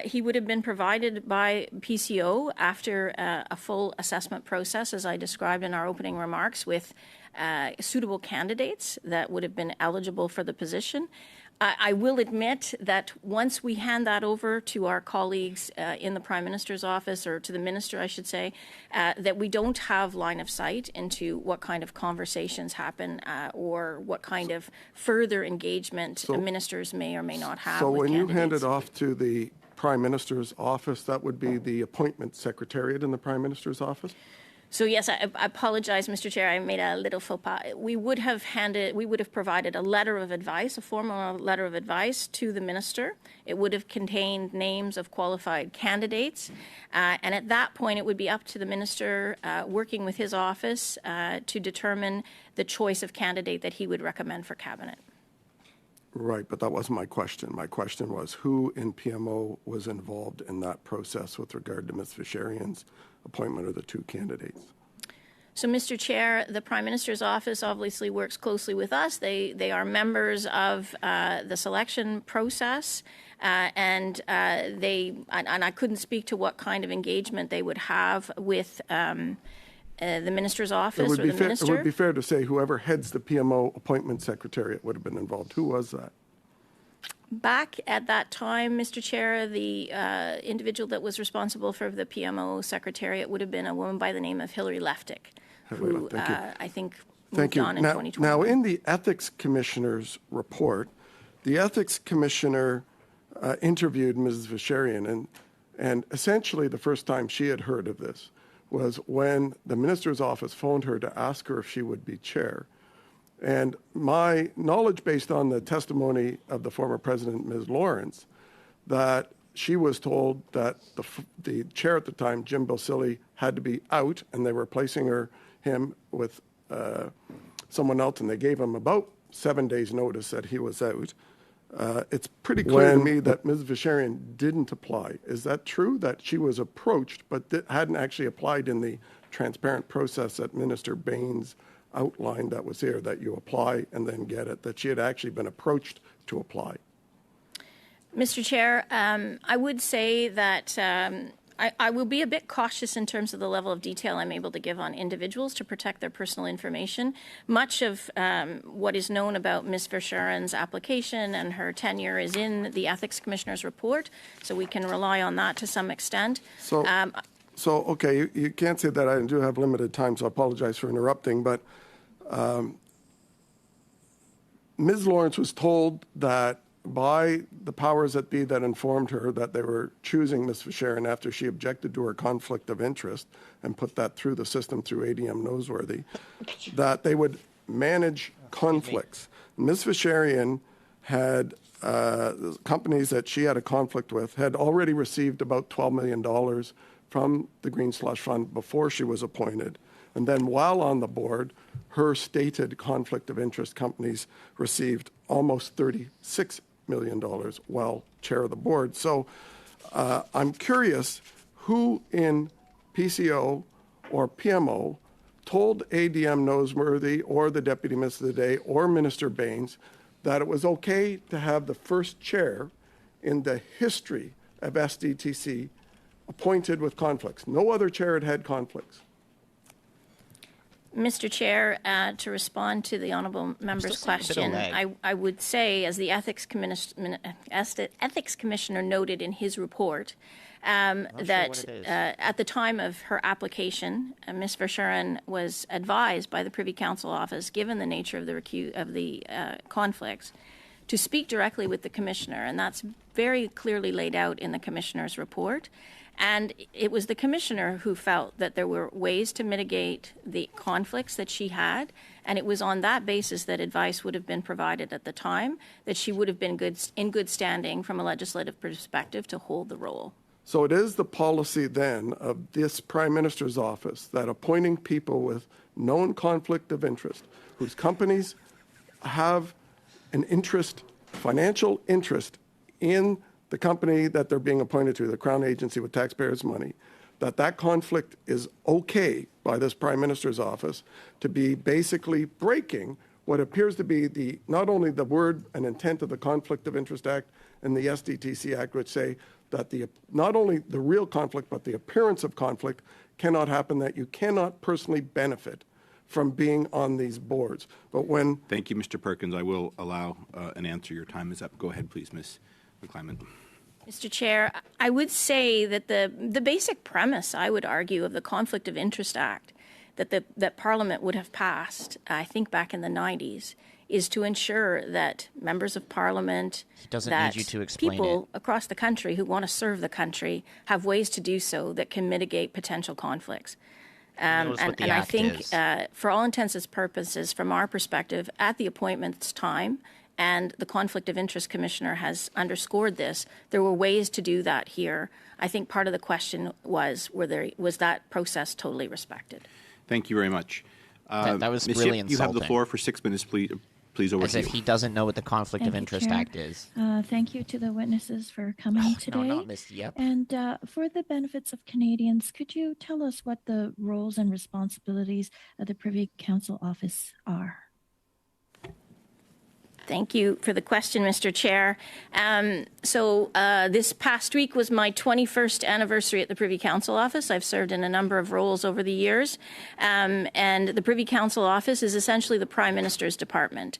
He would have been provided by PCO after a full assessment process, as I described in our opening remarks, with suitable candidates that would have been eligible for the position. I will admit that once we hand that over to our colleagues in the Prime Minister's office, or to the Minister, I should say, that we don't have line of sight into what kind of conversations happen or what kind of further engagement ministers may or may not have with when candidates. you hand it off to the Prime Minister's office, that would be the appointment secretariat in the Prime Minister's office? So yes, I apologize, Mr. Chair. I made a little faux pas. We would have provided a letter of advice, a formal letter of advice to the minister. It would have contained names of qualified candidates, and at that point, it would be up to the minister, working with his office, to determine the choice of candidate that he would recommend for cabinet. Right, but that wasn't my question. My question was who in PMO was involved in that process with regard to Ms. Vacherian's appointment of the two candidates? So, Mr. Chair, the Prime Minister's office obviously works closely with us. They are members of the selection process, and I couldn't speak to what kind of engagement they would have with the Minister's office or the Minister. It would be fair to say whoever heads the PMO appointment secretariat would have been involved. Who was that? Back at that time, Mr. Chair, the individual that was responsible for the PMO secretariat would have been a woman by the name of Hilary Leftick, who I think moved on in 2020. Now, in the Ethics Commissioner's report, the Ethics Commissioner interviewed Mrs. Vacherian, and essentially the first time she had heard of this was when the Minister's office phoned her to ask her if she would be chair. And my knowledge, based on the testimony of the former President, Ms. Lawrence, that she was told that the chair at the time, Jim Bilsilli, had to be out, and they were replacing him with someone else, and they gave him about 7 days' notice that he was out. It's pretty clear to me that Ms. Vacherian didn't apply. Is that true, that she was approached but hadn't actually applied in the transparent process that Minister Baines outlined that was here, that you apply and then get it, that she had actually been approached to apply? Mr. Chair, I would say that I will be a bit cautious in terms of the level of detail I'm able to give on individuals to protect their personal information. Much of what is known about Ms. Vacherian's application and her tenure is in the Ethics Commissioner's report, so we can rely on that to some extent. So okay, you can't say that. I do have limited time, so I apologize for interrupting, but Ms. Lawrence was told that by the powers that be that informed her that they were choosing Ms. Vacherian after she objected to her conflict of interest and put that through the system through ADM Noseworthy, that they would manage conflicts. Ms. Vacherian had companies that she had a conflict with had already received about $12 million from the Green Slush Fund before she was appointed. And then while on the board, her stated conflict of interest companies received almost $36 million while chair of the board. So I'm curious who in PCO or PMO told ADM Noseworthy or the Deputy Minister of the Day or Minister Baines that it was okay to have the first chair in the history of SDTC appointed with conflicts. No other chair had had conflicts. Mr. Chair, to respond to the honourable member's question, I would say, as the Ethics Commissioner noted in his report, that at the time of her application, Ms. Vacherian was advised by the Privy Council Office, given the nature of the conflicts, to speak directly with the Commissioner, and that's very clearly laid out in the Commissioner's report. And it was the Commissioner who felt that there were ways to mitigate the conflicts that she had, and it was on that basis that advice would have been provided at the time, that she would have been in good standing from a legislative perspective to hold the role. So it is the policy then of this Prime Minister's office that appointing people with known conflict of interest, whose companies have an interest, financial interest in the company that they're being appointed to, the Crown agency with taxpayers' money, that conflict is okay by this Prime Minister's office to be basically breaking what appears to be not only the word and intent of the Conflict of Interest Act and the SDTC Act, which say that not only the real conflict, but the appearance of conflict cannot happen, that you cannot personally benefit from being on these boards. But when... Thank you, Mr. Perkins. I will allow an answer. Your time is up. Go ahead, please, Ms. McClement. Mr. Chair, I would say that the basic premise, I would argue, of the Conflict of Interest Act that Parliament would have passed, I think back in the 90s, is to ensure that members of Parliament, need you to explain people across the country who want to serve the country have ways to do so that can mitigate potential conflicts. And I think, for all intents and purposes, from our perspective, at the appointments time, and the Conflict of Interest Commissioner has underscored this, there were ways to do that here. I think part of the question was, was that process totally respected? Thank you very much. That was Ms. really Yip, insulting. you have the floor for 6 minutes, please. Please, over As to if you. he doesn't know what the Conflict of Interest Act is. Thank you to the witnesses for coming today. No, not Ms. Yep. And for the benefits of Canadians, could you tell us what the roles and responsibilities of the Privy Council Office are? Thank you for the question, Mr. Chair. This past week was my 21st anniversary at the Privy Council Office. I've served in a number of roles over the years. And the Privy Council Office is essentially the Prime Minister's department.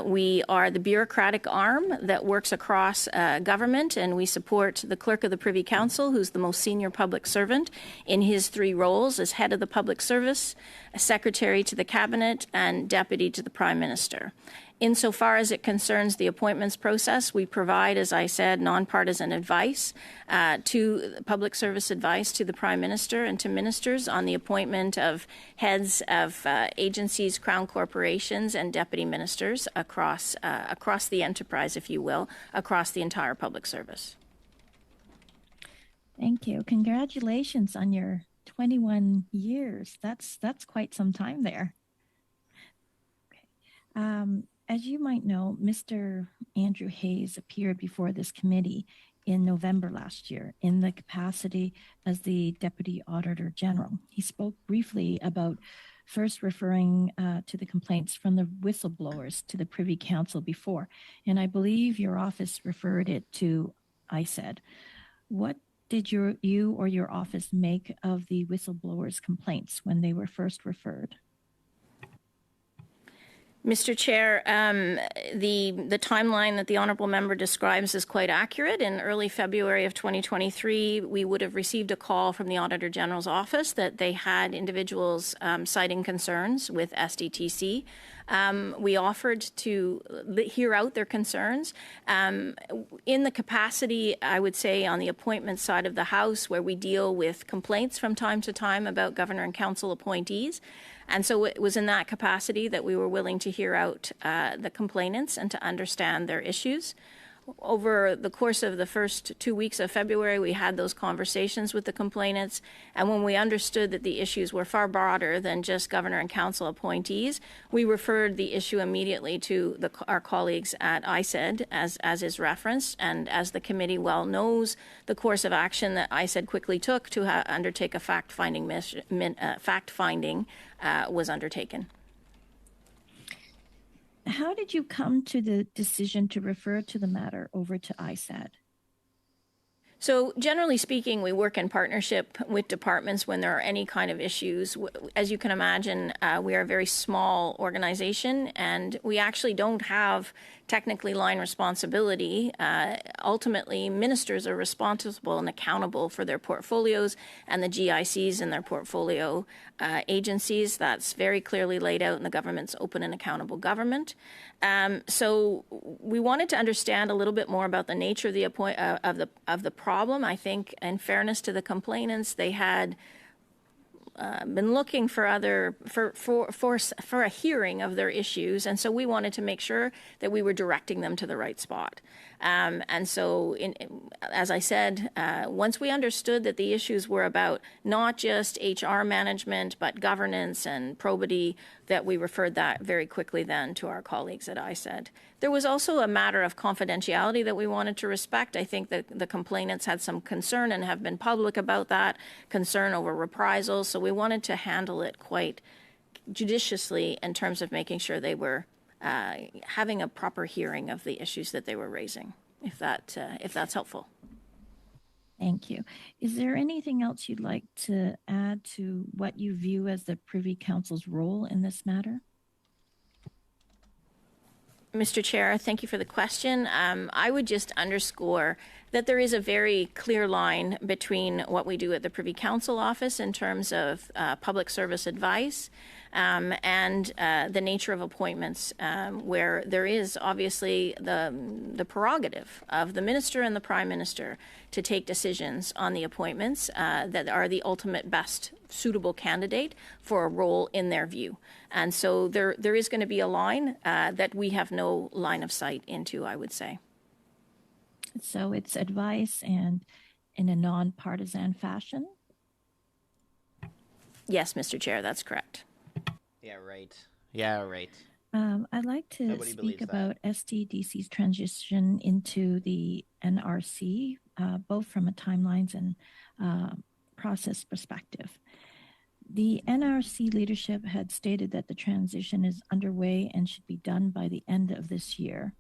We are the bureaucratic arm that works across government, and we support the Clerk of the Privy Council, who's the most senior public servant, in his 3 roles as Head of the Public Service, Secretary to the Cabinet, and Deputy to the Prime Minister. Insofar as it concerns the appointments process, we provide, as I said, nonpartisan advice public service advice to the Prime Minister and to ministers on the appointment of heads of agencies, crown corporations, and deputy ministers across the enterprise, if you will, across the entire public service. Thank you. Congratulations on your 21 years. That's quite some time there. Okay. As you might know, Mr. Andrew Hayes appeared before this committee in November last year in the capacity as the Deputy Auditor General. He spoke briefly about first referring to the complaints from the whistleblowers to the Privy Council before, and I believe your office referred it to ISED. What did you or your office make of the whistleblowers' complaints when they were first referred? Mr. Chair, the timeline that the honourable member describes is quite accurate. In early February of 2023, we would have received a call from the Auditor General's office that they had individuals citing concerns with SDTC. We offered to hear out their concerns. In the capacity, I would say, on the appointment side of the House, where we deal with complaints from time to time about Governor and Council appointees. And so it was in that capacity that we were willing to hear out the complainants and to understand their issues. Over the course of the first 2 weeks of February, we had those conversations with the complainants. And when we understood that the issues were far broader than just Governor and Council appointees, we referred the issue immediately to our colleagues at ISED, as is referenced. And as the committee well knows, the course of action that ISED quickly took to undertake a fact-finding was undertaken. How did you come to the decision to refer to the matter over to ISAD? So generally speaking, we work in partnership with departments when there are any kind of issues. As you can imagine, we are a very small organization, and we actually don't have technically line responsibility. Ultimately, ministers are responsible and accountable for their portfolios and the GICs in their portfolio agencies. That's very clearly laid out in the government's open and accountable government. So we wanted to understand a little bit more about the nature of the problem. I think, in fairness to the complainants, they had been looking for a hearing of their issues, and so we wanted to make sure that we were directing them to the right spot. And so, as I said, once we understood that the issues were about not just HR management, but governance and probity, that we referred that very quickly then to our colleagues at ISED. There was also a matter of confidentiality that we wanted to respect. I think that the complainants had some concern and have been public about that, concern over reprisals. So we wanted to handle it quite judiciously in terms of making sure they were having a proper hearing of the issues that they were raising, if that's helpful. Thank you. Is there anything else you'd like to add to what you view as the Privy Council's role in this matter? Mr. Chair, thank you for the question. I would just underscore that there is a very clear line between what we do at the Privy Council Office in terms of public service advice and the nature of appointments, where there is obviously the prerogative of the Minister and the Prime Minister to take decisions on the appointments that are the ultimate best suitable candidate for a role in their view. And so there is going to be a line that we have no line of sight into, I would say. So it's advice and in a nonpartisan fashion? Yes, Mr. Chair, that's correct. Yeah, right. Yeah, right. I'd like to Nobody speak believes that. about SDDC's transition into the NRC, both from a timelines and process perspective. The NRC leadership had stated that the transition is underway and should be done by the end of this year.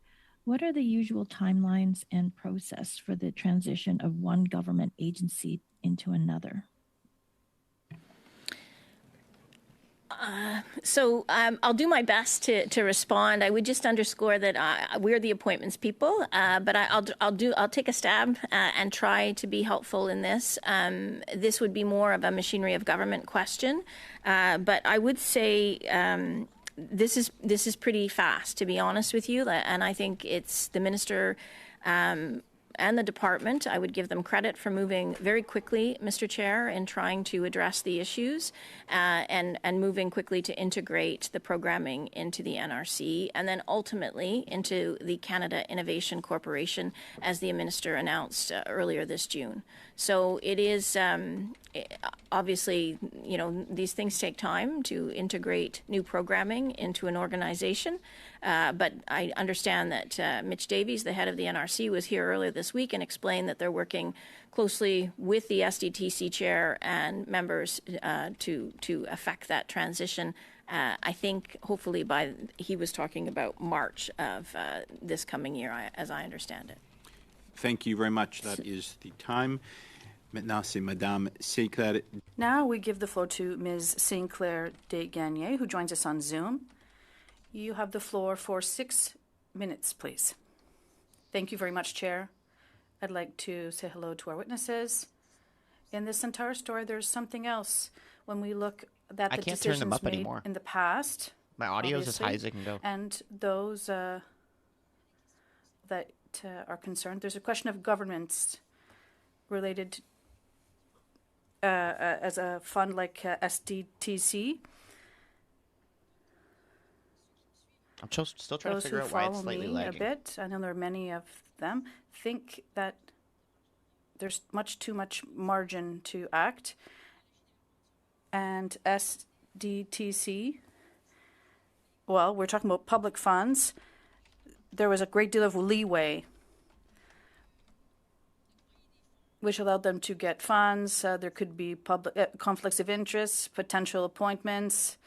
What are the usual timelines and process for the transition of one government agency into another? So I'll do my best to respond. I would just underscore that we're the appointments people, but I'll take a stab and try to be helpful in this. This would be more of a machinery of government question, but I would say this is pretty fast, to be honest with you, and I think it's the minister. And the department, I would give them credit for moving very quickly, Mr. Chair, in trying to address the issues and moving quickly to integrate the programming into the NRC and then ultimately into the Canada Innovation Corporation, as the minister announced earlier this June. So it is obviously, these things take time to integrate new programming into an organization. But I understand that Mitch Davies, the head of the NRC, was here earlier this week and explained that they're working closely with the SDTC chair and members to affect that transition. I think hopefully he was talking about March of this coming year, as I understand it. Thank you very much. That is the time. Maintenant, c'est Madame Sinclair. Now we give the floor to Ms. Sinclair de Gagné, who joins us on Zoom. You have the floor for 6 minutes, please. Thank you very much, Chair. I'd like to say hello to our witnesses. In this entire story, there's something else. When we look at the can't turn them decisions up made anymore. in the past, My audio is as high as it can go. and those that are concerned, there's a question of governance related as a fund like SDTC. I'm still trying to Those figure who out why it's follow slightly me lagging. a bit, I know there are many of them, think that there's too much margin to act. And SDTC, well, we're talking about public funds. There was a great deal of leeway, which allowed them to get funds. There could be public conflicts of interest, potential appointments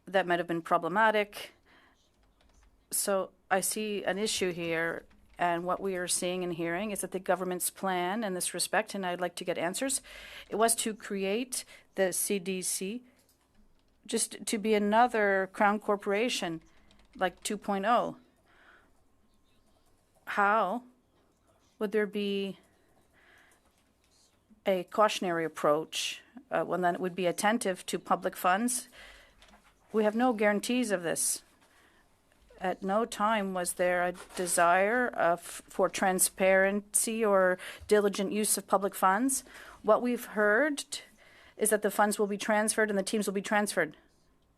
that might have been problematic. So I see an issue here, and what we are seeing and hearing is that the government's plan in this respect, and I'd like to get answers, it was to create the CDC just to be another crown corporation like 2.0. How would there be a cautionary approach, one that would be attentive to public funds? We have no guarantees of this. At no time was there a desire for transparency or diligent use of public funds. What we've heard is that the funds will be transferred and the teams will be transferred.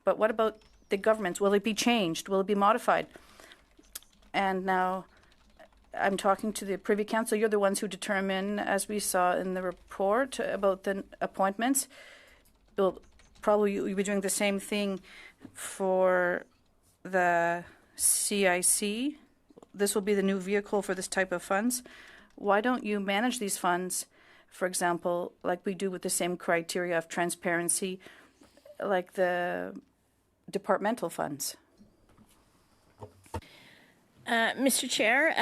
But what about the governments? Will it be changed? Will it be modified? And now I'm talking to the Privy Council. You're the ones who determine, as we saw in the report about the appointments. You'll be doing the same thing for the CIC. This will be the new vehicle for this type of funds. Why don't you manage these funds, for example, like we do with the same criteria of transparency, like the departmental funds? Mr. Chair,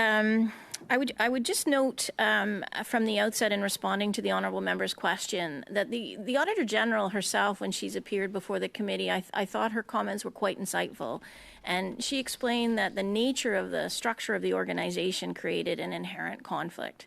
I would just note from the outset in responding to the honourable member's question that the Auditor General herself, when she's appeared before the committee, I thought her comments were quite insightful. And she explained that the nature of the structure of the organization created an inherent conflict.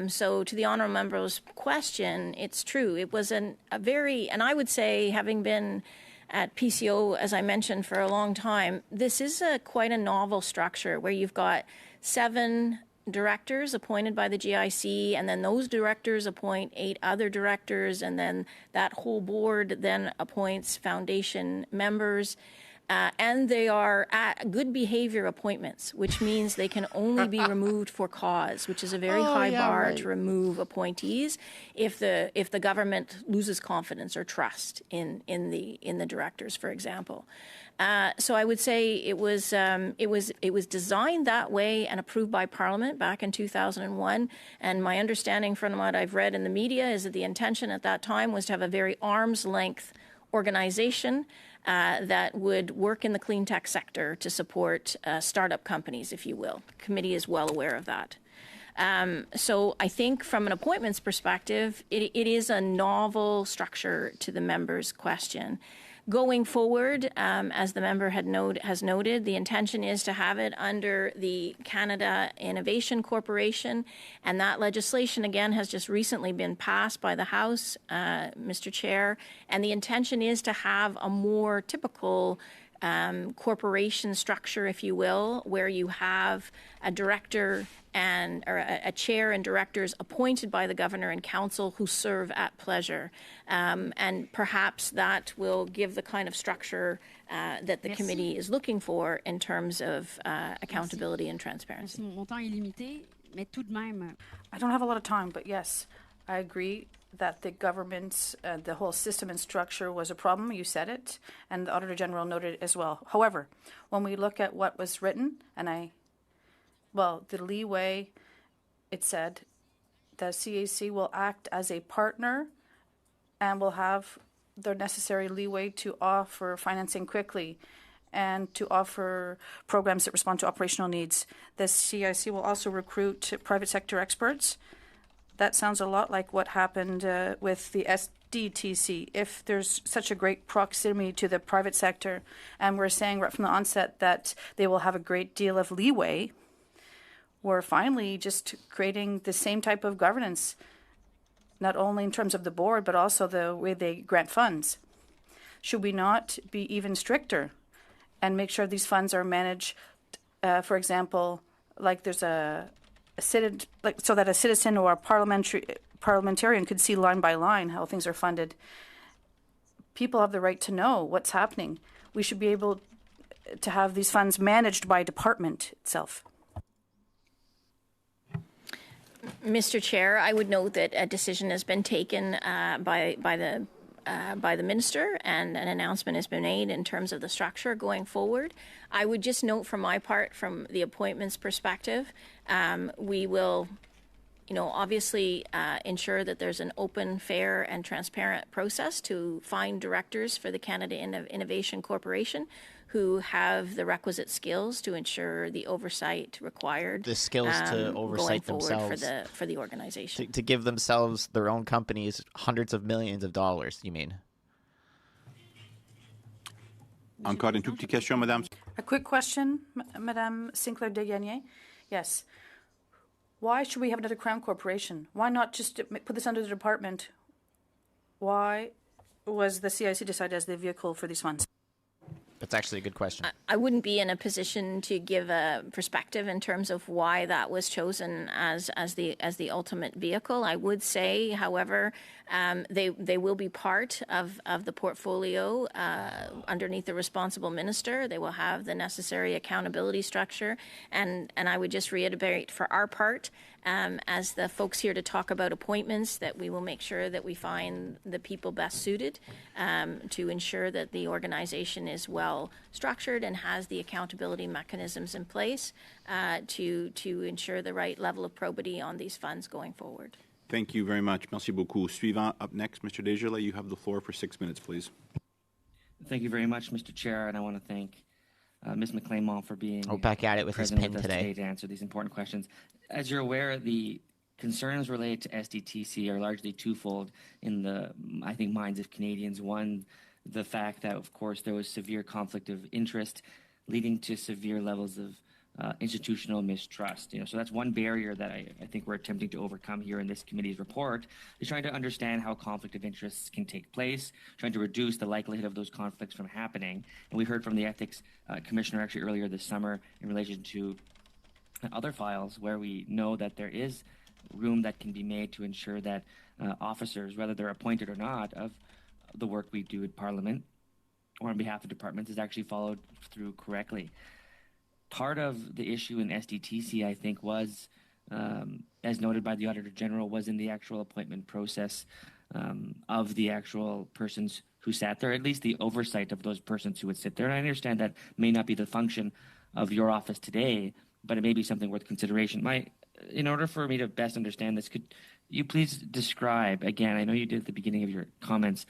So to the honourable member's question, it's true. It was a very, and I would say, having been at PCO, as I mentioned, for a long time, this is quite a novel structure where you've got 7 directors appointed by the GIC, and then those directors appoint 8 other directors, and then that whole board then appoints foundation members. And they are good behavior appointments, which means they can only be removed for cause, which is a very high bar to remove appointees if the government loses confidence or trust in the directors, for example. So I would say it was designed that way and approved by Parliament back in 2001. And my understanding from what I've read in the media is that the intention at that time was to have a very arm's length organization that would work in the clean tech sector to support startup companies, if you will. The committee is well aware of that. So I think from an appointments perspective, it is a novel structure to the member's question. Going forward, as the member has noted, the intention is to have it under the Canada Innovation Corporation, and that legislation, again, has just recently been passed by the House, Mr. Chair, and the intention is to have a more typical corporation structure, if you will, where you have a director or a chair and directors appointed by the governor and council who serve at pleasure. And perhaps that will give the kind of structure that the committee is looking for in terms of accountability and transparency. I don't have a lot of time, but yes, I agree that the government's, the whole system and structure was a problem. You said it, and the Auditor General noted it as well. However, when we look at what was written, the leeway, it said the CAC will act as a partner and will have the necessary leeway to offer financing quickly and to offer programs that respond to operational needs. The CIC will also recruit private sector experts. That sounds a lot like what happened with the SDTC. If there's such a great proximity to the private sector, and we're saying right from the onset that they will have a great deal of leeway, we're finally just creating the same type of governance, not only in terms of the board, but also the way they grant funds. Should we not be even stricter and make sure these funds are managed, for example, like there's so that a citizen or a parliamentarian could see line by line how things are funded? People have the right to know what's happening. We should be able to have these funds managed by department itself. Mr. Chair, I would note that a decision has been taken by the minister, and an announcement has been made in terms of the structure going forward. I would just note from my part, from the appointments perspective, we will, obviously ensure that there's an open, fair, and transparent process to find directors for the Canada Innovation Corporation who have the requisite skills to ensure the oversight required. The skills to oversight themselves for the organization. To give themselves, their own companies, hundreds of millions of dollars, you mean? Encore une toute petite question, Madame. A quick question, Madame Sinclair Desgagnés. Yes. Why should we have another Crown Corporation? Why not just put this under the department? Why was the CIC decided as the vehicle for these funds? That's actually a good question. I wouldn't be in a position to give a perspective in terms of why that was chosen as the ultimate vehicle. I would say, however, they will be part of the portfolio underneath the responsible minister. They will have the necessary accountability structure, and I would just reiterate for our part, as the folks here to talk about appointments, that we will make sure that we find the people best suited to ensure that the organization is well structured and has the accountability mechanisms in place to ensure the right level of probity on these funds going forward. Thank you very much. Merci beaucoup. Suivant, up next, Mr. Desjardins, you have the floor for 6 minutes, please. Thank you very much, Mr. Chair, and I want to thank Ms. McClaimont for being back at it with his present pen with us today to answer these important questions. As you're aware, the concerns related to SDTC are largely twofold in the, I think, minds of Canadians. One, the fact that, of course, there was severe conflict of interest leading to severe levels of institutional mistrust. So that's one barrier that I think we're attempting to overcome here in this committee's report, is trying to understand how conflict of interests can take place, trying to reduce the likelihood of those conflicts from happening. And we heard from the ethics commissioner actually earlier this summer in relation to other files where we know that there is room that can be made to ensure that officers, whether they're appointed or not, of the work we do at Parliament or on behalf of departments, is actually followed through correctly. Part of the issue in SDTC, I think, was, as noted by the Auditor General, was in the actual appointment process of the actual persons who sat there, at least the oversight of those persons who would sit there. And I understand that may not be the function of your office today, but it may be something worth consideration. In order for me to best understand this, could you please describe, again, I know you did at the beginning of your comments,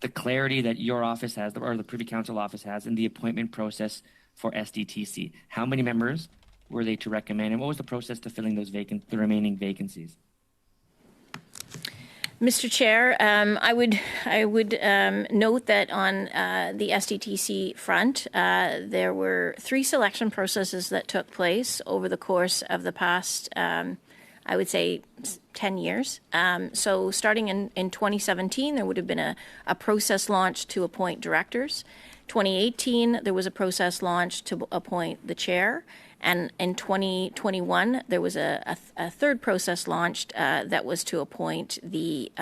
the clarity that your office has, or the Privy Council Office has, in the appointment process for SDTC? How many members were they to recommend, and what was the process to filling those the remaining vacancies? Mr. Chair, I would note that on the SDTC front, there were 3 selection processes that took place over the course of the past, I would say, 10 years. So starting in 2017, there would have been a process launched to appoint directors. 2018, there was a process launched to appoint the chair. And in 2021, there was a third process launched that was to appoint the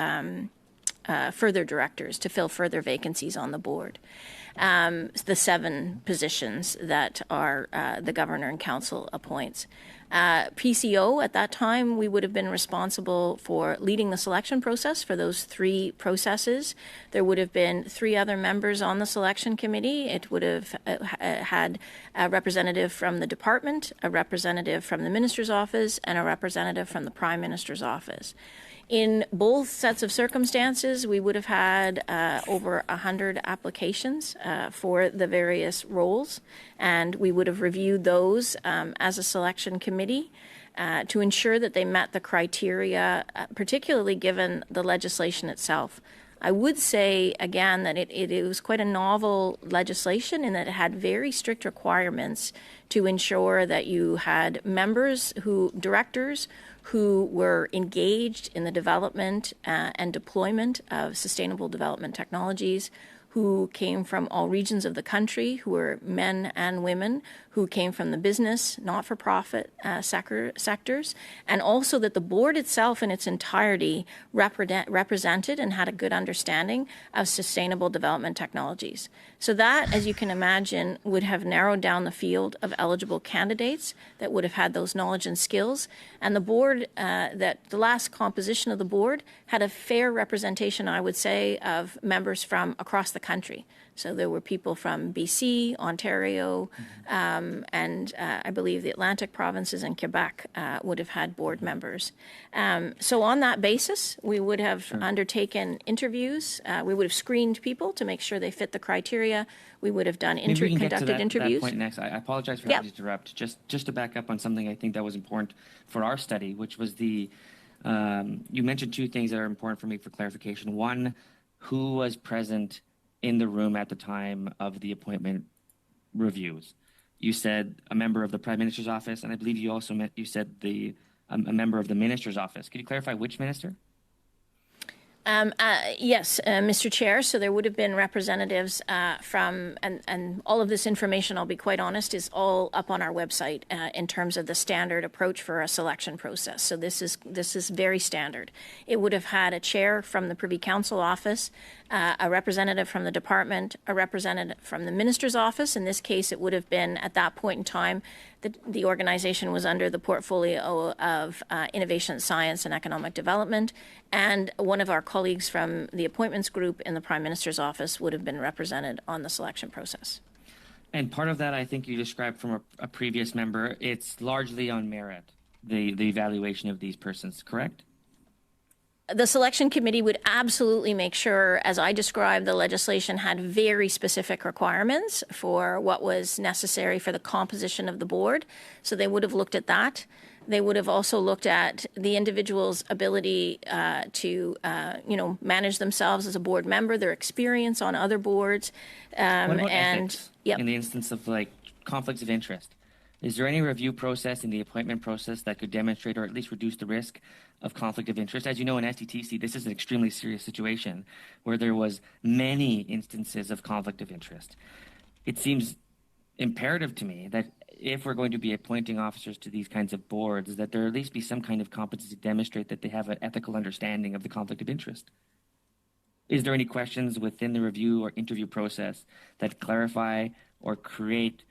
further directors to fill further vacancies on the board. The 7 positions that are the governor and council appoints. PCO, at that time, we would have been responsible for leading the selection process for those 3 processes. There would have been 3 other members on the selection committee. It would have had a representative from the department, a representative from the minister's office, and a representative from the prime minister's office. In both sets of circumstances, we would have had over 100 applications for the various roles, and we would have reviewed those as a selection committee to ensure that they met the criteria, particularly given the legislation itself. I would say, again, that it was quite a novel legislation in that it had very strict requirements to ensure that you had directors who were engaged in the development and deployment of sustainable development technologies, who came from all regions of the country, who were men and women, who came from the business, not-for-profit sectors, and also that the board itself in its entirety represented and had a good understanding of sustainable development technologies. So that, as you can imagine, would have narrowed down the field of eligible candidates that would have had those knowledge and skills. And the board, the last composition of the board had a fair representation, I would say, of members from across the country. So there were people from BC, Ontario, and I believe the Atlantic provinces and Quebec would have had board members. So on that basis, we would have undertaken interviews. We would have screened people to make sure they fit the criteria. We would have done conducted interviews. That point next. I apologize for having to interrupt. Just to back up on something I think that was important for our study, which was you mentioned 2 things that are important for me for clarification. One, who was present in the room at the time of the appointment reviews? You said a member of the Prime Minister's office, and I believe you also said a member of the Minister's office. Could you clarify which minister? Yes, Mr. Chair. So there would have been representatives from, and all of this information, I'll be quite honest, is all up on our website in terms of the standard approach for a selection process. So this is very standard. It would have had a chair from the Privy Council Office, a representative from the department, a representative from the minister's office. In this case, it would have been, at that point in time, the organization was under the portfolio of innovation, science, and economic development, and one of our colleagues from the appointments group in the Prime Minister's office would have been represented on the selection process. And part of that, I think you described from a previous member, it's largely on merit, the evaluation of these persons, correct? The selection committee would absolutely make sure, as I described, the legislation had very specific requirements for what was necessary for the composition of the board. So they would have looked at that. They would have also looked at the individual's ability to, manage themselves as a board member, their experience on other boards. What about and ethics yep. in the instance of like conflicts of interest? Is there any review process in the appointment process that could demonstrate or at least reduce the risk of conflict of interest? As you know, in SDTC, this is an extremely serious situation where there was many instances of conflict of interest. It seems imperative to me that if we're going to be appointing officers to these kinds of boards, that there at least be some kind of competency to demonstrate that they have an ethical understanding of the conflict of interest. Is there any questions within the review or interview process that clarify or create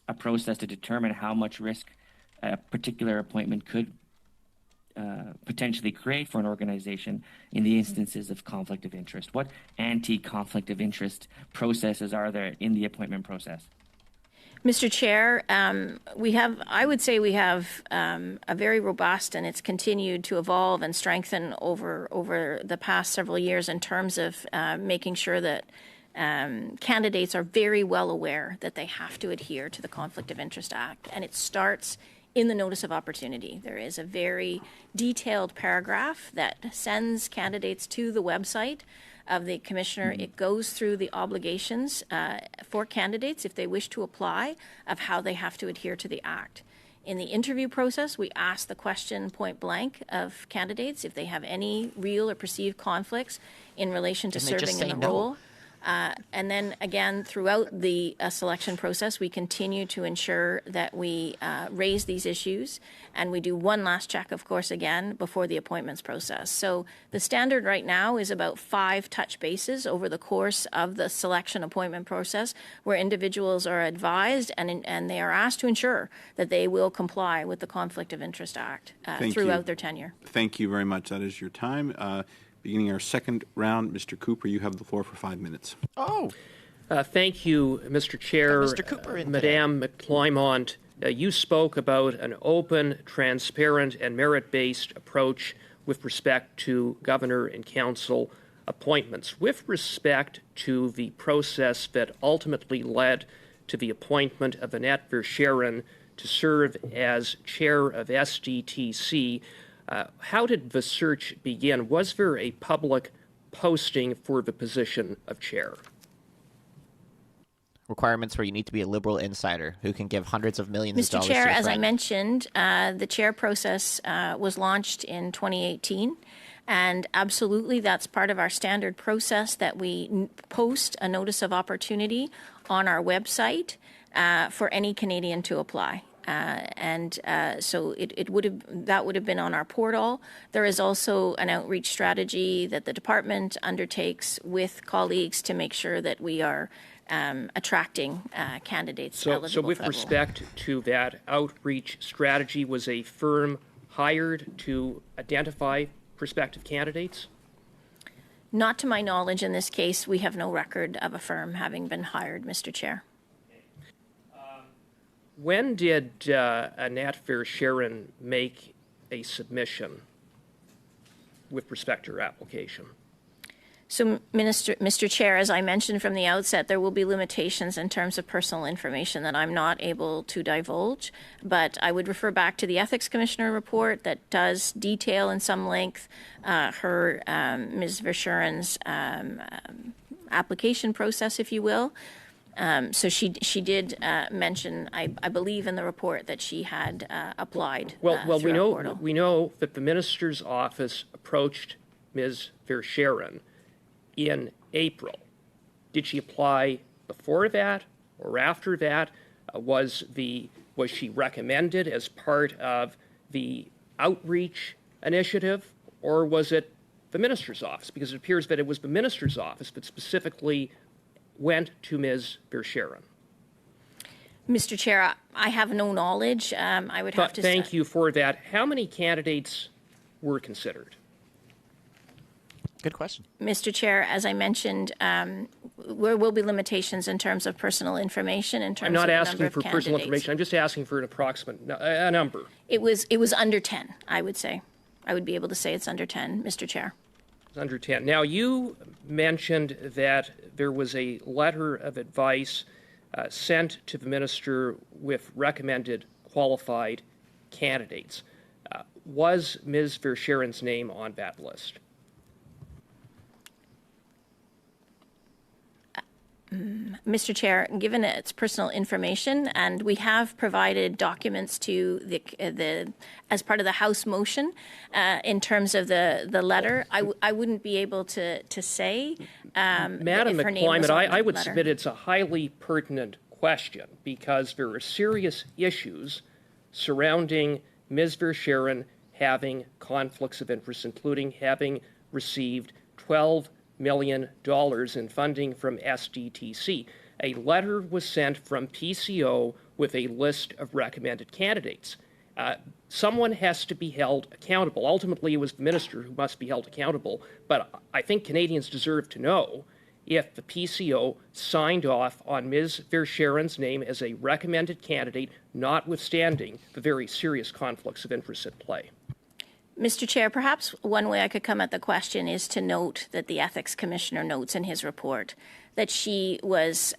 a process to determine how much risk a particular appointment could potentially create for an organization in the instances of conflict of interest? What anti-conflict of interest processes are there in the appointment process? Mr. Chair, I would say we have a very robust, and it's continued to evolve and strengthen over the past several years in terms of making sure that candidates are very well aware that they have to adhere to the Conflict of Interest Act, and it starts in the notice of opportunity. There is a very detailed paragraph that sends candidates to the website of the commissioner. It goes through the obligations for candidates, if they wish to apply, of how they have to adhere to the act. In the interview process, we ask the question point blank of candidates if they have any real or perceived conflicts in relation to serving in the role. And then again, throughout the selection process, we continue to ensure that we raise these issues, and we do one last check, of course, again, before the appointments process. So the standard right now is about 5 touch bases over the course of the selection appointment process, where individuals are advised and they are asked to ensure that they will comply with the Conflict of Interest Act throughout their tenure. Thank you very much. That is your time. Beginning our second round, Mr. Cooper, you have the floor for 5 minutes. Thank you, Mr. Chair. Mr. Cooper Madame McClymont, you spoke about an open, transparent, and merit-based approach with respect to governor and council appointments. With respect to the process that ultimately led to the appointment of Annette Verscheren to serve as chair of SDTC, how did the search begin? Was there a public posting for the position of chair? Requirements where you need to be a Liberal insider who can give hundreds of millions of dollars Mr. Chair, to a as I friend. mentioned, the chair process was launched in 2018. And absolutely, that's part of our standard process that we post a notice of opportunity on our website for any Canadian to apply. So that would have been on our portal. There is also an outreach strategy that the department undertakes with colleagues to make sure that we are attracting candidates eligible. So with respect to that outreach strategy, was a firm hired to identify prospective candidates? Not to my knowledge. In this case, we have no record of a firm having been hired, Mr. Chair. When did Annette Verscheren make a submission with respect to her application? So, Mr. Chair, as I mentioned from the outset, there will be limitations in terms of personal information that I'm not able to divulge, but I would refer back to the Ethics Commissioner report that does detail in some length her, Ms. Verscheren's application process, if you will. So she did mention, I believe, in the report that she had applied. Well, we know that the minister's office approached Ms. Verscheren in April. Did she apply before that or after that? Was she recommended as part of the outreach initiative, or was it the minister's office? Because it appears that it was the minister's office that specifically went to Ms. Verscheren. Mr. Chair, I have no knowledge. I would have to. Thank you for that. How many candidates were considered? Good question. Mr. Chair, as I mentioned, there will be limitations in terms of personal information. I'm not asking for personal information. I'm just asking for an approximate a number. It was under 10, I would say. I would be able to say it's under 10, Mr. Chair. It's under 10. Now, you mentioned that there was a letter of advice sent to the minister with recommended qualified candidates. Was Ms. Verscheren's name on that list? Mr. Chair, given it's personal information, and we have provided documents to the as part of the House motion in terms of the letter, I wouldn't be able to say. Madam if her name was McClimate, on the I would letter. submit it's a highly pertinent question because there are serious issues surrounding Ms. Verscheren having conflicts of interest, including having received $12 million in funding from SDTC. A letter was sent from PCO with a list of recommended candidates. Someone has to be held accountable. Ultimately, it was the minister who must be held accountable, but I think Canadians deserve to know if the PCO signed off on Ms. Verscheren's name as a recommended candidate, notwithstanding the very serious conflicts of interest at play. Mr. Chair, perhaps one way I could come at the question is to note that the Ethics Commissioner notes in his report that she was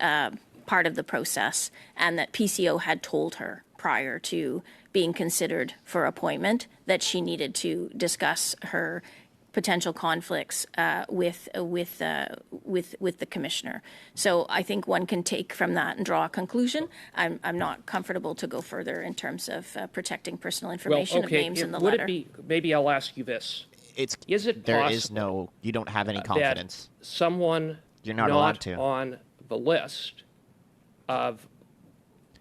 part of the process and that PCO had told her prior to being considered for appointment that she needed to discuss her potential conflicts with the commissioner. So I think one can take from that and draw a conclusion. I'm not comfortable to go further in terms of protecting personal information of names in the would letter. It be, maybe I'll ask you this. Is it there possible is no, you don't have any confidence. that someone You're not allowed to. on the list of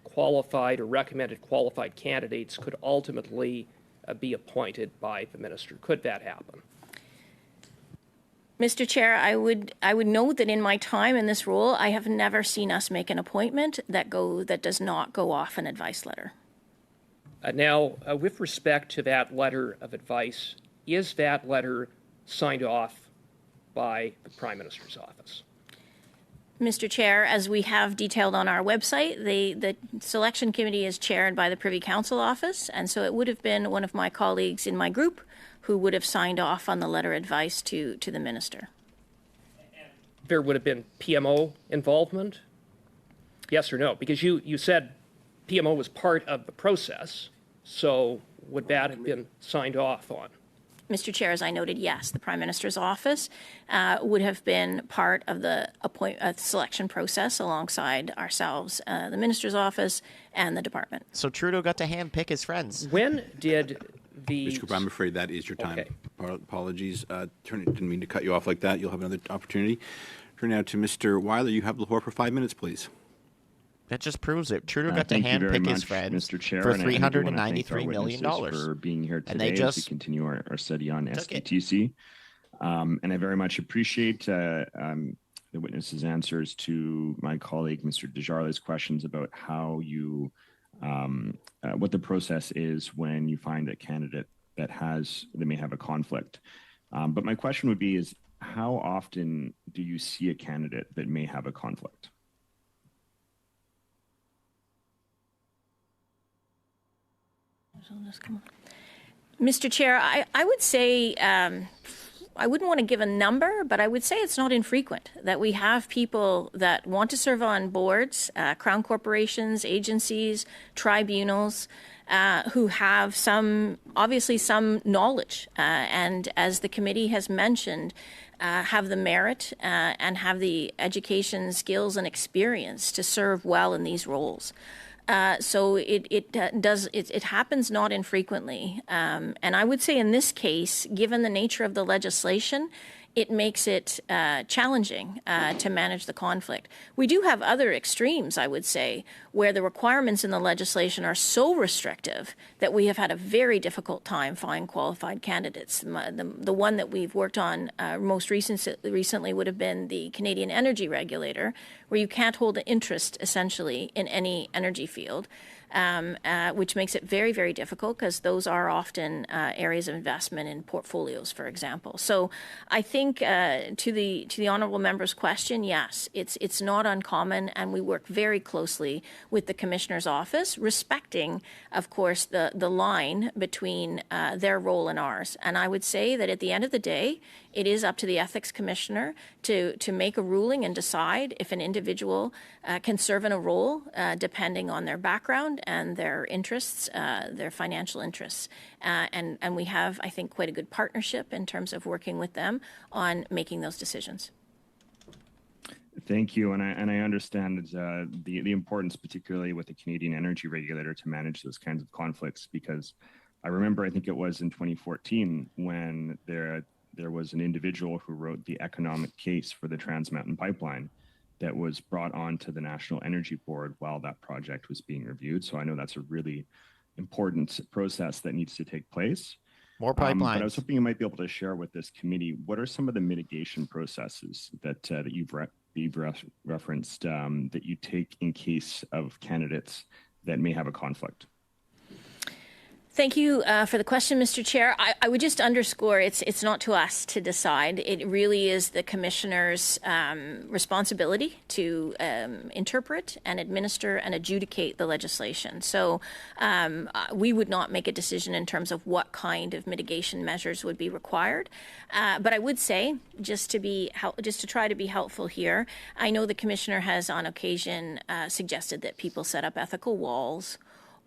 qualified or recommended qualified candidates could ultimately be appointed by the minister? Could that happen? Mr. Chair, I would note that in my time in this role, I have never seen us make an appointment that does not go off an advice letter. Now, with respect to that letter of advice, is that letter signed off by the Prime Minister's office? Mr. Chair, as we have detailed on our website, the selection committee is chaired by the Privy Council Office, and so it would have been one of my colleagues in my group who would have signed off on the letter advice to the minister. There would have been PMO involvement? Yes or no? Because you said PMO was part of the process, so would that have been signed off on? Mr. Chair, as I noted, yes, the Prime Minister's office would have been part of the selection process alongside ourselves, the Minister's office, and the department. So Trudeau got to handpick his friends. When did the... Mr. Cooper, I'm afraid that is your time. Okay. Apologies. Didn't mean to cut you off like that. You'll have another opportunity. Turn now to Mr. Weiler. You have the floor for 5 minutes, please. That just proves it. Trudeau got to Thank you very handpick his much, friends Mr. Chair, for and I do wanna thank our $393 million. witnesses for being here And they today as we just continue our study on took it. SDTC. And I very much appreciate the witnesses' answers to my colleague, Mr. Desjardins' questions about how you, what the process is when you find a candidate that may have a conflict. But my question would be is, how often do you see a candidate that may have a conflict? Mr. Chair, I would say, I wouldn't want to give a number, but I would say it's not infrequent that we have people that want to serve on boards, crown corporations, agencies, tribunals, who have obviously some knowledge, and as the committee has mentioned, have the merit and have the education, skills, and experience to serve well in these roles. So it happens not infrequently. And I would say in this case, given the nature of the legislation, it makes it challenging to manage the conflict. We do have other extremes, I would say, where the requirements in the legislation are so restrictive that we have had a very difficult time finding qualified candidates. The one that we've worked on most recently would have been the Canadian Energy Regulator, where you can't hold an interest, essentially, in any energy field. Which makes it very, very difficult because those are often areas of investment in portfolios, for example. So I think to the honourable member's question, yes, it's not uncommon, and we work very closely with the Commissioner's office, respecting, of course, the line between their role and ours. And I would say that at the end of the day, it is up to the Ethics Commissioner to make a ruling and decide if an individual can serve in a role depending on their background and their interests, their financial interests. And we have, I think, quite a good partnership in terms of working with them on making those decisions. Thank you, and I understand the importance, particularly with the Canadian Energy Regulator, to manage those kinds of conflicts. Because I remember, I think it was in 2014 when there was an individual who wrote the economic case for the Trans Mountain Pipeline that was brought onto the National Energy Board while that project was being reviewed. So I know that's a really important process that needs to take place. More pipelines. But I was hoping you might be able to share with this committee, what are some of the mitigation processes that you've referenced that you take in case of candidates that may have a conflict? Thank you for the question, Mr. Chair. I would just underscore it's not to us to decide. It really is the Commissioner's responsibility to interpret and administer and adjudicate the legislation. So we would not make a decision in terms of what kind of mitigation measures would be required. But I would say, just to try to be helpful here, I know the Commissioner has on occasion suggested that people set up ethical walls,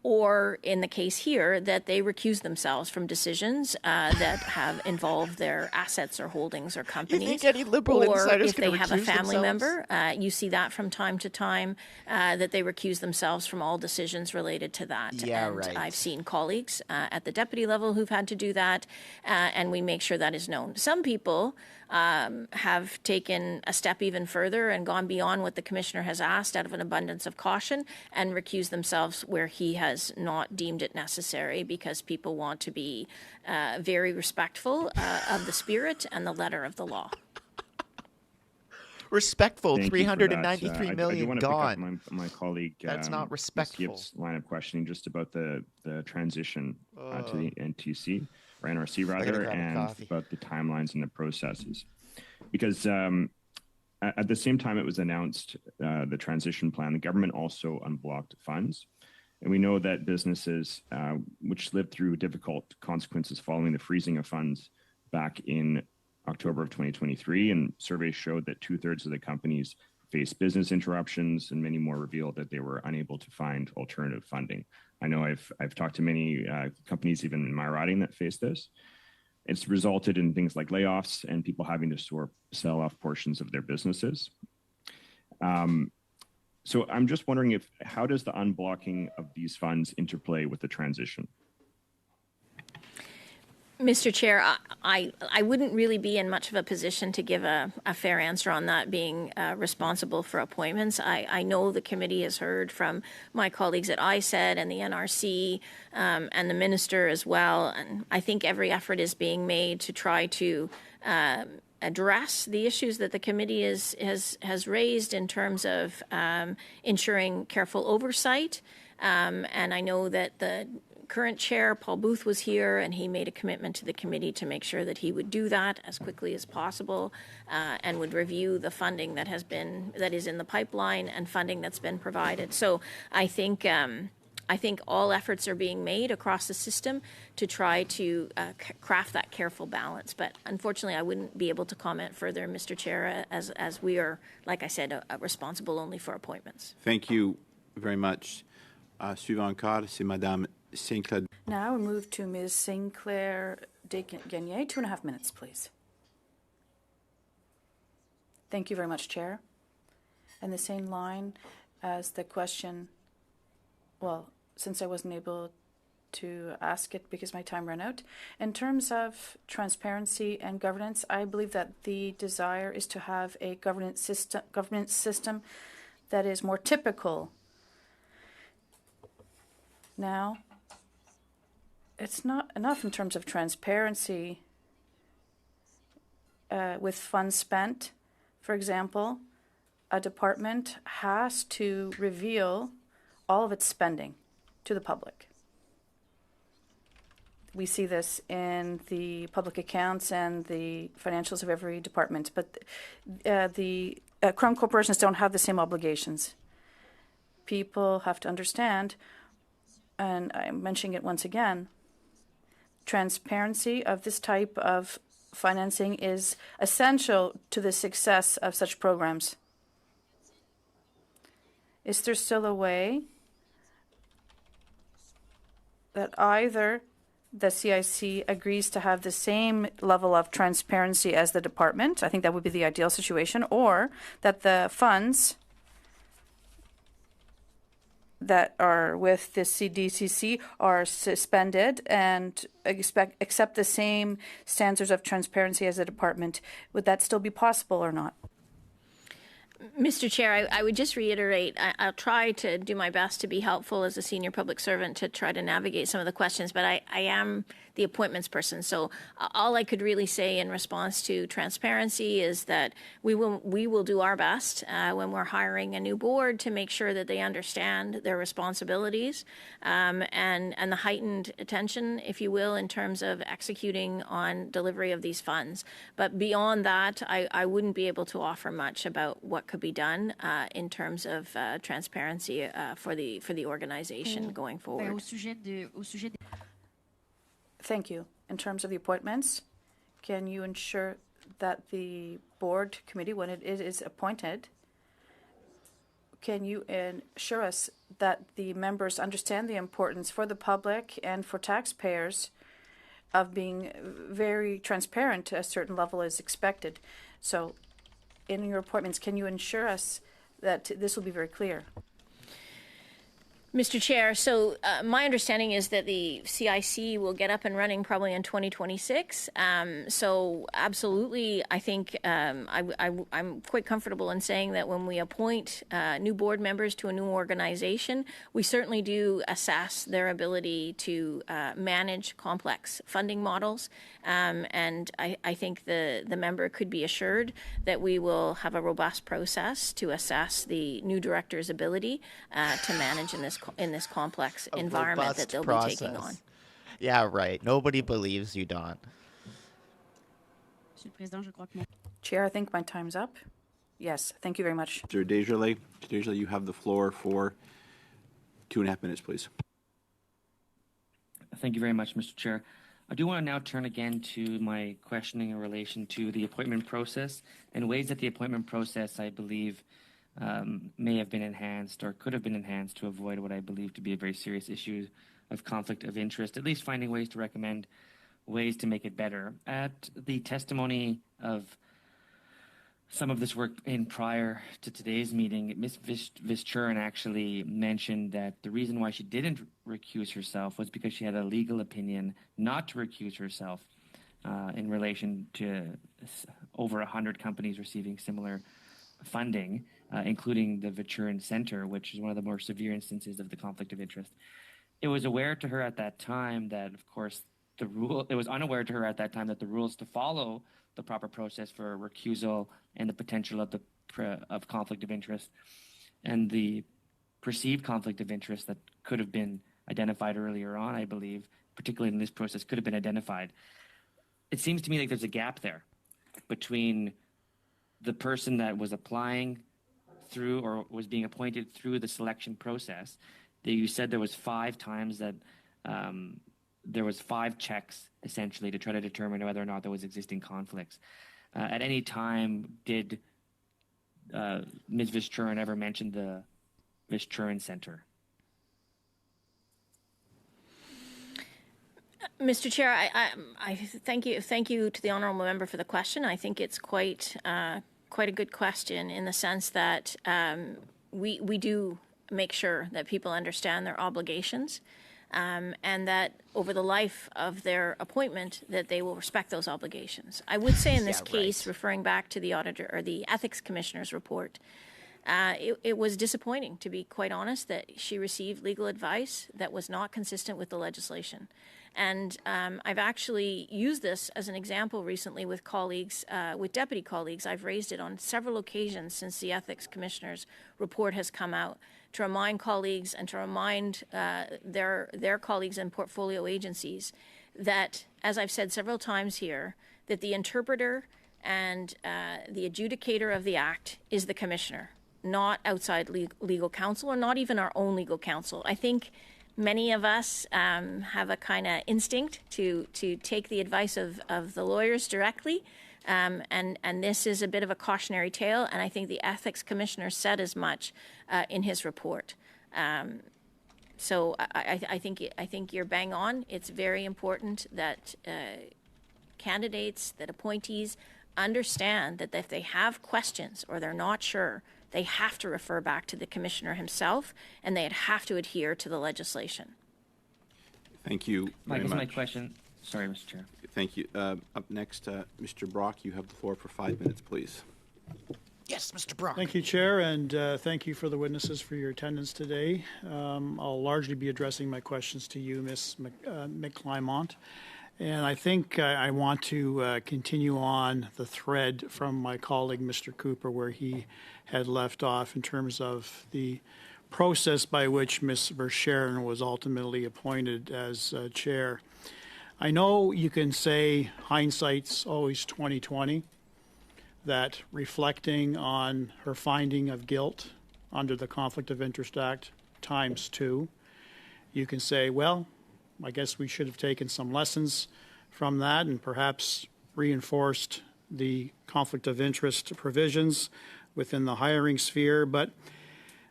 or in the case here, that they recuse themselves from decisions that have involved their assets or holdings or companies. You think any Liberal or insider's if they gonna have a recuse family themselves? member, you see that from time to time, that they recuse themselves from all decisions related to that. Yeah, and right. I've seen colleagues at the deputy level who've had to do that, and we make sure that is known. Some people have taken a step even further and gone beyond what the Commissioner has asked out of an abundance of caution and recused themselves where he has not deemed it necessary, because people want to be very respectful of the spirit and the letter of the law. Respectful, Thank you for that. 393 million I do want to gone. pick up my colleague. That's not Ms. respectful. Gibbs' line of questioning just about the transition to the NTC, or NRC rather, grab a and coffee. about the timelines and the processes. Because at the same time it was announced, the transition plan, the government also unblocked funds. And we know that businesses which lived through difficult consequences following the freezing of funds back in October of 2023, and surveys showed that 2/3 of the companies faced business interruptions, and many more revealed that they were unable to find alternative funding. I know I've talked to many companies, even in my riding, that face this. It's resulted in things like layoffs and people having to sell off portions of their businesses. So I'm just wondering how does the unblocking of these funds interplay with the transition? Mr. Chair, I wouldn't really be in much of a position to give a fair answer on that, being responsible for appointments. I know the committee has heard from my colleagues at ISED and the NRC and the minister as well, and I think every effort is being made to try to address the issues that the committee has raised in terms of ensuring careful oversight. And I know that the current chair, Paul Booth, was here, and he made a commitment to the committee to make sure that he would do that as quickly as possible, and would review the funding that is in the pipeline and funding that's been provided. So I think all efforts are being made across the system to try to craft that careful balance. But unfortunately, I wouldn't be able to comment further, Mr. Chair, as we are, like I said, responsible only for appointments. Thank you very much. Suivant encore, c'est Madame Sinclair. Now we move to Ms. Sinclair Desgagnés. 2.5 minutes, please. Thank you very much, Chair. And the same line as the question, well, since I wasn't able to ask it because my time ran out. In terms of transparency and governance, I believe that the desire is to have a governance system that is more typical. Now, it's not enough in terms of transparency with funds spent. For example, a department has to reveal all of its spending to the public. We see this in the public accounts and the financials of every department, but the Crown corporations don't have the same obligations. People have to understand, and I'm mentioning it once again, transparency of this type of financing is essential to the success of such programs. Is there still a way that either the CIC agrees to have the same level of transparency as the department, I think that would be the ideal situation, or that the funds that are with the CDCC are suspended and accept the same standards of transparency as the department. Would that still be possible or not? Mr. Chair, I would just reiterate, I'll try to do my best to be helpful as a senior public servant to try to navigate some of the questions, but I am the appointments person. So all I could really say in response to transparency is that we will do our best when we're hiring a new board to make sure that they understand their responsibilities and the heightened attention, if you will, in terms of executing on delivery of these funds. But beyond that, I wouldn't be able to offer much about what could be done in terms of transparency for the organization going forward. Thank you. In terms of the appointments, can you ensure that the board committee, when it is appointed, can you ensure us that the members understand the importance for the public and for taxpayers of being very transparent to a certain level is expected? So in your appointments, can you ensure us that this will be very clear? Mr. Chair, so my understanding is that the CIC will get up and running probably in 2026. So absolutely, I think I'm quite comfortable in saying that when we appoint new board members to a new organization, we certainly do assess their ability to manage complex funding models. And I think the member could be assured that we will have a robust process to assess the new director's ability to manage in this complex environment that they'll be taking on. Yeah, right. Nobody believes you, Don. Chair, I think my time's up. Yes, thank you very much. Mr. Desjardins, you have the floor for 2.5 minutes, please. Thank you very much, Mr. Chair. I do want to now turn again to my questioning in relation to the appointment process and ways that the appointment process, I believe, may have been enhanced or could have been enhanced to avoid what I believe to be a very serious issue of conflict of interest, at least finding ways to recommend ways to make it better. At the testimony of some of this work in prior to today's meeting, Ms. Vischuren actually mentioned that the reason why she didn't recuse herself was because she had a legal opinion not to recuse herself in relation to over 100 companies receiving similar funding, including the Vischuren Center, which is one of the more severe instances of the conflict of interest. It was aware to her at that time that, of course, it was unaware to her at that time that the rules to follow the proper process for recusal and the potential of conflict of interest and the perceived conflict of interest that could have been identified earlier on, I believe, particularly in this process, could have been identified. It seems to me like there's a gap there between the person that was applying through or was being appointed through the selection process. You said there was 5 times that there was 5 checks essentially to try to determine whether or not there was existing conflicts. At any time, did Ms. Vischuren ever mention the Vischuren Center? Mr. Chair, I thank you to the honourable member for the question. I think it's quite a good question in the sense that we do make sure that people understand their obligations and that over the life of their appointment that they will respect those obligations. I would say in this case, referring back to the auditor or the ethics commissioner's report, it was disappointing, to be quite honest, that she received legal advice that was not consistent with the legislation. And I've actually used this as an example recently with colleagues, with deputy colleagues. I've raised it on several occasions since the Ethics Commissioner's report has come out to remind colleagues and to remind their colleagues in portfolio agencies that, as I've said several times here, that the interpreter and the adjudicator of the Act is the Commissioner, not outside legal counsel or not even our own legal counsel. I think many of us have a kind of instinct to take the advice of the lawyers directly, and this is a bit of a cautionary tale, and I think the Ethics Commissioner said as much in his report. So I think you're bang on. It's very important that candidates, that appointees understand that if they have questions or they're not sure, they have to refer back to the commissioner himself, and they'd have to adhere to the legislation. Thank you very much. My question. Sorry, Mr. Chair. Thank you. Up next, Mr. Brock, you have the floor for 5 minutes, please. Yes, Mr. Brock. Thank you, Chair, and thank you for the witnesses for your attendance today. I'll largely be addressing my questions to you, Ms. McClymont. And I think I want to continue on the thread from my colleague, Mr. Cooper, where he had left off in terms of the process by which Ms. Verschaeren was ultimately appointed as chair. I know you can say hindsight's always 20/20, that reflecting on her finding of guilt under the Conflict of Interest Act ×2, you can say, well, I guess we should have taken some lessons from that and perhaps reinforced the conflict of interest provisions within the hiring sphere. But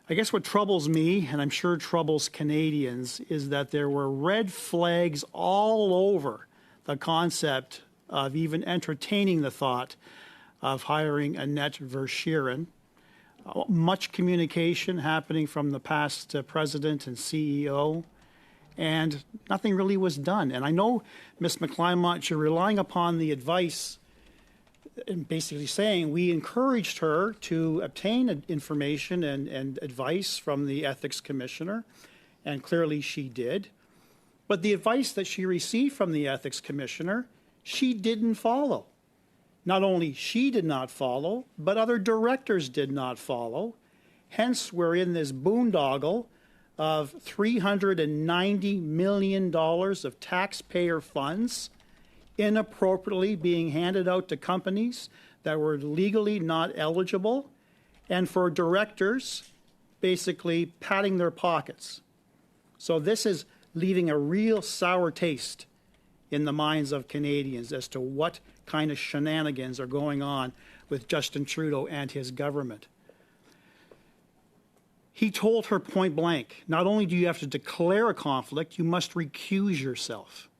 I guess what troubles me, and I'm sure troubles Canadians, is that there were red flags all over the concept of even entertaining the thought of hiring Annette Verschaeren. Much communication happening from the past president and CEO, and nothing really was done. And I know, Ms. McClymont, you're relying upon the advice and basically saying we encouraged her to obtain information and advice from the ethics commissioner, and clearly she did. But the advice that she received from the ethics commissioner, she didn't follow. Not only she did not follow, but other directors did not follow. Hence, we're in this boondoggle of $390 million of taxpayer funds inappropriately being handed out to companies that were legally not eligible, and for directors basically patting their pockets. So this is leaving a real sour taste in the minds of Canadians as to what kind of shenanigans are going on with Justin Trudeau and his government. He told her point blank, not only do you have to declare a conflict, you must recuse yourself.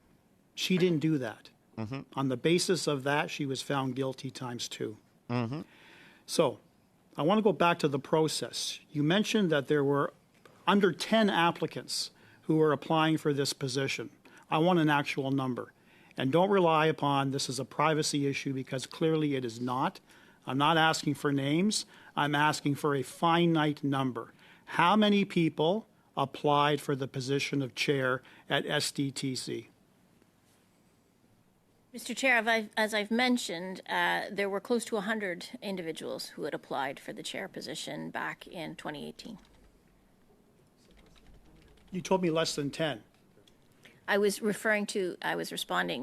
She didn't do that. Mm-hmm. On the basis of that, she was found guilty ×2. Mm-hmm. So I want to go back to the process. You mentioned that there were under 10 applicants who were applying for this position. I want an actual number. And don't rely upon this as a privacy issue, because clearly it is not. I'm not asking for names. I'm asking for a finite number. How many people applied for the position of chair at SDTC? Mr. Chair, as I've mentioned, there were close to 100 individuals who had applied for the chair position back in 2018. You told me less than 10. I was responding,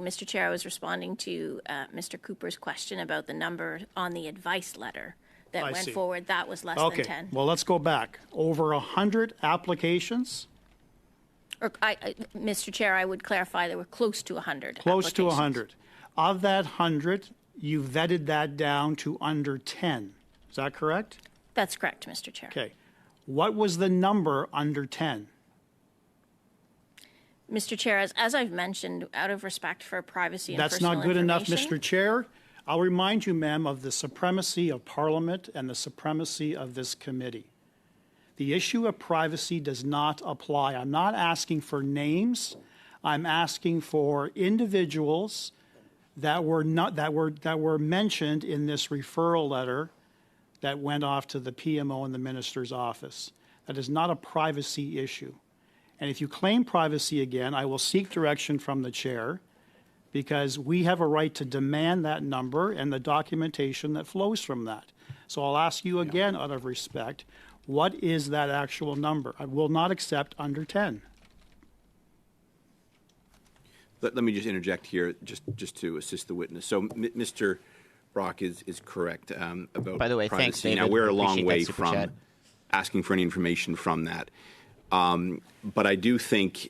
Mr. Chair, I was responding to Mr. Cooper's question about the number on the advice letter that went forward. That was less than 10. Well, let's go back. Over 100 applications? Mr. Chair, I would clarify there were close to 100 Close to 100. Of that 100, you vetted that down to under 10. Is that correct? That's correct, Mr. Chair. Okay. What was the number under 10? Mr. Chair, as I've mentioned, out of respect for privacy and That's personal not good enough, information- Mr. Chair. I'll remind you, ma'am, of the supremacy of Parliament and the supremacy of this committee. The issue of privacy does not apply. I'm not asking for names. I'm asking for individuals that were mentioned in this referral letter that went off to the PMO and the minister's office. That is not a privacy issue. And if you claim privacy again, I will seek direction from the chair, because we have a right to demand that number and the documentation that flows from that. So I'll ask you again, out of respect, what is that actual number? I will not accept under 10. Let me just interject here, just to assist the witness. So Mr. Brock is correct about By the way, privacy. thanks, David. Now, we're a long Appreciate way that super from chat. asking for any information from that. But I do think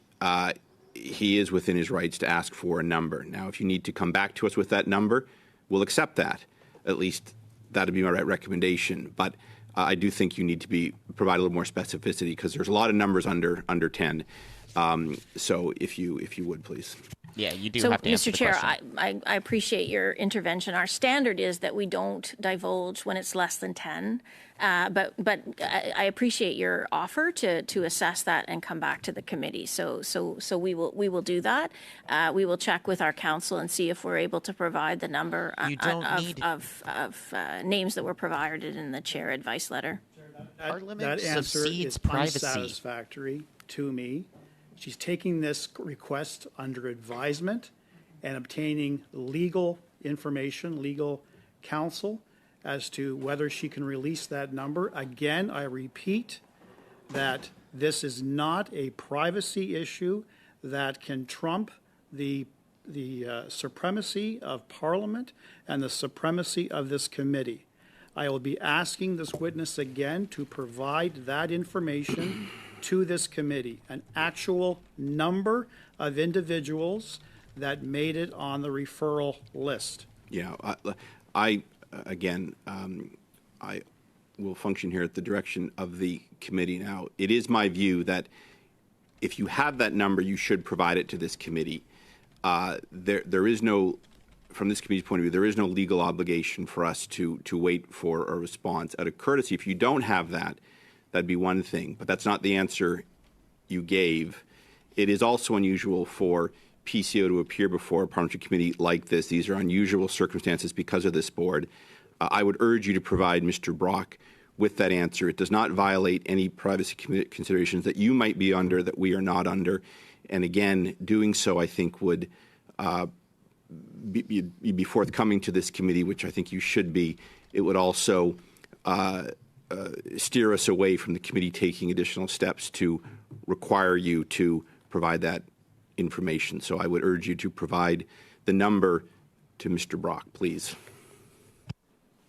he is within his rights to ask for a number. Now, if you need to come back to us with that number, we'll accept that. At least that would be my right recommendation. But I do think you need to provide a little more specificity because there's a lot of numbers under 10. So if you would, please. Yeah, you do So, have to answer Mr. the Chair, question. I appreciate your intervention. Our standard is that we don't divulge when it's less than 10, but I appreciate your offer to assess that and come back to the committee. So we will do that. We will check with our council and see if we're able to provide the number You don't of names that were provided in the chair advice letter. That answer subcedes is privacy. unsatisfactory to me. She's taking this request under advisement and obtaining legal information, legal counsel as to whether she can release that number. Again, I repeat that this is not a privacy issue that can trump the supremacy of Parliament and the supremacy of this committee. I will be asking this witness again to provide that information to this committee, an actual number of individuals that made it on the referral list. Yeah, I will function here at the direction of the committee now. It is my view that if you have that number, you should provide it to this committee. There is no, from this committee's point of view, there is no legal obligation for us to wait for a response. Out of courtesy, if you don't have that, that'd be one thing, but that's not the answer you gave. It is also unusual for PCO to appear before a parliamentary committee like this. These are unusual circumstances because of this board. I would urge you to provide Mr. Brock with that answer. It does not violate any privacy considerations that you might be under that we are not under. And again, doing so, I think, would be forthcoming to this committee, which I think you should be. It would also steer us away from the committee taking additional steps to require you to provide that information. So I would urge you to provide the number to Mr. Brock, please.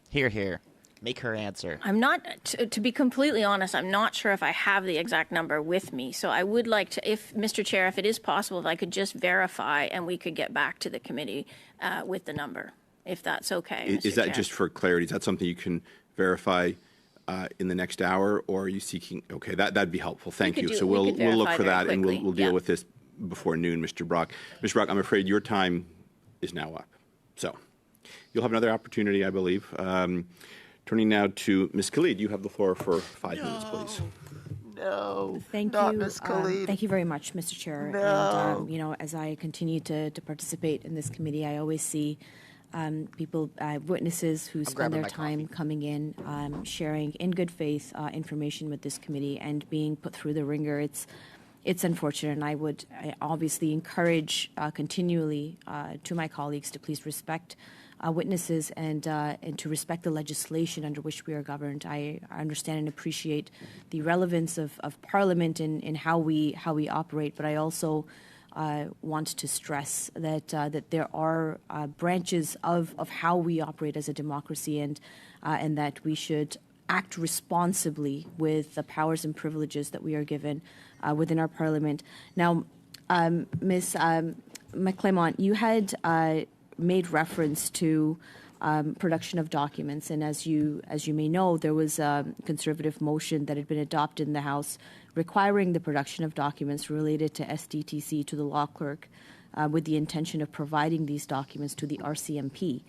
Here. Make her answer. I'm not, to be completely honest, I'm not sure if I have the exact number with me. So I would like to, if, Mr. Chair, if it is possible, if I could just verify and we could get back to the committee with the number, if that's okay. Is that just for clarity? Is that something you can verify in the next hour, or are you seeking? Okay, that'd be helpful. Thank you. So we'll look for that and we'll deal with this before noon, Mr. Brock. Mr. Brock, I'm afraid your time is now up. So you'll have another opportunity, I believe. Turning now to Ms. Khalid, you have the floor for 5 minutes, please. No, thank not you. Ms. Khalid. Thank you very much, Mr. Chair. No. And as I continue to participate in this committee, I always see people, witnesses who spend their time coming in, sharing in good faith information with this committee and being put through the ringer. It's unfortunate, and I obviously encourage continually to my colleagues to please respect witnesses and to respect the legislation under which we are governed. I understand and appreciate the relevance of Parliament in how we operate, but I also want to stress that there are branches of how we operate as a democracy, and that we should act responsibly with the powers and privileges that we are given within our Parliament. Now, Ms. McClymont, you had made reference to production of documents, and as you may know, there was a Conservative motion that had been adopted in the House requiring the production of documents related to SDTC to the law clerk with the intention of providing these documents to the RCMP.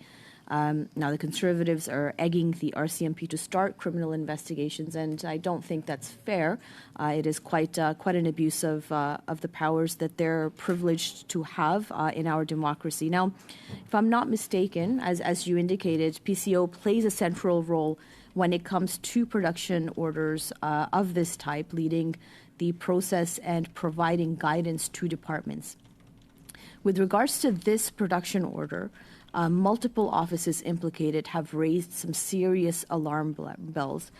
Now, the Conservatives are egging the RCMP to start criminal investigations, and I don't think that's fair. It is quite an abuse of the powers that they're privileged to have in our democracy. Now, if I'm not mistaken, as you indicated, PCO plays a central role when it comes to production orders of this type, leading the process and providing guidance to departments. With regards to this production order, multiple offices implicated have raised some serious alarm bells.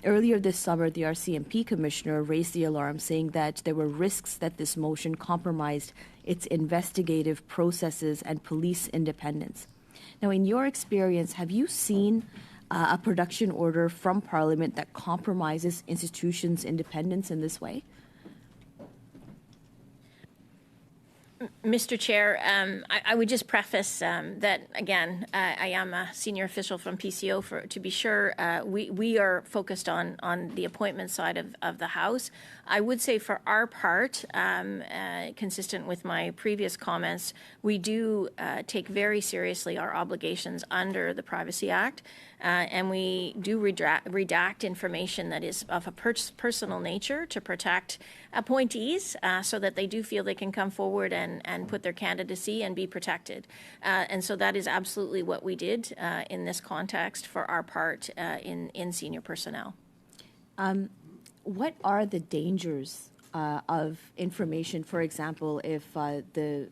Earlier this summer, the RCMP commissioner raised the alarm, saying that there were risks that this motion compromised its investigative processes and police independence. Now, in your experience, have you seen a production order from Parliament that compromises institutions' independence in this way? Mr. Chair, I would just preface that, again, I am a senior official from PCO. To be sure, we are focused on the appointment side of the House. I would say for our part, consistent with my previous comments, we do take very seriously our obligations under the Privacy Act, and we do redact information that is of a personal nature to protect appointees so that they do feel they can come forward and put their candidacy and be protected. And so that is absolutely what we did in this context for our part in senior personnel. What are the dangers of information? For example, if the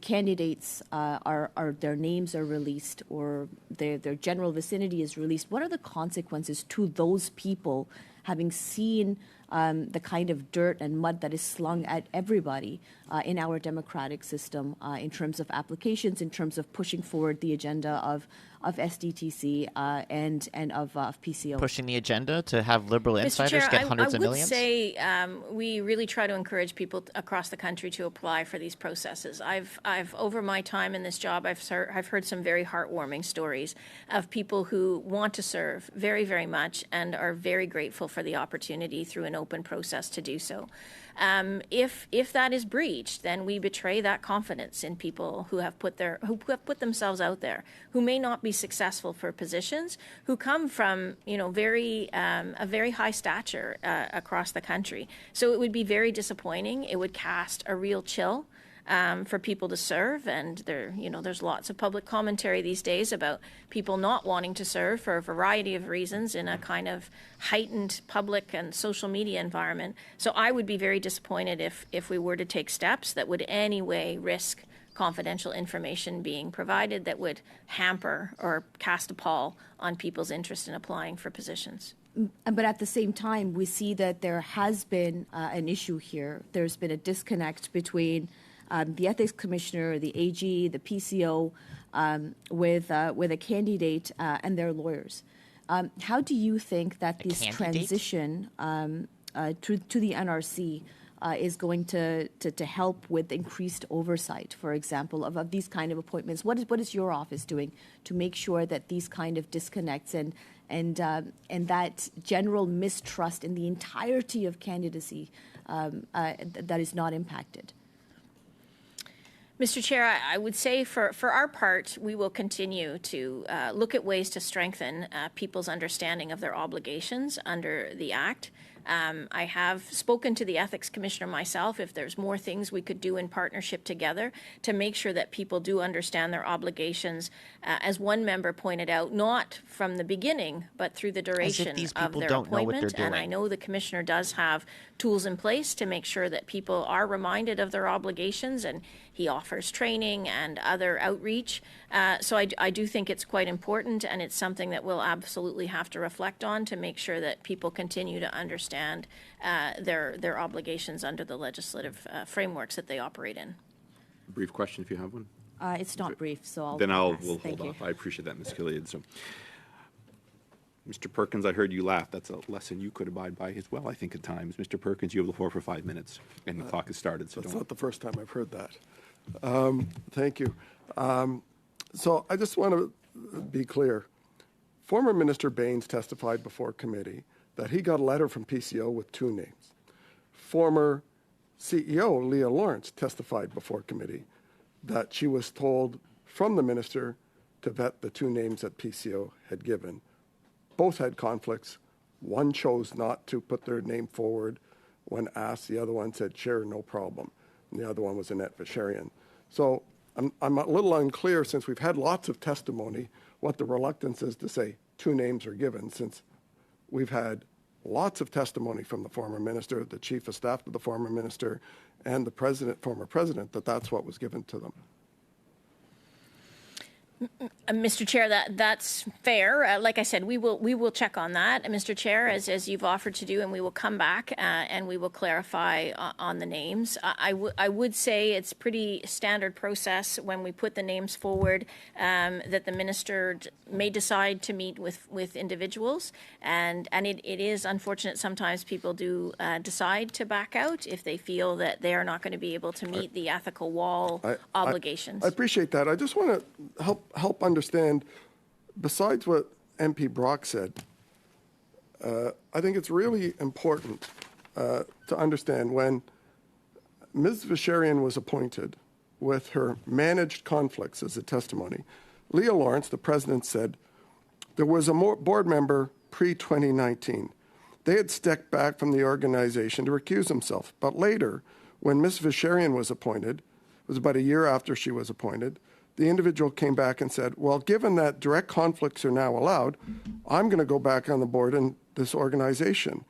candidates are their names are released or their general vicinity is released, what are the consequences to those people having seen the kind of dirt and mud that is slung at everybody in our democratic system in terms of applications, in terms of pushing forward the agenda of SDTC and of PCO? Pushing the agenda to have liberal insiders get hundreds of millions? I would say we really try to encourage people across the country to apply for these processes. I've over my time in this job, I've heard some very heartwarming stories of people who want to serve very, very much and are very grateful for the opportunity through an open process to do so. If that is breached, then we betray that confidence in people who have put themselves out there, who may not be successful for positions, who come from a very high stature across the country. So it would be very disappointing. It would cast a real chill for people to serve, and there's lots of public commentary these days about people not wanting to serve for a variety of reasons in a kind of heightened public and social media environment. So I would be very disappointed if we were to take steps that would anyway risk confidential information being provided that would hamper or cast a pall on people's interest in applying for positions. But at the same time, we see that there has been an issue here. There's been a disconnect between the ethics commissioner, the AG, the PCO, with a candidate and their lawyers. How do you think that this transition to the NRC is going to help with increased oversight, for example, of these kind of appointments? What is your office doing to make sure that these kind of disconnects and that general mistrust in the entirety of candidacy that is not impacted? Mr. Chair, I would say for our part, we will continue to look at ways to strengthen people's understanding of their obligations under the Act. I have spoken to the Ethics Commissioner myself if there's more things we could do in partnership together to make sure that people do understand their obligations, as one member pointed out, not from the beginning, but through the duration of their appointment. And I know the Commissioner does have tools in place to make sure that people are reminded of their obligations, and he offers training and other outreach. So I do think it's quite important, and it's something that we'll absolutely have to reflect on to make sure that people continue to understand their obligations under the legislative frameworks that they operate in. A brief question if you have one. It's not brief, so we'll hold off. I appreciate that, Ms. Killian. So, Mr. Perkins, I heard you laugh. That's a lesson you could abide by as well, I think, at times. Mr. Perkins, you have the floor for 5 minutes, and the clock has started. So that's not the first time I've heard that. Thank you. So I just want to be clear. Former Minister Baines testified before committee that he got a letter from PCO with 2 names. Former CEO Leah Lawrence testified before committee that she was told from the minister to vet the 2 names that PCO had given. Both had conflicts. One chose not to put their name forward when asked. The other one said, sure, no problem. And the other one was Annette Vacherian. So I'm a little unclear, since we've had lots of testimony, what the reluctance is to say 2 names are given, since we've had lots of testimony from the former minister, the chief of staff of the former minister, and the former president, that that's what was given to them. Mr. Chair, that's fair. Like I said, we will check on that, Mr. Chair, as you've offered to do, and we will come back and we will clarify on the names. I would say it's pretty standard process when we put the names forward that the minister may decide to meet with individuals, and it is unfortunate sometimes people do decide to back out if they feel that they are not going to be able to meet the ethical wall obligations. I appreciate that. I just want to help understand, besides what MP Brock said, I think it's really important to understand when Ms. Vacherian was appointed with her managed conflicts as a testimony, Leah Lawrence, the president, said there was a board member pre-2019. They had stepped back from the organization to recuse himself. But later, when Ms. Vacherian was appointed, it was about a year after she was appointed, the individual came back and said, well, given that direct conflicts are now allowed, I'm going to go back on the board in this organization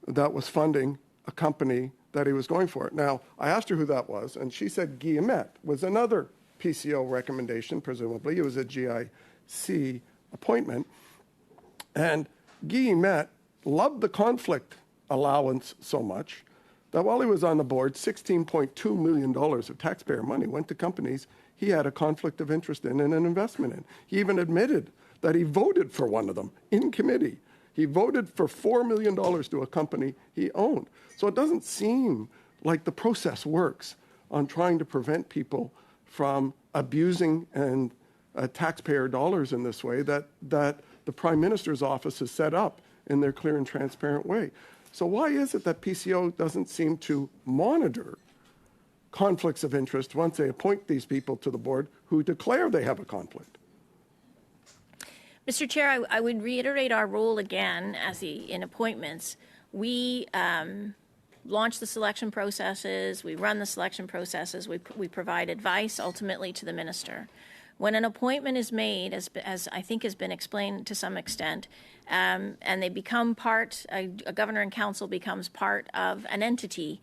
that was funding a company that he was going for. Now, I asked her who that was, and she said Guillemette was another PCO recommendation, presumably. It was a GIC appointment. And Guillemette loved the conflict allowance so much that while he was on the board, $16.2 million of taxpayer money went to companies he had a conflict of interest in and an investment in. He even admitted that he voted for one of them in committee. He voted for $4 million to a company he owned. So it doesn't seem like the process works on trying to prevent people from abusing and taxpayer dollars in this way that the Prime Minister's office has set up in their clear and transparent way. So why is it that PCO doesn't seem to monitor conflicts of interest once they appoint these people to the board who declare they have a conflict? Mr. Chair, I would reiterate our role again in appointments. We launch the selection processes, we run the selection processes, we provide advice ultimately to the minister. When an appointment is made, as I think has been explained to some extent, and they become part, a governor and council becomes part of an entity,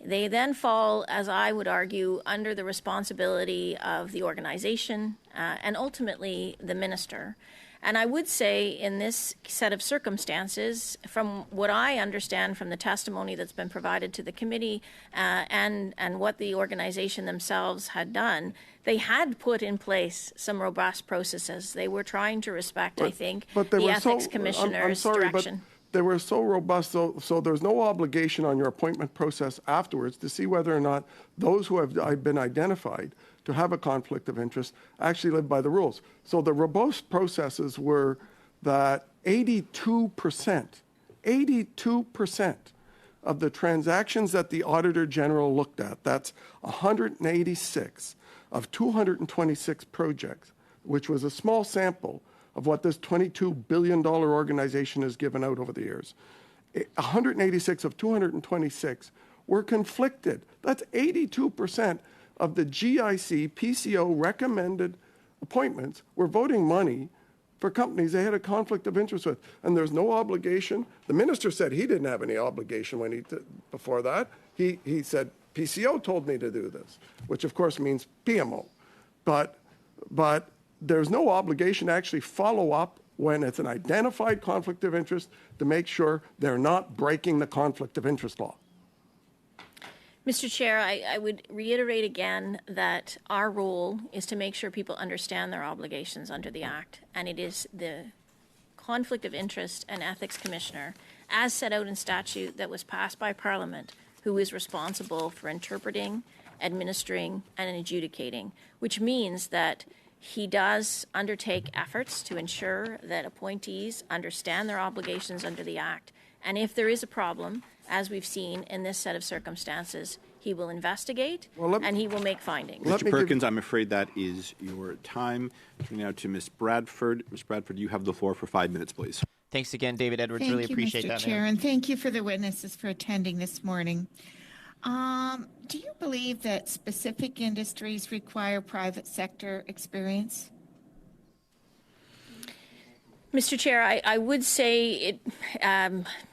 they then fall, as I would argue, under the responsibility of the organization and ultimately the minister. And I would say in this set of circumstances, from what I understand from the testimony that's been provided to the committee and what the organization themselves had done, they had put in place some robust processes. They were trying to respect, I think, the ethics commissioner's direction. They were so robust, so there's no obligation on your appointment process afterwards to see whether or not those who have been identified to have a conflict of interest actually live by the rules. So the robust processes were that 82% of the transactions that the Auditor General looked at, that's 186 of 226 projects, which was a small sample of what this $22 billion organization has given out over the years. 186 of 226 were conflicted. That's 82% of the GIC PCO recommended appointments were voting money for companies they had a conflict of interest with. And there's no obligation. The minister said he didn't have any obligation when before that. He said, PCO told me to do this, which of course means PMO. But there's no obligation to actually follow up when it's an identified conflict of interest to make sure they're not breaking the conflict of interest law. Mr. Chair, I would reiterate again that our role is to make sure people understand their obligations under the Act, and it is the Conflict of Interest and Ethics Commissioner, as set out in statute that was passed by Parliament, who is responsible for interpreting, administering, and adjudicating, which means that he does undertake efforts to ensure that appointees understand their obligations under the Act. And if there is a problem, as we've seen in this set of circumstances, he will investigate and he will make findings. Mr. Perkins, I'm afraid that is your time. Turning now to Ms. Bradford. Ms. Bradford, you have the floor for 5 minutes, please. Thanks again, David Edwards. Really appreciate that. Thank you, Mr. Chair, and thank you for the witnesses for attending this morning. Do you believe that specific industries require private sector experience? Mr. Chair, I would say it,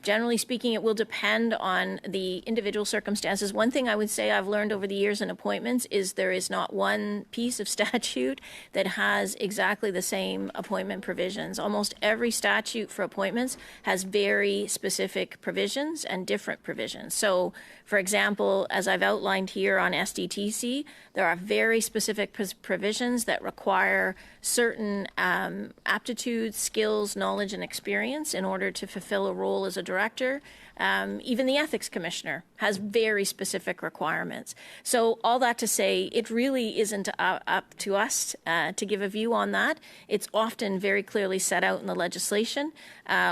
generally speaking, it will depend on the individual circumstances. One thing I would say I've learned over the years in appointments is there is not one piece of statute that has exactly the same appointment provisions. Almost every statute for appointments has very specific provisions and different provisions. So, for example, as I've outlined here on SDTC, there are very specific provisions that require certain aptitudes, skills, knowledge, and experience in order to fulfill a role as a director. Even the ethics commissioner has very specific requirements. So all that to say, it really isn't up to us to give a view on that. It's often very clearly set out in the legislation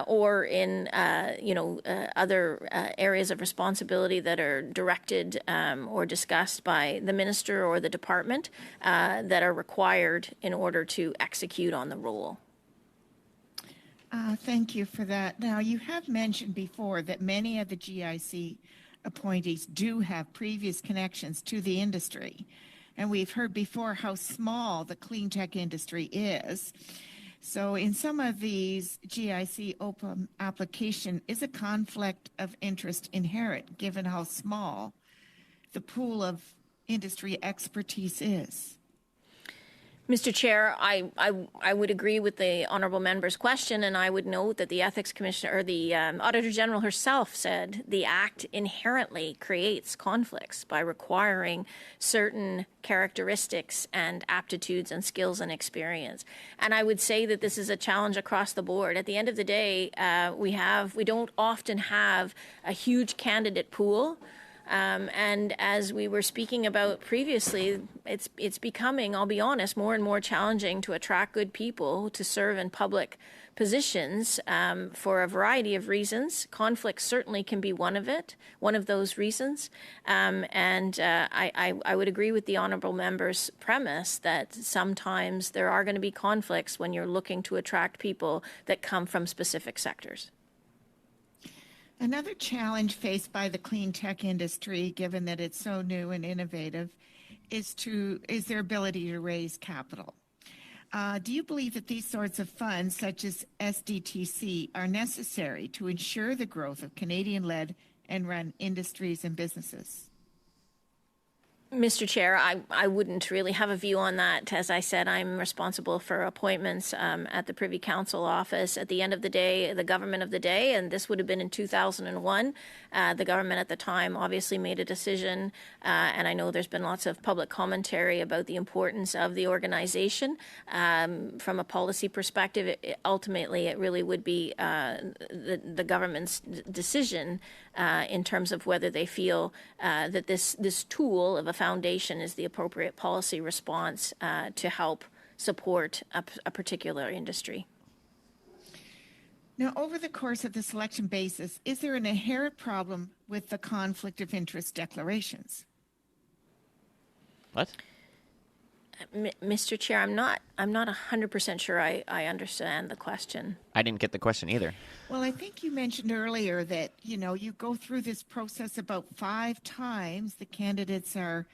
or in other areas of responsibility that are directed or discussed by the minister or the department that are required in order to execute on the role. Thank you for that. Now, you have mentioned before that many of the GIC appointees do have previous connections to the industry. And we've heard before how small the clean tech industry is. So in some of these GIC open application, is a conflict of interest inherent given how small the pool of industry expertise is? Mr. Chair, I would agree with the honourable member's question, and I would note that the ethics commissioner or the Auditor General herself said the Act inherently creates conflicts by requiring certain characteristics and aptitudes and skills and experience. And I would say that this is a challenge across the board. At the end of the day, we don't often have a huge candidate pool. And as we were speaking about previously, it's becoming, I'll be honest, more and more challenging to attract good people to serve in public positions for a variety of reasons. Conflict certainly can be one of those reasons. I would agree with the honourable member's premise that sometimes there are going to be conflicts when you're looking to attract people that come from specific sectors. Another challenge faced by the clean tech industry, given that it's so new and innovative, is their ability to raise capital. Do you believe that these sorts of funds, such as SDTC, are necessary to ensure the growth of Canadian-led and run industries and businesses? Mr. Chair, I wouldn't really have a view on that. As I said, I'm responsible for appointments at the Privy Council Office. At the end of the day, the government of the day, and this would have been in 2001, the government at the time obviously made a decision, and I know there's been lots of public commentary about the importance of the organization. From a policy perspective, ultimately it really would be the government's decision in terms of whether they feel that this tool of a foundation is the appropriate policy response to help support a particular industry. Now, over the course of the selection basis, is there an inherent problem with the conflict of interest declarations? What? Mr. Chair, I'm not 100% sure I understand the question. I didn't get the question either. Well, I think you mentioned earlier that, you go through this process about 5 times. The candidates are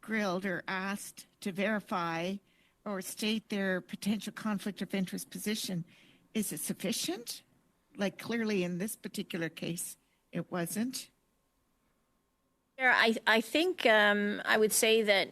grilled or asked to verify or state their potential conflict of interest position. Is it sufficient? Like, clearly in this particular case, it wasn't. I think I would say that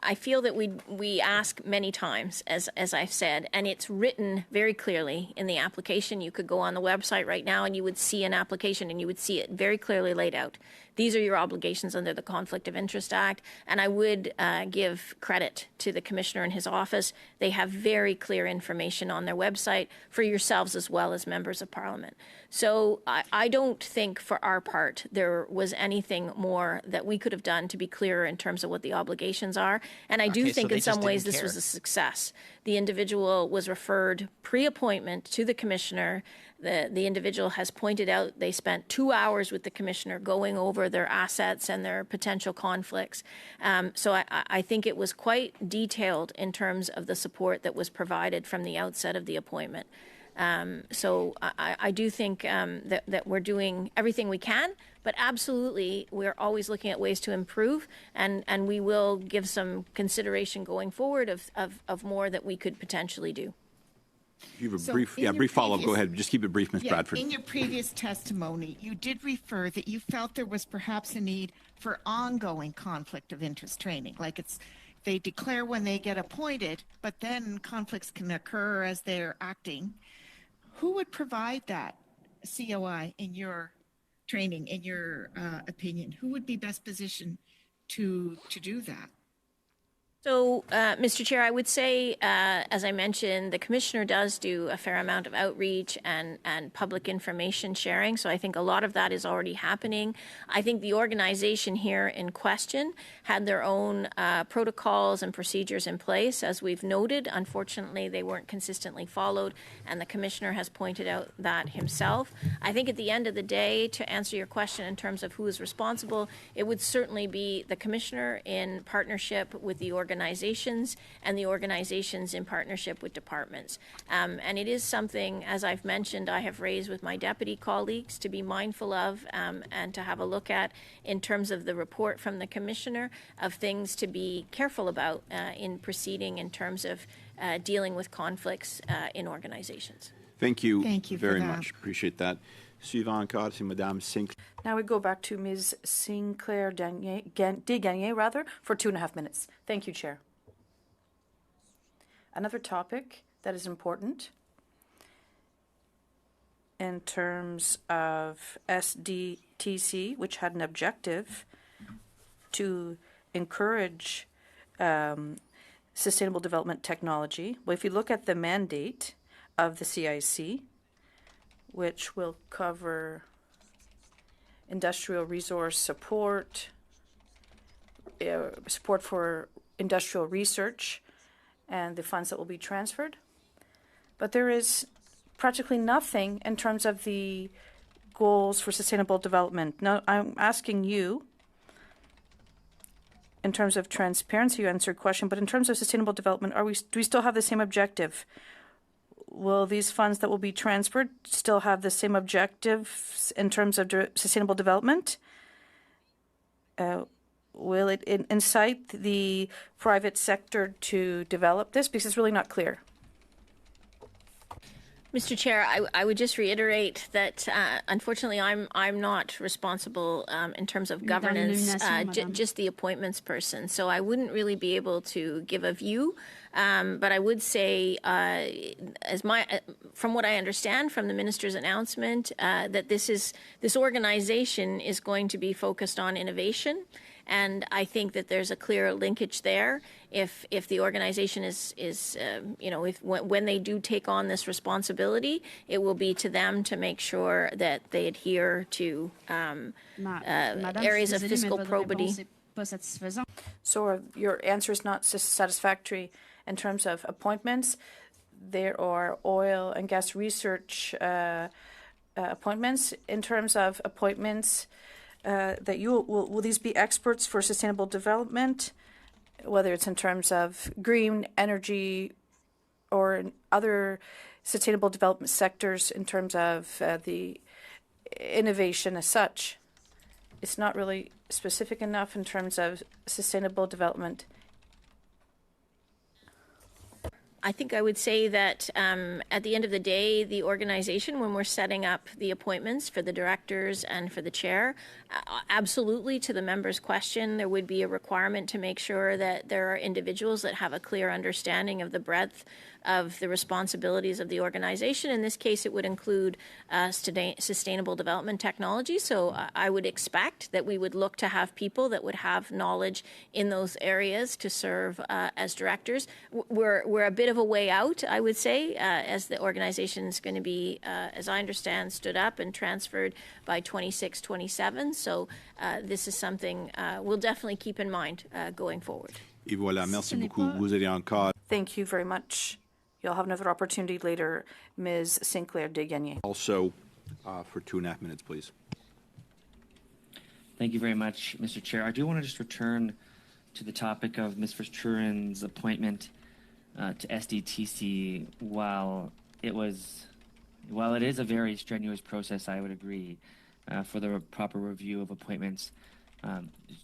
I feel that we ask many times, as I've said, and it's written very clearly in the application. You could go on the website right now and you would see an application and you would see it very clearly laid out. These are your obligations under the Conflict of Interest Act, and I would give credit to the Commissioner and his office. They have very clear information on their website for yourselves as well as members of Parliament. So I don't think for our part there was anything more that we could have done to be clearer in terms of what the obligations are. And I do think in some ways this was a success. The individual was referred pre-appointment to the Commissioner. The individual has pointed out they spent 2 hours with the Commissioner going over their assets and their potential conflicts. So I think it was quite detailed in terms of the support that was provided from the outset of the appointment. So I do think that we're doing everything we can, but absolutely we're always looking at ways to improve, and we will give some consideration going forward of more that we could potentially do. You have a So brief, in your brief follow-up. Go previous- ahead. Just keep it brief, Ms. Bradford. In your previous testimony, you did refer that you felt there was perhaps a need for ongoing conflict of interest training. Like they declare when they get appointed, but then conflicts can occur as they're acting. Who would provide that COI in your training, in your opinion? Who would be best positioned to do that? So, Mr. Chair, I would say, as I mentioned, the Commissioner does do a fair amount of outreach and public information sharing. So I think a lot of that is already happening. I think the organization here in question had their own protocols and procedures in place. As we've noted, unfortunately, they weren't consistently followed, and the Commissioner has pointed out that himself. I think at the end of the day, to answer your question in terms of who is responsible, it would certainly be the Commissioner in partnership with the organizations and the organizations in partnership with departments. And it is something, as I've mentioned, I have raised with my deputy colleagues to be mindful of and to have a look at in terms of the report from the Commissioner of things to be careful about in proceeding in terms of dealing with conflicts in organizations. Thank you, Thank you for very that. much. Appreciate that. Suivant encore, c'est Madame Sinclair. Now we go back to Ms. Sinclair Desgagnés, for 2.5 minutes. Thank you, Chair. Another topic that is important in terms of SDTC, which had an objective to encourage sustainable development technology. Well, if you look at the mandate of the CIC, which will cover industrial resource support, support for industrial research, and the funds that will be transferred. But there is practically nothing in terms of the goals for sustainable development. Now, I'm asking you, in terms of transparency, you answered a question, but in terms of sustainable development, do we still have the same objective? Will these funds that will be transferred still have the same objectives in terms of sustainable development? Will it incite the private sector to develop this? Because it's really not clear. Mr. Chair, I would just reiterate that unfortunately I'm not responsible in terms of governance, just the appointments person. So I wouldn't really be able to give a view. But I would say, from what I understand from the minister's announcement, that this organization is going to be focused on innovation. And I think that there's a clear linkage there. If the organization when they do take on this responsibility, it will be to them to make sure that they adhere to areas of fiscal probity. So your answer is not satisfactory in terms of appointments. There are oil and gas research appointments. In terms of appointments, that will these be experts for sustainable development, whether it's in terms of green energy or in other sustainable development sectors in terms of the innovation as such? It's not really specific enough in terms of sustainable development. I think I would say that at the end of the day, the organization, when we're setting up the appointments for the directors and for the chair, absolutely to the member's question, there would be a requirement to make sure that there are individuals that have a clear understanding of the breadth of the responsibilities of the organization. In this case, it would include sustainable development technology. So I would expect that we would look to have people that would have knowledge in those areas to serve as directors. We're a bit of a way out, I would say, as the organization is going to be, as I understand, stood up and transferred by 26-27. So this is something we'll definitely keep in mind going forward. Et voilà, merci beaucoup. Vous allez encore. Thank you very much. You'll have another opportunity later, Ms. Sinclair Desgagnés. Also, for 2.5 minutes, please. Thank you very much, Mr. Chair. I do want to just return to the topic of Ms. Verschuren's appointment to SDTC. While it is a very strenuous process, I would agree, for the proper review of appointments.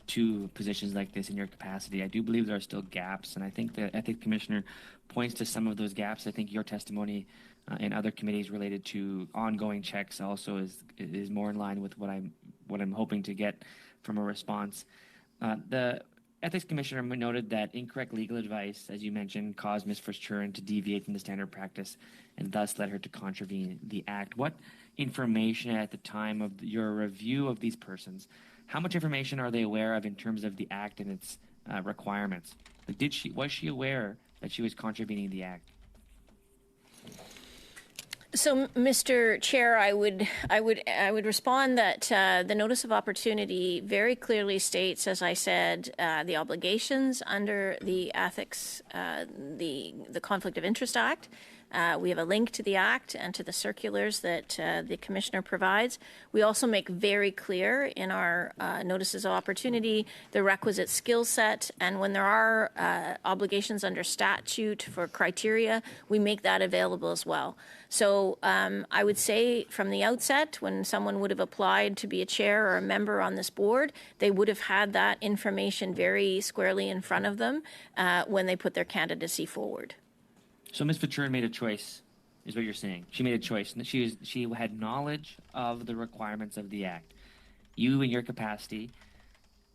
to positions like this in your capacity. I do believe there are still gaps, and I think the Ethics Commissioner points to some of those gaps. I think your testimony in other committees related to ongoing checks also is more in line with what I'm hoping to get from a response. The Ethics Commissioner noted that incorrect legal advice, as you mentioned, caused Ms. Verschuren to deviate from the standard practice and thus led her to contravene the Act. What information at the time of your review of these persons, how much information are they aware of in terms of the Act and its requirements? Like, was she aware that she was contravening the Act? So, Mr. Chair, I would respond that the notice of opportunity very clearly states, as I said, the obligations under the ethics, the Conflict of Interest Act. We have a link to the Act and to the circulars that the Commissioner provides. We also make very clear in our notices of opportunity the requisite skill set, and when there are obligations under statute for criteria, we make that available as well. So I would say from the outset, when someone would have applied to be a chair or a member on this board, they would have had that information very squarely in front of them when they put their candidacy forward. So Ms. Verschuren made a choice, is what you're saying. She made a choice. She had knowledge of the requirements of the Act. You, in your capacity,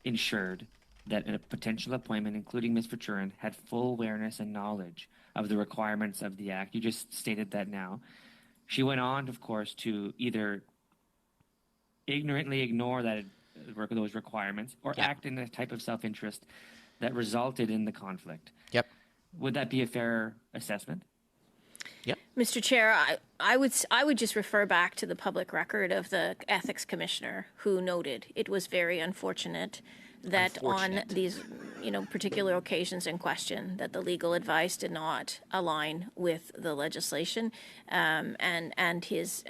ensured that a potential appointment, including Ms. Verschuren, had full awareness and knowledge of the requirements of the Act. You just stated that now. She went on, of course, to either ignorantly ignore those requirements or act in a type of self-interest that resulted in the conflict. Yep. Would that be a fair assessment? Yep. Mr. Chair, I would just refer back to the public record of the Ethics Commissioner, who noted it was very unfortunate that on these particular occasions in question that the legal advice did not align with the legislation and his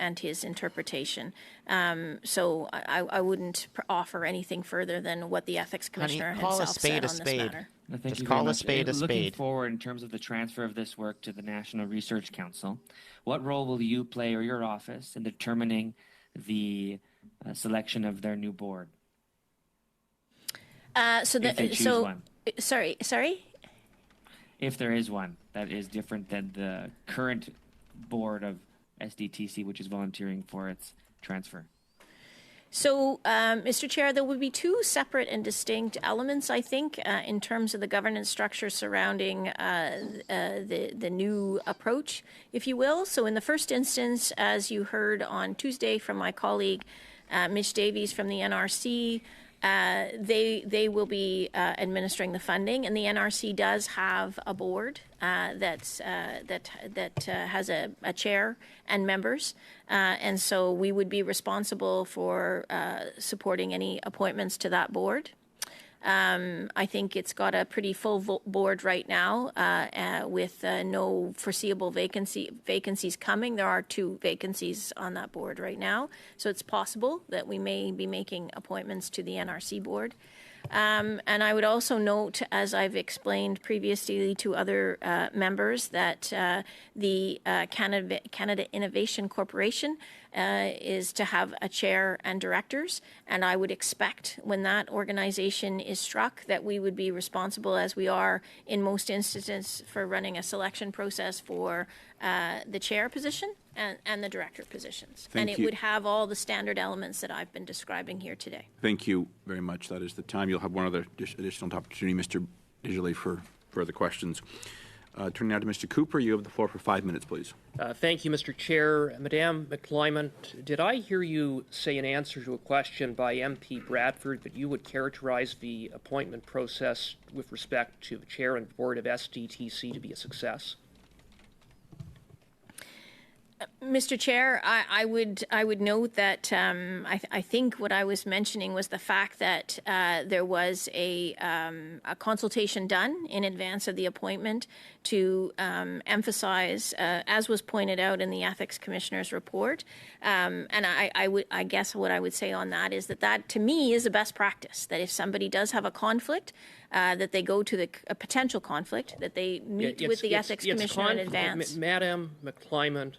interpretation. So I wouldn't offer anything further than what the Ethics Commissioner himself said on this matter. Thank you call very a much. spade a Looking spade. forward in terms of the transfer of this work to the National Research Council, what role will you play or your office in determining the selection of their new board? If they choose one. Sorry. If there is one that is different than the current board of SDTC, which is volunteering for its transfer. So, Mr. Chair, there would be two separate and distinct elements, I think, in terms of the governance structure surrounding the new approach, if you will. So in the first instance, as you heard on Tuesday from my colleague, Mitch Davies from the NRC, they will be administering the funding, and the NRC does have a board that has a chair and members, and so we would be responsible for supporting any appointments to that board. I think it's got a pretty full board right now with no foreseeable vacancies coming. There are 2 vacancies on that board right now, so it's possible that we may be making appointments to the NRC board. And I would also note, as I've explained previously to other members, that the Canada Innovation Corporation is to have a chair and directors, and I would expect when that organization is struck that we would be responsible, as we are in most instances, for running a selection process for the chair position and the director positions. Thank and it you. would have all the standard elements that I've been describing here today. Thank you very much. That is the time. You'll have one other additional opportunity, Mr. Digely, for further questions. Turning now to Mr. Cooper, you have the floor for 5 minutes, please. Thank you, Mr. Chair. Madame McClymont, did I hear you say in answer to a question by MP Bradford that you would characterize the appointment process with respect to the chair and board of SDTC to be a success? Mr. Chair, I would note that I think what I was mentioning was the fact that there was a consultation done in advance of the appointment to emphasize, as was pointed out in the Ethics Commissioner's report, and I guess what I would say on that is that to me is a best practice, that if somebody does have a conflict, that they go to a potential conflict, that they meet with the Ethics Commissioner in advance. Madam McClymont,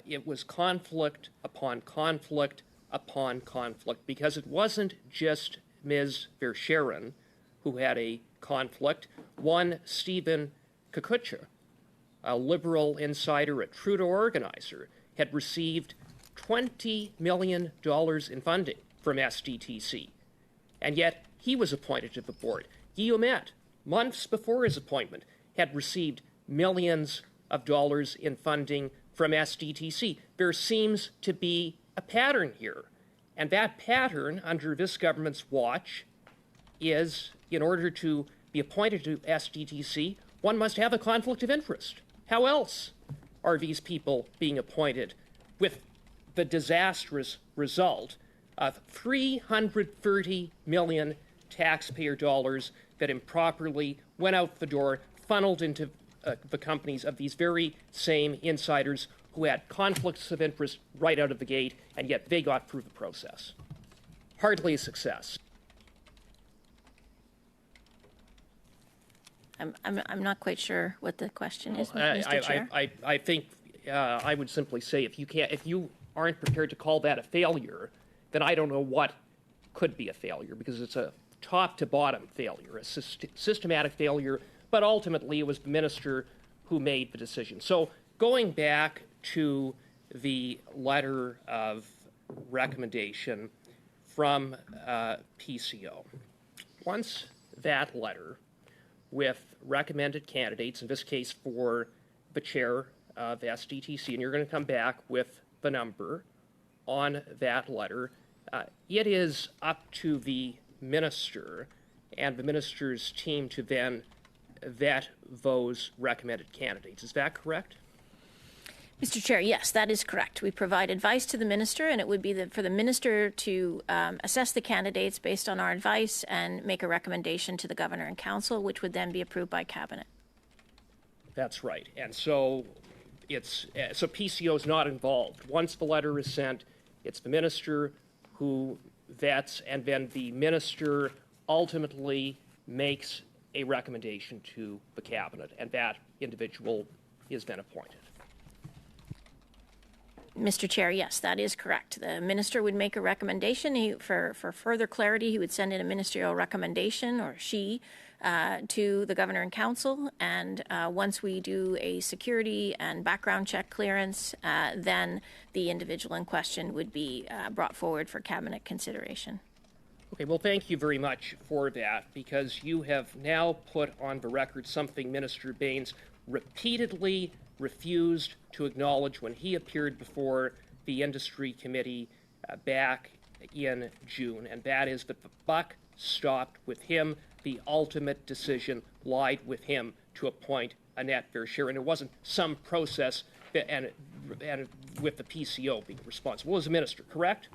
it was conflict upon conflict upon conflict, because it wasn't just Ms. Verscheren, who had a conflict. One, Stephen Kukucha, a Liberal insider at Trudeau Organizer, had received $20 million in funding from SDTC, and yet he was appointed to the board. Guillaume, months before his appointment, had received millions of dollars in funding from SDTC. There seems to be a pattern here, and that pattern under this government's watch is, in order to be appointed to SDTC, one must have a conflict of interest. How else are these people being appointed, with the disastrous result of $330 million taxpayer dollars that improperly went out the door, funneled into the companies of these very same insiders who had conflicts of interest right out of the gate, and yet they got through the process? Hardly a success. I'm not quite sure what the question is, Mr. Chair. I think I would simply say if you aren't prepared to call that a failure, then I don't know what could be a failure, because it's a top to bottom failure, a systematic failure, but ultimately it was the minister who made the decision. So going back to the letter of recommendation from PCO, once that letter with recommended candidates, in this case for the chair of SDTC, and you're going to come back with the number on that letter, it is up to the minister and the minister's team to then vet those recommended candidates. Is that correct? Mr. Chair, yes, that is correct. We provide advice to the minister, and it would be for the minister to assess the candidates based on our advice and make a recommendation to the governor and council, which would then be approved by cabinet. That's right. And so so PCO is not involved. Once the letter is sent, it's the minister who vets, and then the minister ultimately makes a recommendation to the cabinet, and that individual is then appointed. Mr. Chair, yes, that is correct. The minister would make a recommendation. For further clarity, he would send in a ministerial recommendation, or she, to the governor and council. And once we do a security and background check clearance, then the individual in question would be brought forward for cabinet consideration. Okay, well, thank you very much for that, because you have now put on the record something Minister Baines repeatedly refused to acknowledge when he appeared before the industry committee back in June, and that is that the buck stopped with him. The ultimate decision lied with him to appoint Annette Verscheren. It wasn't some process and with the PCO being responsible. It was the minister, correct?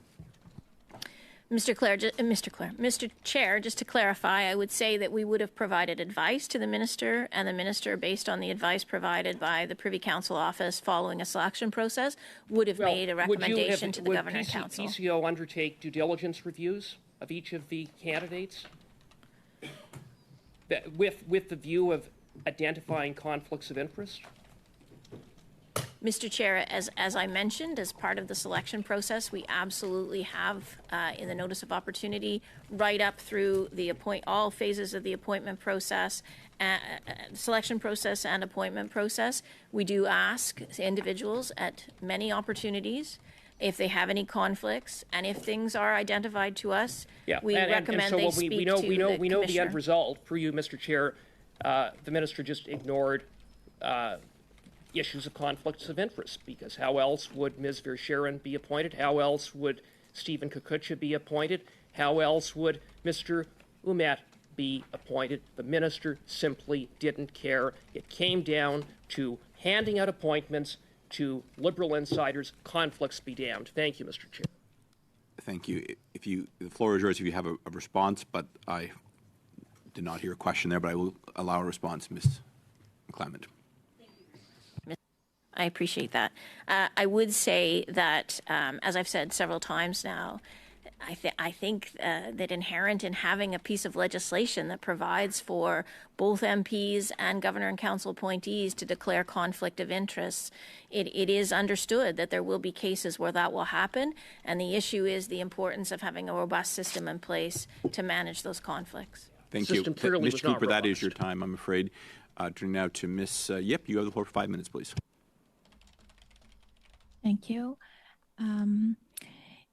Mr. Chair, just to clarify, I would say that we would have provided advice to the minister, and the minister, based on the advice provided by the Privy Council Office following a selection process, would have made a recommendation to the governor and council. Would PCO undertake due diligence reviews of each of the candidates with the view of identifying conflicts of interest? Mr. Chair, as I mentioned, as part of the selection process, we absolutely have, in the notice of opportunity, right up through all phases of the appointment process, selection process and appointment process. We do ask individuals at many opportunities if they have any conflicts, and if things are identified to us, we recommend they speak to the commissioner. We know the end result for you, Mr. Chair. The minister just ignored issues of conflicts of interest, because how else would Ms. Verscheren be appointed? How else would Stephen Kukucha be appointed? How else would Mr. Ouimet be appointed? The minister simply didn't care. It came down to handing out appointments to Liberal insiders. Conflicts be damned. Thank you, Mr. Chair. Thank you. The floor is yours if you have a response, but I did not hear a question there, but I will allow a response, Ms. McClement. I appreciate that. I would say that, as I've said several times now, I think that inherent in having a piece of legislation that provides for both MPs and governor and council appointees to declare conflict of interests, it is understood that there will be cases where that will happen, and the issue is the importance of having a robust system in place to manage those conflicts. Thank you. Mr. Cooper, that is your time, I'm afraid. Turning now to Ms. Yip, you have the floor for 5 minutes, please. Thank you.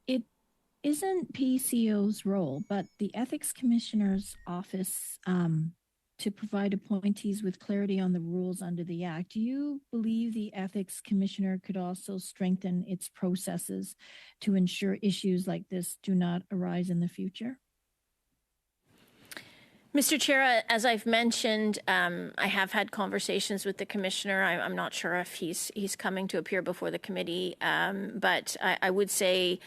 It isn't PCO's role, but the Ethics Commissioner's Office to provide appointees with clarity on the rules under the Act. Do you believe the Ethics Commissioner could also strengthen its processes to ensure issues like this do not arise in the future? Mr. Chair, as I've mentioned, I have had conversations with the Commissioner. I'm not sure if he's coming to appear before the committee, but I would say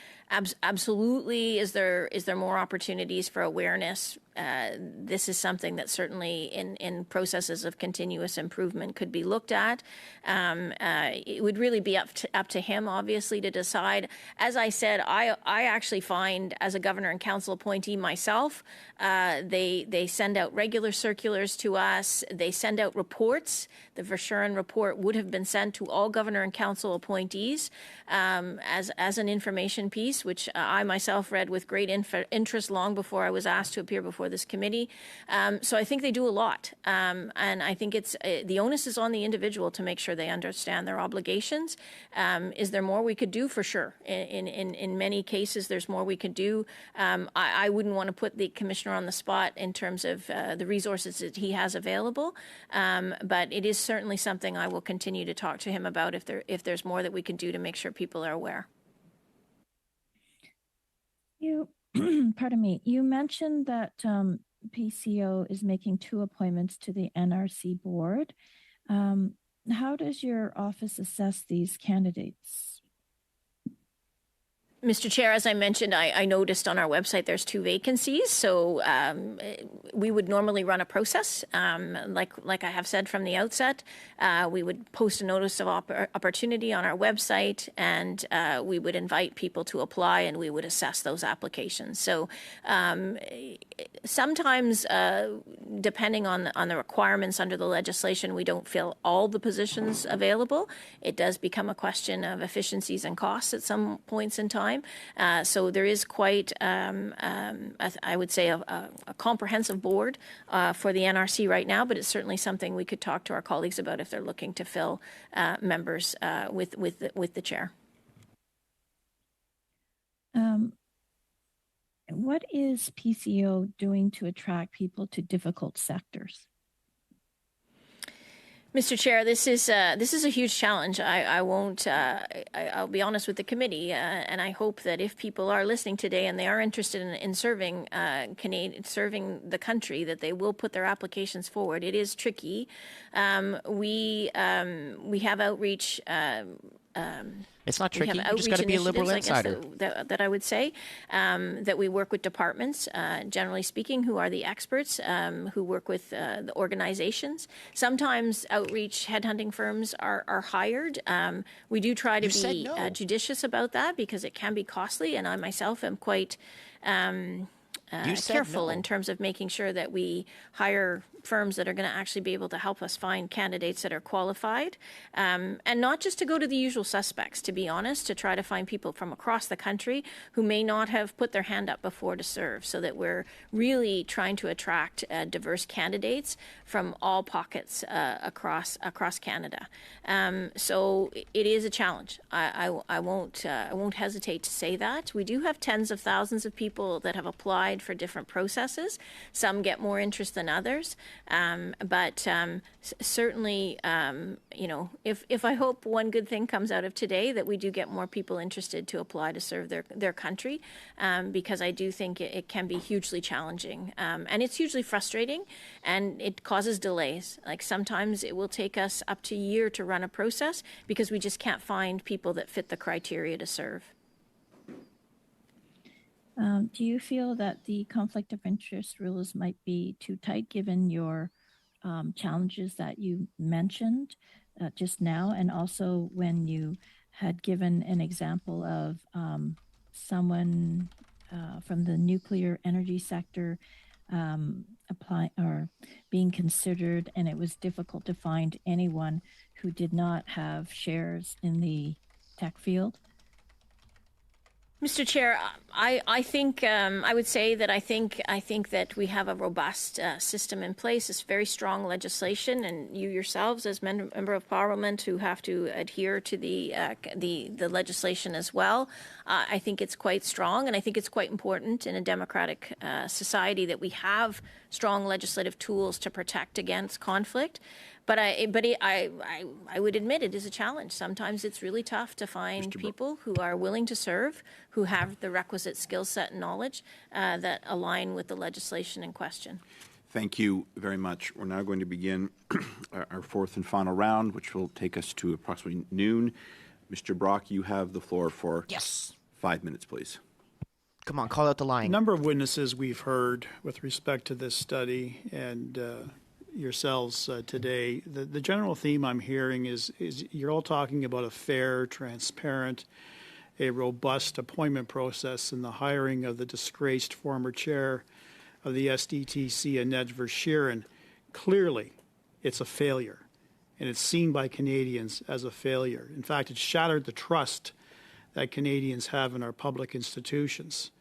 absolutely. Is there more opportunities for awareness? This is something that certainly in processes of continuous improvement could be looked at. It would really be up to him, obviously, to decide. As I said, I actually find, as a governor and council appointee myself, they send out regular circulars to us. They send out reports. The Verschuren report would have been sent to all governor and council appointees as an information piece, which I myself read with great interest long before I was asked to appear before this committee. So I think they do a lot. And I think it's the onus is on the individual to make sure they understand their obligations. Is there more we could do? For sure. In many cases, there's more we could do. I wouldn't want to put the commissioner on the spot in terms of the resources that he has available. But it is certainly something I will continue to talk to him about if there's more that we can do to make sure people are aware. Pardon me, you mentioned that PCO is making 2 appointments to the NRC board. How does your office assess these candidates? Mr. Chair, as I mentioned, I noticed on our website there's 2 vacancies, so we would normally run a process. Like I have said from the outset, we would post a notice of opportunity on our website, and we would invite people to apply, and we would assess those applications. So sometimes, depending on the requirements under the legislation, we don't fill all the positions available. It does become a question of efficiencies and costs at some points in time. So there is quite, I would say, a comprehensive board for the NRC right now, but it's certainly something we could talk to our colleagues about if they're looking to fill members with the chair. What is PCO doing to attract people to difficult sectors? Mr. Chair, this is a huge challenge. I won't. I'll be honest with the committee, and I hope that if people are listening today and they are interested in serving serving the country, that they will put their applications forward. It is tricky. We have outreach. It's not tricky. You just got to be a liberal insider. That I would say that we work with departments, generally speaking, who are the experts, who work with the organizations. Sometimes outreach headhunting firms are hired. We do try to be judicious about that because it can be costly, and I myself am quite careful in terms of making sure that we hire firms that are going to actually be able to help us find candidates that are qualified, and not just to go to the usual suspects, to be honest, to try to find people from across the country who may not have put their hand up before to serve, so that we're really trying to attract diverse candidates from all pockets across Canada. So it is a challenge. I won't hesitate to say that. We do have tens of thousands of people that have applied for different processes. Some get more interest than others. But certainly, if I hope one good thing comes out of today, that we do get more people interested to apply to serve their country, because I do think it can be hugely challenging, and it's hugely frustrating, and it causes delays. Like sometimes it will take us up to a year to run a process because we just can't find people that fit the criteria to serve. Do you feel that the conflict of interest rules might be too tight given your challenges that you mentioned just now, and also when you had given an example of someone from the nuclear energy sector apply or being considered, and it was difficult to find anyone who did not have shares in the tech field? Mr. Chair, I think I would say that I think that we have a robust system in place. It's very strong legislation, and you yourselves, as member of Parliament, who have to adhere to the legislation as well. I think it's quite strong, and I think it's quite important in a democratic society that we have strong legislative tools to protect against conflict. But I would admit it is a challenge. Sometimes it's really tough to find people who are willing to serve, who have the requisite skill set and knowledge that align with the legislation in question. Thank you very much. We're now going to begin our fourth and final round, which will take us to approximately noon. Mr. Brock, you have the floor for 5 minutes, please. Come on, call out the line. A number of witnesses we've heard with respect to this study and yourselves today. The general theme I'm hearing is you're all talking about a fair, transparent, a robust appointment process in the hiring of the disgraced former chair of the SDTC, Annette Verschuren. Clearly, it's a failure, and it's seen by Canadians as a failure. In fact, it shattered the trust that Canadians have in our public institutions.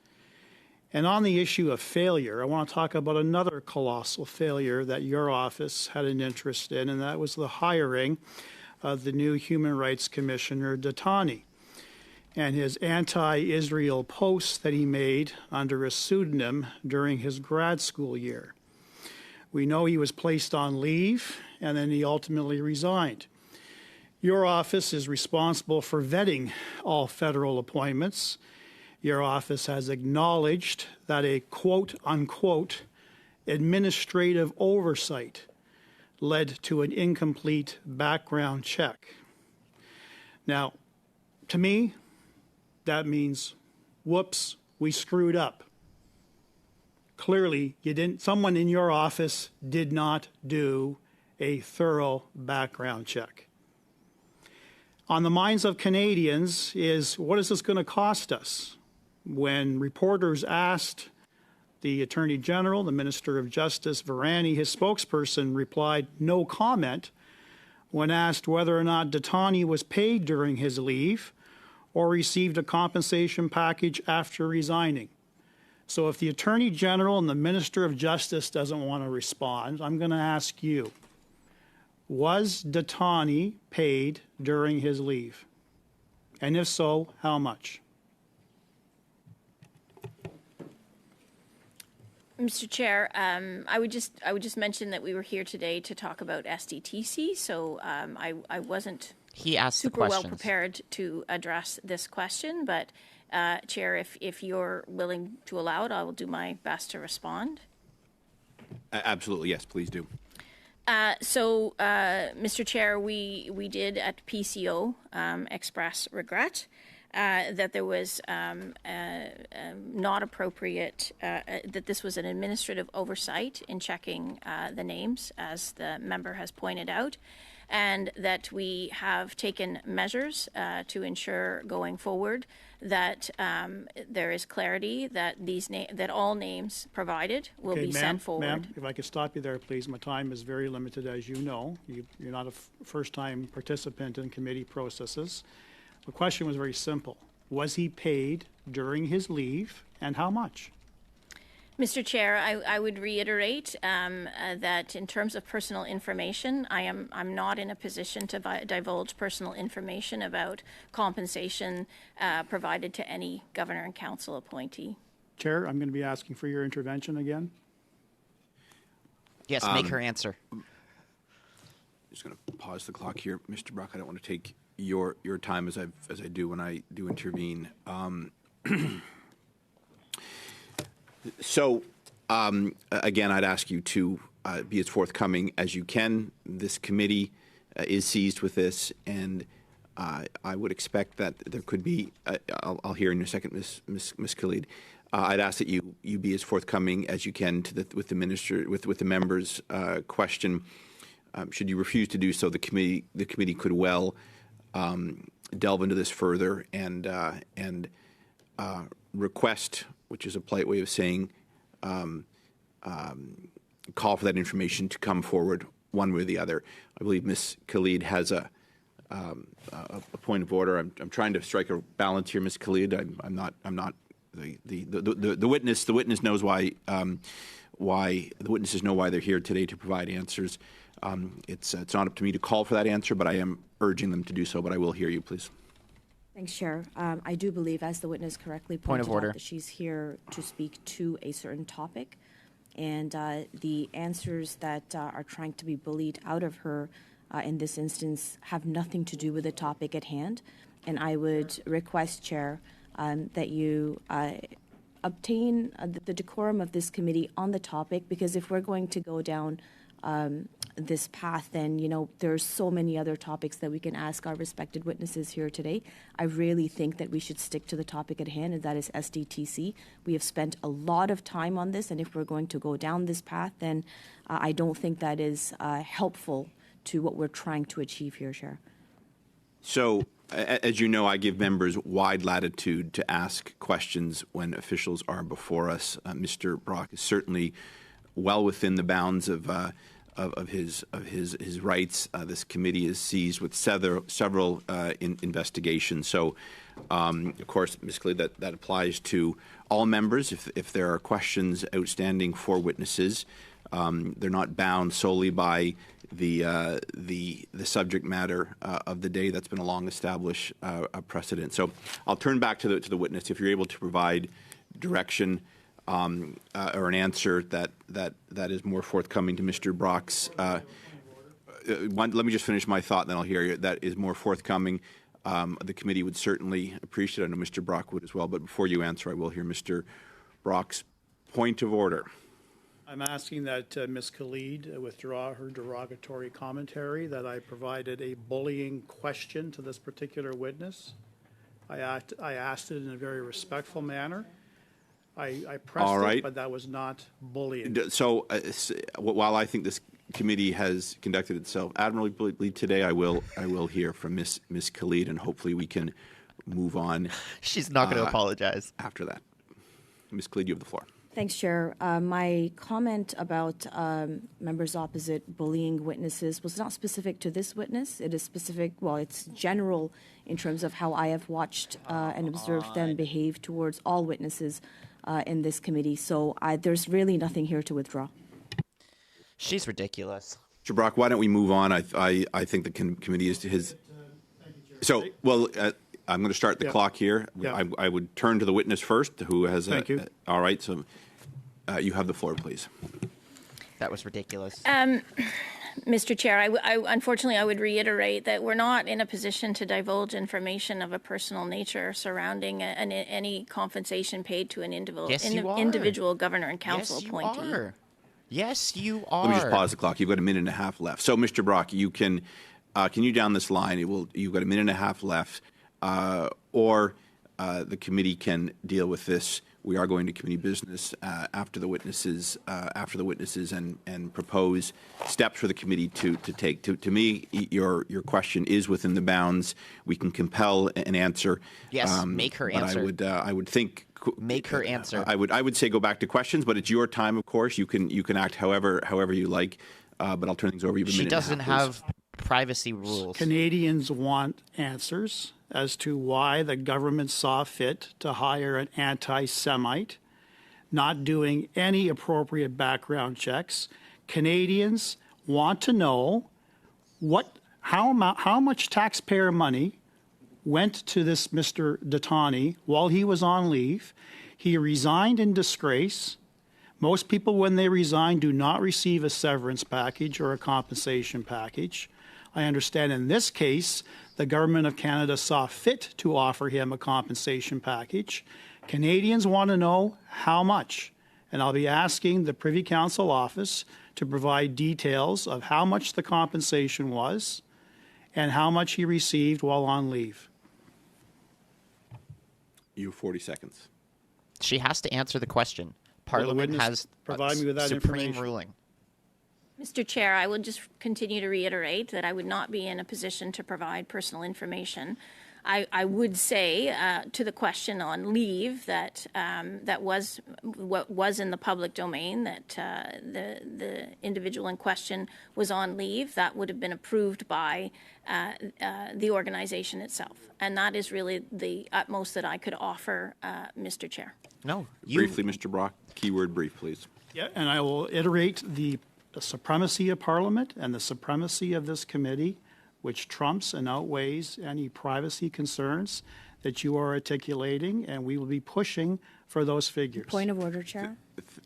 And on the issue of failure, I want to talk about another colossal failure that your office had an interest in, and that was the hiring of the new Human Rights Commissioner, Datani, and his anti-Israel posts that he made under a pseudonym during his grad school year. We know he was placed on leave, and then he ultimately resigned. Your office is responsible for vetting all federal appointments. Your office has acknowledged that a quote-unquote administrative oversight led to an incomplete background check. Now, to me, that means, whoops, we screwed up. Clearly, someone in your office did not do a thorough background check. On the minds of Canadians is, what is this going to cost us? When reporters asked the Attorney General, the Minister of Justice, Varani, his spokesperson replied, no comment, when asked whether or not Datani was paid during his leave or received a compensation package after resigning. So if the Attorney General and the Minister of Justice doesn't want to respond, I'm going to ask you, was Datani paid during his leave? And if so, how much? Mr. Chair, I would just mention that we were here today to talk about SDTC, so I wasn't super well prepared to address this question, but Chair, if you're willing to allow it, I will do my best to respond. Absolutely, yes, please do. So, Mr. Chair, we did at PCO express regret that there was not appropriate, that this was an administrative oversight in checking the names, as the member has pointed out, and that we have taken measures to ensure going forward that there is clarity that that all names provided will be sent forward. Ma'am, if I could stop you there, please. My time is very limited, as you know. You're not a first-time participant in committee processes. The question was very simple. Was he paid during his leave, and how much? Mr. Chair, I would reiterate that in terms of personal information, I'm not in a position to divulge personal information about compensation provided to any governor and council appointee. Chair, I'm going to be asking for your intervention again. Yes, make her answer. Just going to pause the clock here, Mr. Brock. I don't want to take your time as I do when I do intervene. So, again, I'd ask you to be as forthcoming as you can. This committee is seized with this, and I would expect that there could be. I'll hear in a second, Ms. Khalid. I'd ask that you be as forthcoming as you can with the minister, with the members' question. Should you refuse to do so, the committee could well delve into this further and request which is a polite way of saying call for that information to come forward one way or the other. I believe Ms. Khalid has a point of order. I'm trying to strike a balance here, Ms. Khalid. I'm not the witness. The witness knows why the witnesses know why they're here today to provide answers. It's not up to me to call for that answer, but I am urging them to do so. But I will hear you, please. Thanks, Chair. I do believe, as the witness correctly pointed out, that she's here to speak to a certain topic, and the answers that are trying to be bullied out of her in this instance have nothing to do with the topic at hand. And I would request, Chair, that you obtain the decorum of this committee on the topic, because if we're going to go down this path, then, you know, there's so many other topics that we can ask our respected witnesses here today. I really think that we should stick to the topic at hand, and that is SDTC. We have spent a lot of time on this, and if we're going to go down this path, then I don't think that is helpful to what we're trying to achieve here, Chair. So, as you know, I give members wide latitude to ask questions when officials are before us. Mr. Brock is certainly well within the bounds of his rights. This committee is seized with several investigations. So, of course, Ms. Khalid, that applies to all members. If there are questions outstanding for witnesses, they're not bound solely by the subject matter of the day. That's been a long-established precedent. So, I'll turn back to the witness. If you're able to provide direction or an answer that is more forthcoming to Mr. Brock's. Let me just finish my thought, and then I'll hear you. That is more forthcoming. The committee would certainly appreciate it. I know Mr. Brock would as well. But before you answer, I will hear Mr. Brock's point of order. I'm asking that Ms. Khalid withdraw her derogatory commentary, that I provided a bullying question to this particular witness. I asked it in a very respectful manner. I pressed it, but that was not bullying. So while I think this committee has conducted itself admirably today, I will hear from Ms. Khalid, and hopefully we can move on. She's not going to apologize. After that. Ms. Khalid, you have the floor. Thanks, Chair. My comment about members opposite bullying witnesses was not specific to this witness. It is specific, well, it's general in terms of how I have watched and observed them behave towards all witnesses in this committee. So there's really nothing here to withdraw. She's ridiculous. Mr. Brock, why don't we move on? I think the committee is his. So, well, I'm going to start the clock here. Yeah. I would turn to the witness first, who has. Thank you. All right. So, you have the floor, please. That was ridiculous. Mr. Chair, unfortunately, I would reiterate that we're not in a position to divulge information of a personal nature surrounding any compensation paid to an individual governor and council appointee. Yes, you are. Let me just pause the clock. You've got a minute and a half left. So, Mr. Brock, you can down this line. You've got a minute and a half left, or the committee can deal with this. We are going to committee business after the witnesses and propose steps for the committee to take. To me, your question is within the bounds. We can compel an answer. Yes, make her answer. But I would think. Make her answer. I would say go back to questions, but it's your time, of course. You can act however you like. But I'll turn things over. She doesn't have privacy rules. Canadians want answers as to why the government saw fit to hire an anti-Semite, not doing any appropriate background checks. Canadians want to know how much taxpayer money went to this Mr. Datani while he was on leave. He resigned in disgrace. Most people, when they resign, do not receive a severance package or a compensation package. I understand in this case, the Government of Canada saw fit to offer him a compensation package. Canadians want to know how much, and I'll be asking the Privy Council Office to provide details of how much the compensation was and how much he received while on leave. You have 40 seconds. She has to answer the question. Parliament has provide me with that supreme ruling. Mr. Chair, I will just continue to reiterate that I would not be in a position to provide personal information. I would say to the question on leave that that was what was in the public domain, that the individual in question was on leave, that would have been approved by the organization itself. And that is really the utmost that I could offer, Mr. Chair. No. Briefly, Mr. Brock, keyword brief, please. Yeah, and I will iterate the supremacy of Parliament and the supremacy of this committee, which trumps and outweighs any privacy concerns that you are articulating, and we will be pushing for those figures. Point of order, Chair.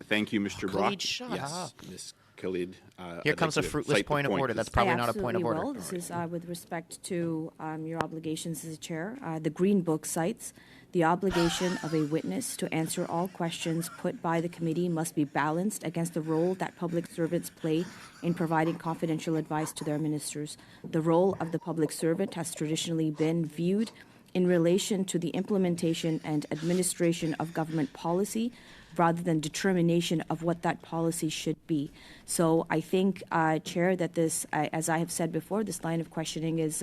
Thank you, Mr. Brock. Khalid, shut up. Ms. Khalid. Here comes a fruitless point of order. That's probably not a point of order. Will. This is with respect to your obligations as a chair. The Green Book cites the obligation of a witness to answer all questions put by the committee must be balanced against the role that public servants play in providing confidential advice to their ministers. The role of the public servant has traditionally been viewed in relation to the implementation and administration of government policy rather than determination of what that policy should be. So I think, Chair, that this, as I have said before, this line of questioning is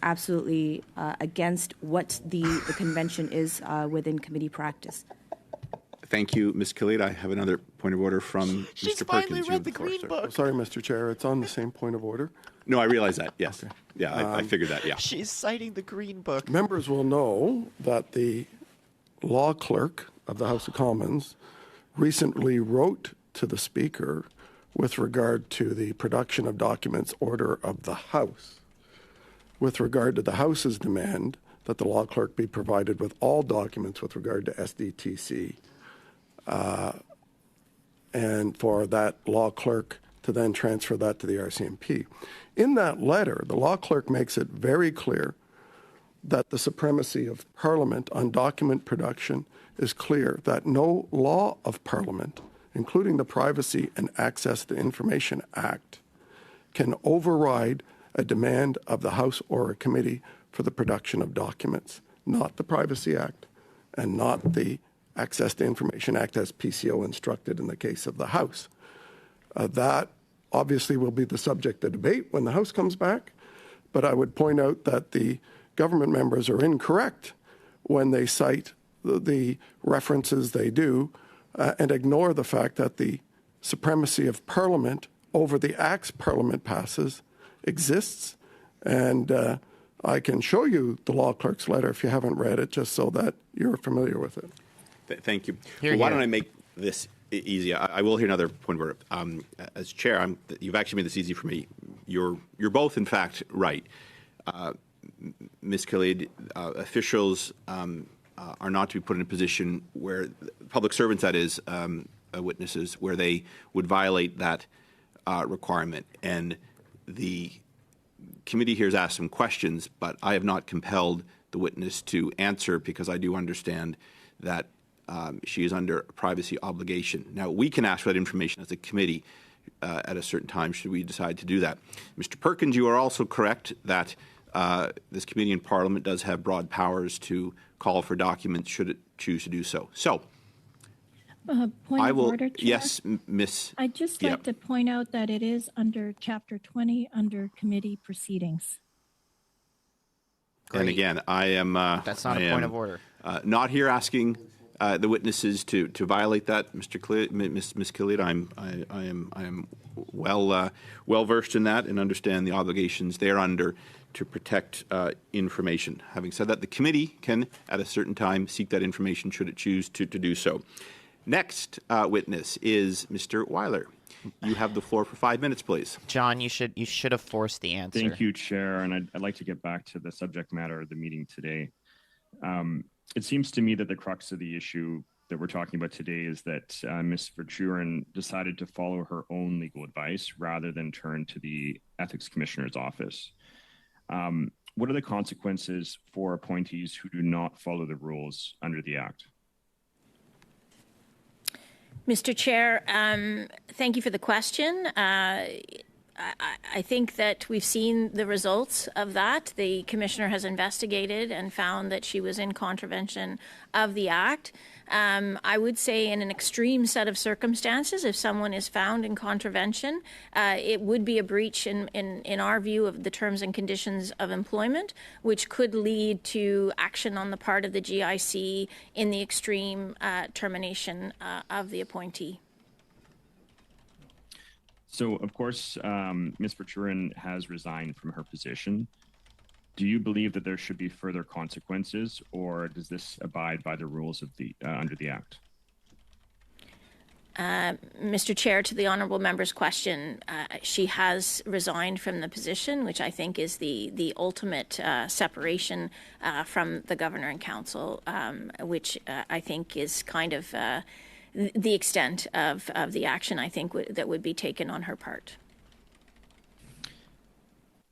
absolutely against what the convention is within committee practice. Thank you, Ms. Khalid. I have another point of order from She's Mr. finally Perkins. read the Green Book. Sorry, Mr. Chair, it's on the same point of order. No, I realize that, yes. Okay. Yeah, I figured that, yeah. She's citing the Green Book. Members will know that the law clerk of the House of Commons recently wrote to the Speaker with regard to the production of documents order of the House, with regard to the House's demand that the law clerk be provided with all documents with regard to SDTC, and for that law clerk to then transfer that to the RCMP. In that letter, the law clerk makes it very clear that the supremacy of Parliament on document production is clear, that no law of Parliament, including the Privacy and Access to Information Act, can override a demand of the House or a committee for the production of documents, not the Privacy Act and not the Access to Information Act as PCO instructed in the case of the House. That obviously will be the subject of debate when the House comes back, but I would point out that the government members are incorrect when they cite the references they do and ignore the fact that the supremacy of Parliament over the acts Parliament passes exists. And I can show you the law clerk's letter if you haven't read it, just so that you're familiar with it. Thank you. Well, why don't I make this easy? I will hear another point of order. As chair, you've actually made this easy for me. You're both, in fact, right. Ms. Khalid, officials are not to be put in a position where public servants, that is, witnesses, where they would violate that requirement. And the committee here has asked some questions, but I have not compelled the witness to answer because I do understand that she is under a privacy obligation. Now, we can ask for that information as a committee at a certain time should we decide to do that. Mr. Perkins, you are also correct that this committee in Parliament does have broad powers to call for documents should it choose to do so. So, Point of order, Chair? Yes, Miss. I'd just like to point out that it is under Chapter 20 under committee proceedings. Great. And again, I am. That's not a point of order. Not here asking the witnesses to violate that, Mr. Khalid, Ms. Khalid. I am well versed in that and understand the obligations they're under to protect information. Having said that, the committee can, at a certain time, seek that information should it choose to do so. Next witness is Mr. Weiler. You have the floor for 5 minutes, please. John, you should have forced the answer. Thank you, Chair. And I'd like to get back to the subject matter of the meeting today. It seems to me that the crux of the issue that we're talking about today is that Ms. Verchuren decided to follow her own legal advice rather than turn to the Ethics Commissioner's office. What are the consequences for appointees who do not follow the rules under the Act? Mr. Chair, thank you for the question. I think that we've seen the results of that. The commissioner has investigated and found that she was in contravention of the Act. I would say in an extreme set of circumstances, if someone is found in contravention, it would be a breach in our view of the terms and conditions of employment, which could lead to action on the part of the GIC in the extreme termination of the appointee. So, of course, Ms. Verchuren has resigned from her position. Do you believe that there should be further consequences, or does this abide by the rules of the under the Act? Mr. Chair, to the honourable member's question, she has resigned from the position, which I think is the ultimate separation from the Governor and Council, which I think is kind of the extent of the action I think that would be taken on her part.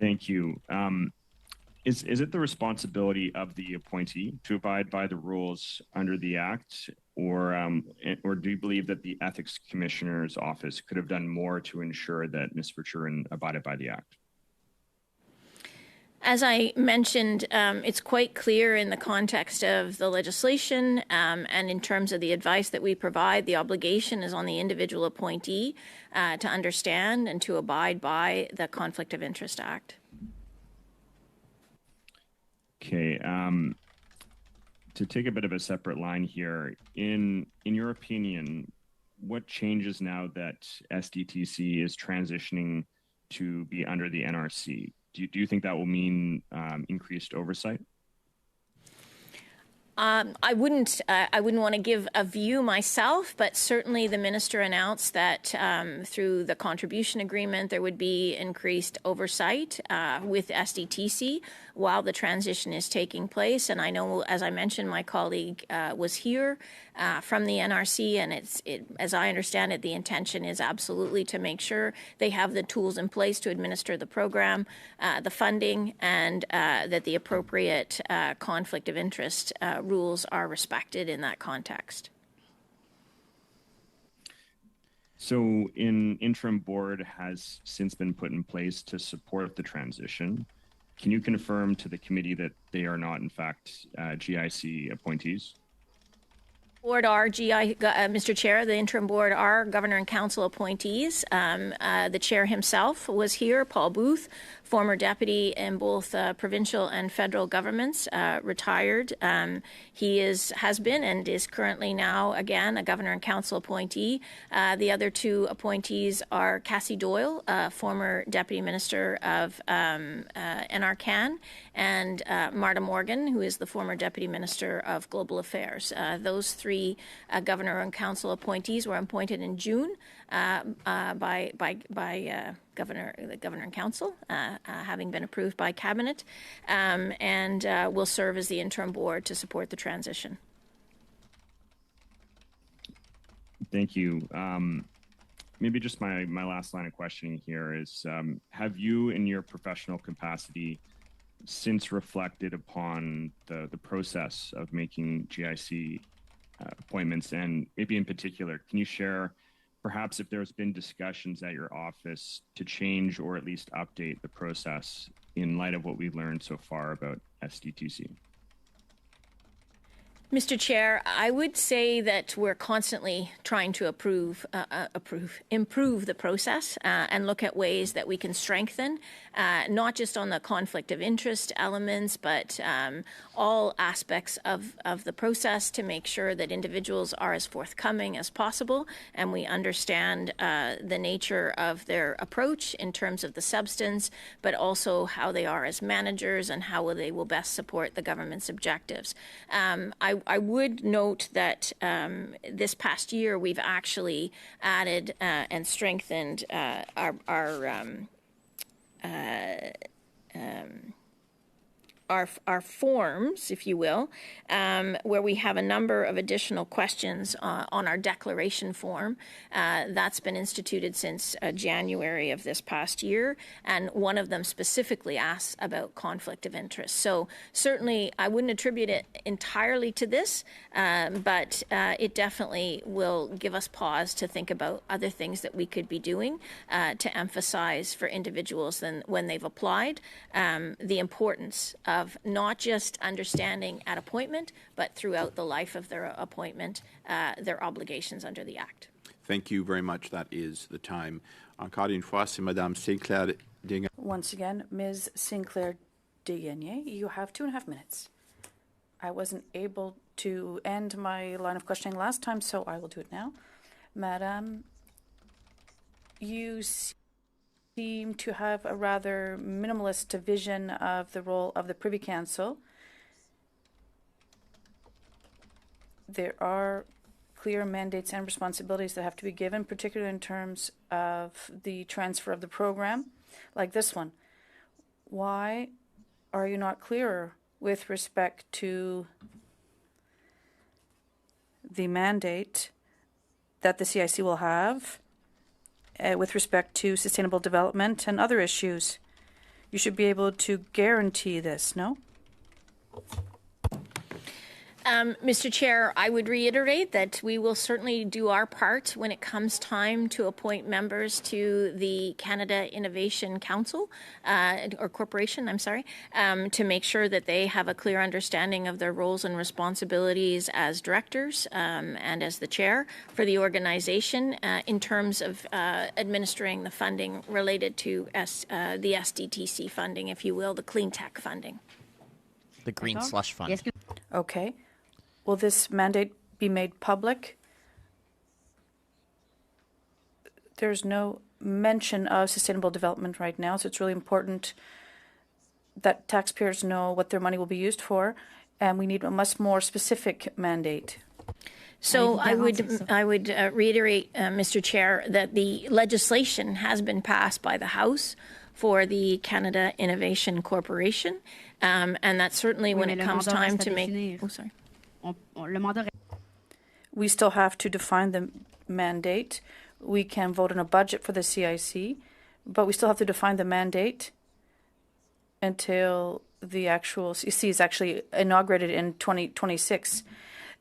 Thank you. Is it the responsibility of the appointee to abide by the rules under the Act, or do you believe that the Ethics Commissioner's Office could have done more to ensure that Ms. Verchuren abided by the Act? As I mentioned, it's quite clear in the context of the legislation and in terms of the advice that we provide, the obligation is on the individual appointee to understand and to abide by the Conflict of Interest Act. Okay. To take a bit of a separate line here, in your opinion, what changes now that SDTC is transitioning to be under the NRC? Do you think that will mean increased oversight? I wouldn't want to give a view myself, but certainly the minister announced that through the contribution agreement there would be increased oversight with SDTC while the transition is taking place. And I know, as I mentioned, my colleague was here from the NRC, and as I understand it, the intention is absolutely to make sure they have the tools in place to administer the program, the funding, and that the appropriate conflict of interest rules are respected in that context. So an interim board has since been put in place to support the transition. Can you confirm to the committee that they are not, in fact, GIC appointees? Board are Mr. Chair, the interim board are Governor and Council appointees. The chair himself was here, Paul Booth, former deputy in both provincial and federal governments, retired. He has been and is currently now again a Governor and Council appointee. The other two appointees are Cassie Doyle, former deputy minister of NRCan, and Marta Morgan, who is the former deputy minister of global affairs. Those three Governor and Council appointees were appointed in June by Governor and Council, having been approved by Cabinet, and will serve as the interim board to support the transition. Thank you. Maybe just my last line of questioning here is, have you in your professional capacity since reflected upon the process of making GIC appointments, and maybe in particular, can you share perhaps if there's been discussions at your office to change or at least update the process in light of what we've learned so far about SDTC? Mr. Chair, I would say that we're constantly trying to improve the process and look at ways that we can strengthen, not just on the conflict of interest elements, but all aspects of the process to make sure that individuals are as forthcoming as possible and we understand the nature of their approach in terms of the substance, but also how they are as managers and how they will best support the government's objectives. I would note that this past year we've actually added and strengthened our our forms, if you will, where we have a number of additional questions on our declaration form. That's been instituted since January of this past year, and one of them specifically asks about conflict of interest. So certainly I wouldn't attribute it entirely to this, but it definitely will give us pause to think about other things that we could be doing to emphasize for individuals when they've applied the importance of not just understanding at appointment, but throughout the life of their appointment, their obligations under the Act. Thank you very much. That is the time. Encore une fois, c'est Madame Sinclair Ding. Once again, Ms. Sinclair Degagné, you have 2.5 minutes. I wasn't able to end my line of questioning last time, so I will do it now. Madam, you seem to have a rather minimalist vision of the role of the Privy Council. There are clear mandates and responsibilities that have to be given, particularly in terms of the transfer of the program, like this one. Why are you not clearer with respect to the mandate that the CIC will have with respect to sustainable development and other issues? You should be able to guarantee this, no? Mr. Chair, I would reiterate that we will certainly do our part when it comes time to appoint members to the Canada Innovation Council, or Corporation, I'm sorry, to make sure that they have a clear understanding of their roles and responsibilities as directors and as the chair for the organization in terms of administering the funding related to the SDTC funding, if you will, the clean tech funding. The Green Slush Fund. Okay. Will this mandate be made public? There's no mention of sustainable development right now, so it's really important that taxpayers know what their money will be used for, and we need a much more specific mandate. So I would reiterate, Mr. Chair, that the legislation has been passed by the House for the Canada Innovation Corporation, and that certainly when it comes time to make... Oh, sorry. We still have to define the mandate. We can vote on a budget for the CIC, but we still have to define the mandate until the actual CIC is actually inaugurated in 2026.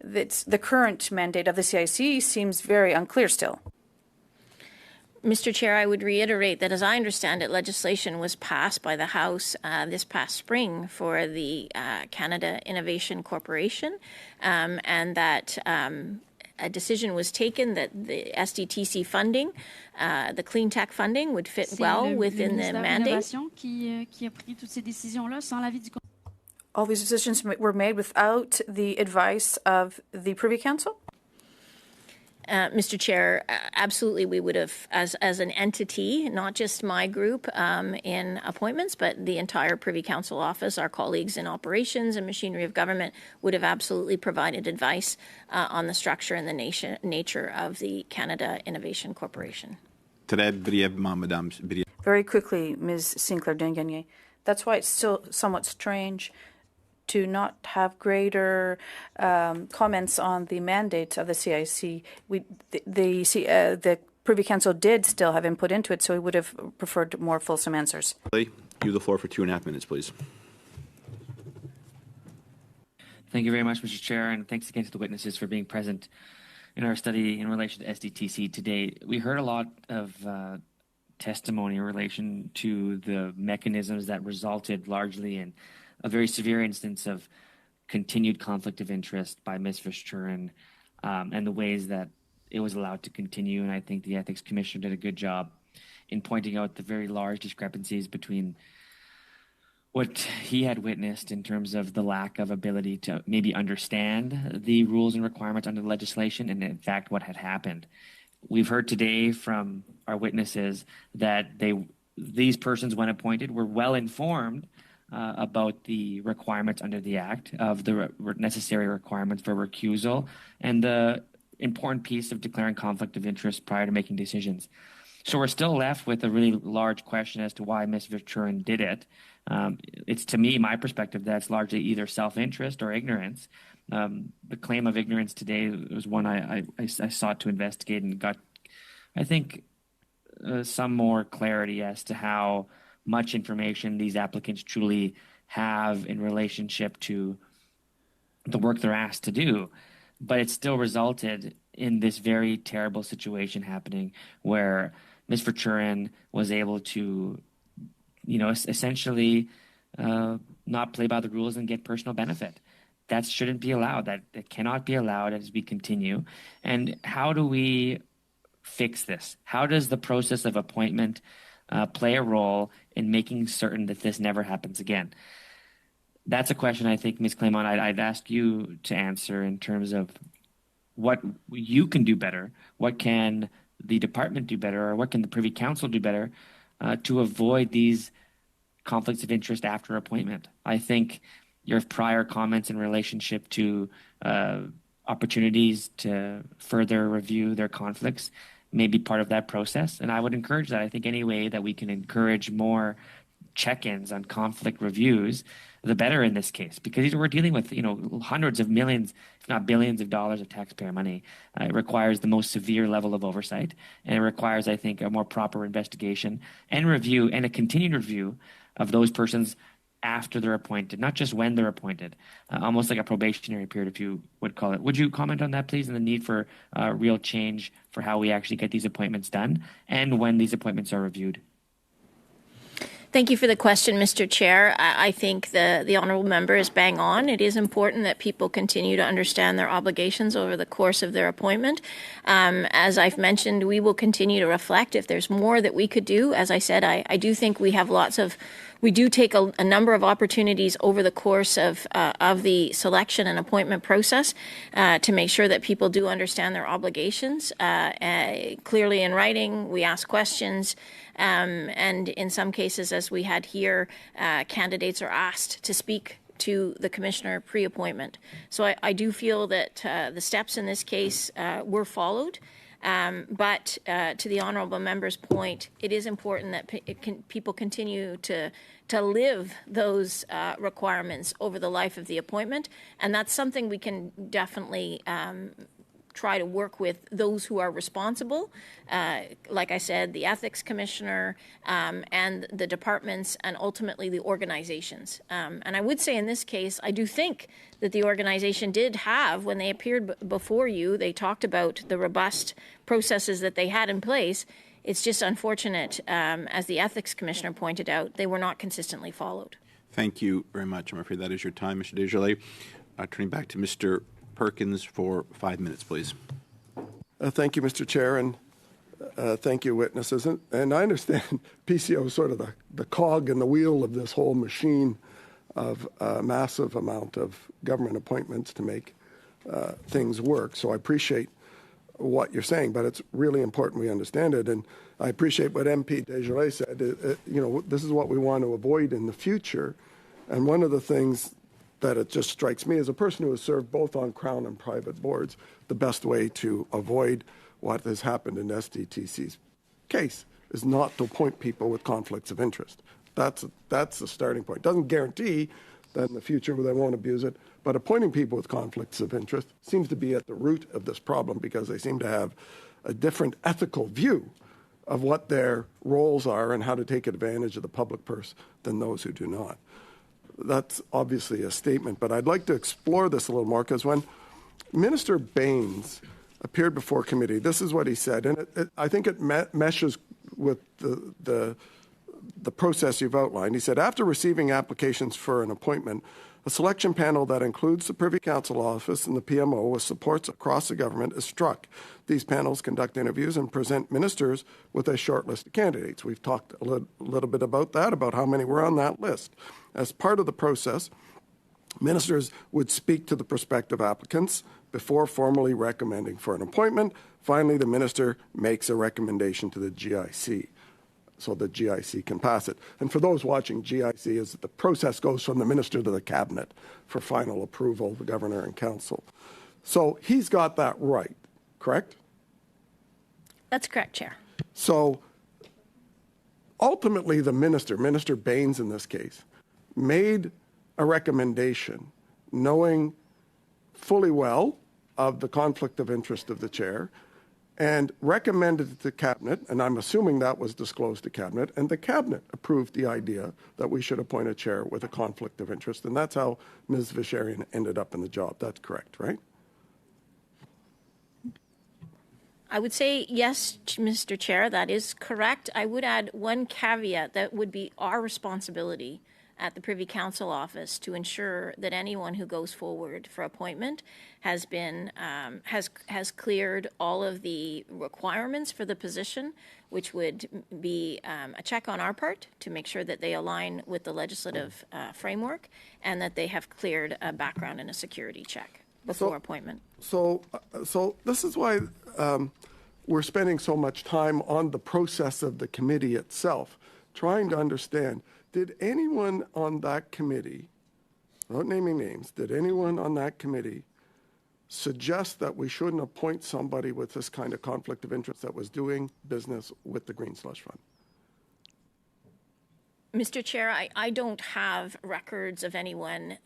The current mandate of the CIC seems very unclear still. Mr. Chair, I would reiterate that, as I understand it, legislation was passed by the House this past spring for the Canada Innovation Corporation, and that a decision was taken that the SDTC funding, the clean tech funding, would fit well within the mandate. All these decisions were made without the advice of the Privy Council? Mr. Chair, absolutely we would have, as an entity, not just my group in appointments, but the entire Privy Council Office, our colleagues in operations and machinery of government would have absolutely provided advice on the structure and the nature of the Canada Innovation Corporation. Very quickly, Ms. Sinclair Dingagné. That's why it's still somewhat strange to not have greater comments on the mandate of the CIC. The Privy Council did still have input into it, so we would have preferred more fulsome answers. You have the floor for 2.5 minutes, please. Thank you very much, Mr. Chair, and thanks again to the witnesses for being present in our study in relation to SDTC today. We heard a lot of testimony in relation to the mechanisms that resulted largely in a very severe instance of continued conflict of interest by Ms. Verschuren and the ways that it was allowed to continue. And I think the Ethics Commissioner did a good job in pointing out the very large discrepancies between what he had witnessed in terms of the lack of ability to maybe understand the rules and requirements under the legislation and, in fact, what had happened. We've heard today from our witnesses that these persons, when appointed, were well informed about the requirements under the Act, of the necessary requirements for recusal, and the important piece of declaring conflict of interest prior to making decisions. So we're still left with a really large question as to why Ms. Verchuren did it. It's, to me, my perspective, that's largely either self-interest or ignorance. The claim of ignorance today was one I sought to investigate and got, I think, some more clarity as to how much information these applicants truly have in relationship to the work they're asked to do. But it still resulted in this very terrible situation happening where Ms. Verchuren was able to, essentially not play by the rules and get personal benefit. That shouldn't be allowed. That cannot be allowed as we continue. And how do we fix this? How does the process of appointment play a role in making certain that this never happens again? That's a question I think, Ms. Clément, I'd ask you to answer in terms of what you can do better, what can the department do better, or what can the Privy Council do better to avoid these conflicts of interest after appointment. I think your prior comments in relationship to opportunities to further review their conflicts may be part of that process, and I would encourage that. I think any way that we can encourage more check-ins on conflict reviews, the better in this case, because we're dealing with hundreds of millions, if not billions of dollars of taxpayer money. It requires the most severe level of oversight, and it requires, I think, a more proper investigation and review, and a continued review of those persons after they're appointed, not just when they're appointed, almost like a probationary period, if you would call it. Would you comment on that, please, and the need for real change for how we actually get these appointments done and when these appointments are reviewed? Thank you for the question, Mr. Chair. I think the honourable member is bang on. It is important that people continue to understand their obligations over the course of their appointment. As I've mentioned, we will continue to reflect if there's more that we could do. As I said, I do think we have we do take a number of opportunities over the course of the selection and appointment process to make sure that people do understand their obligations. Clearly in writing, we ask questions. And in some cases, as we had here, candidates are asked to speak to the commissioner pre-appointment. So I do feel that the steps in this case were followed. But to the honourable member's point, it is important that people continue to live those requirements over the life of the appointment. And that's something we can definitely try to work with those who are responsible, like I said, the ethics commissioner and the departments and ultimately the organizations. And I would say in this case, I do think that the organization did have, when they appeared before you, they talked about the robust processes that they had in place. It's just unfortunate, as the ethics commissioner pointed out, they were not consistently followed. Thank you very much. I'm afraid that is your time, Mr. Desjardins. Turning back to Mr. Perkins for 5 minutes, please. Thank you, Mr. Chair, and thank you, witnesses. And I understand PCO is sort of the cog in the wheel of this whole machine of a massive amount of government appointments to make things work. So I appreciate what you're saying, but it's really important we understand it. And I appreciate what MP Desjardins said. This is what we want to avoid in the future. And one of the things that it just strikes me as a person who has served both on Crown and private boards, the best way to avoid what has happened in SDTC's case is not to appoint people with conflicts of interest. That's the starting point. Doesn't guarantee that in the future they won't abuse it, but appointing people with conflicts of interest seems to be at the root of this problem because they seem to have a different ethical view of what their roles are and how to take advantage of the public purse than those who do not. That's obviously a statement, but I'd like to explore this a little more because when Minister Baines appeared before committee, this is what he said, and I think it meshes with the process you've outlined. He said, after receiving applications for an appointment, a selection panel that includes the Privy Council Office and the PMO with supports across the government is struck. These panels conduct interviews and present ministers with a short list of candidates. We've talked a little bit about that, about how many were on that list. As part of the process, ministers would speak to the prospective applicants before formally recommending for an appointment. Finally, the minister makes a recommendation to the GIC, so the GIC can pass it. And for those watching, GIC is the process goes from the minister to the cabinet for final approval, the governor and council. So he's got that right, correct? That's correct, Chair. So ultimately the Minister Baines in this case, made a recommendation knowing fully well of the conflict of interest of the chair and recommended it to Cabinet, and I'm assuming that was disclosed to Cabinet, and the Cabinet approved the idea that we should appoint a chair with a conflict of interest, and that's how Ms. Visharian ended up in the job. That's correct, right? I would say yes, Mr. Chair, that is correct. I would add one caveat that would be our responsibility at the Privy Council Office to ensure that anyone who goes forward for appointment has been has cleared all of the requirements for the position, which would be a check on our part to make sure that they align with the legislative framework and that they have cleared a background and a security check before appointment. So this is why we're spending so much time on the process of the committee itself, trying to understand, did anyone on that committee, without naming names, did anyone on that committee suggest that we shouldn't appoint somebody with this kind of conflict of interest that was doing business with the Green Slush Fund? Mr. Chair, I don't have records of anyone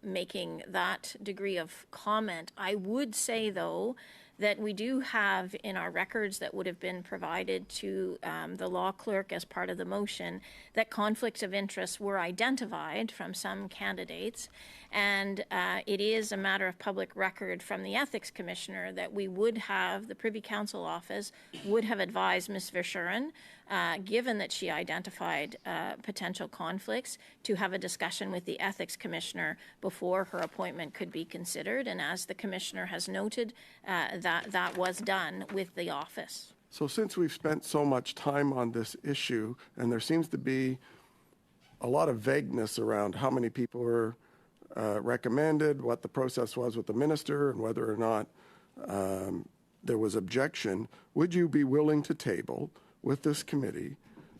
making that degree of comment. I would say, though, that we do have in our records that would have been provided to the law clerk as part of the motion that conflicts of interest were identified from some candidates. And it is a matter of public record from the Ethics Commissioner that we would have, the Privy Council Office would have advised Ms. Verschuren, given that she identified potential conflicts, to have a discussion with the Ethics Commissioner before her appointment could be considered. And as the Commissioner has noted, that was done with the office. So since we've spent so much time on this issue, and there seems to be a lot of vagueness around how many people were recommended, what the process was with the minister, and whether or not there was objection, would you be willing to table with this committee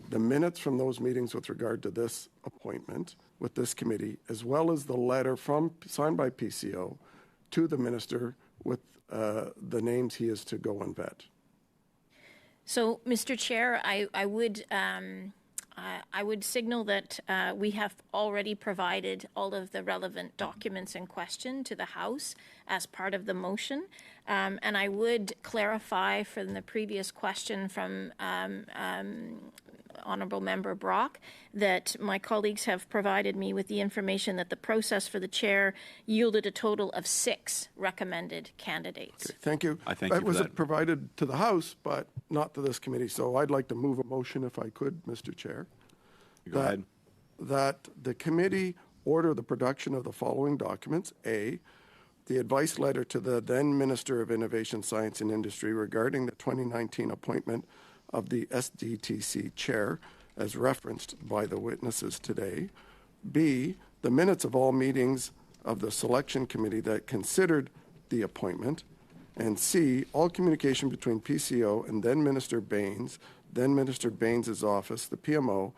the minutes from those meetings with regard to this appointment with this committee, as well as the letter signed by PCO to the minister with the names he is to go and vet? So, Mr. Chair, I would signal that we have already provided all of the relevant documents in question to the House as part of the motion. And I would clarify from the previous question from Honourable Member Brock that my colleagues have provided me with the information that the process for the chair yielded a total of 6 recommended candidates. Okay, thank you. I thank you for was that. Provided to the House, but not to this committee. So I'd like to move a motion, if I could, Mr. Chair. Go ahead. That the committee order the production of the following documents. A, the advice letter to the then Minister of Innovation, Science and Industry regarding the 2019 appointment of the SDTC chair, as referenced by the witnesses today. B, the minutes of all meetings of the selection committee that considered the appointment. And C, all communication between PCO and then Minister Baines' office, the PMO,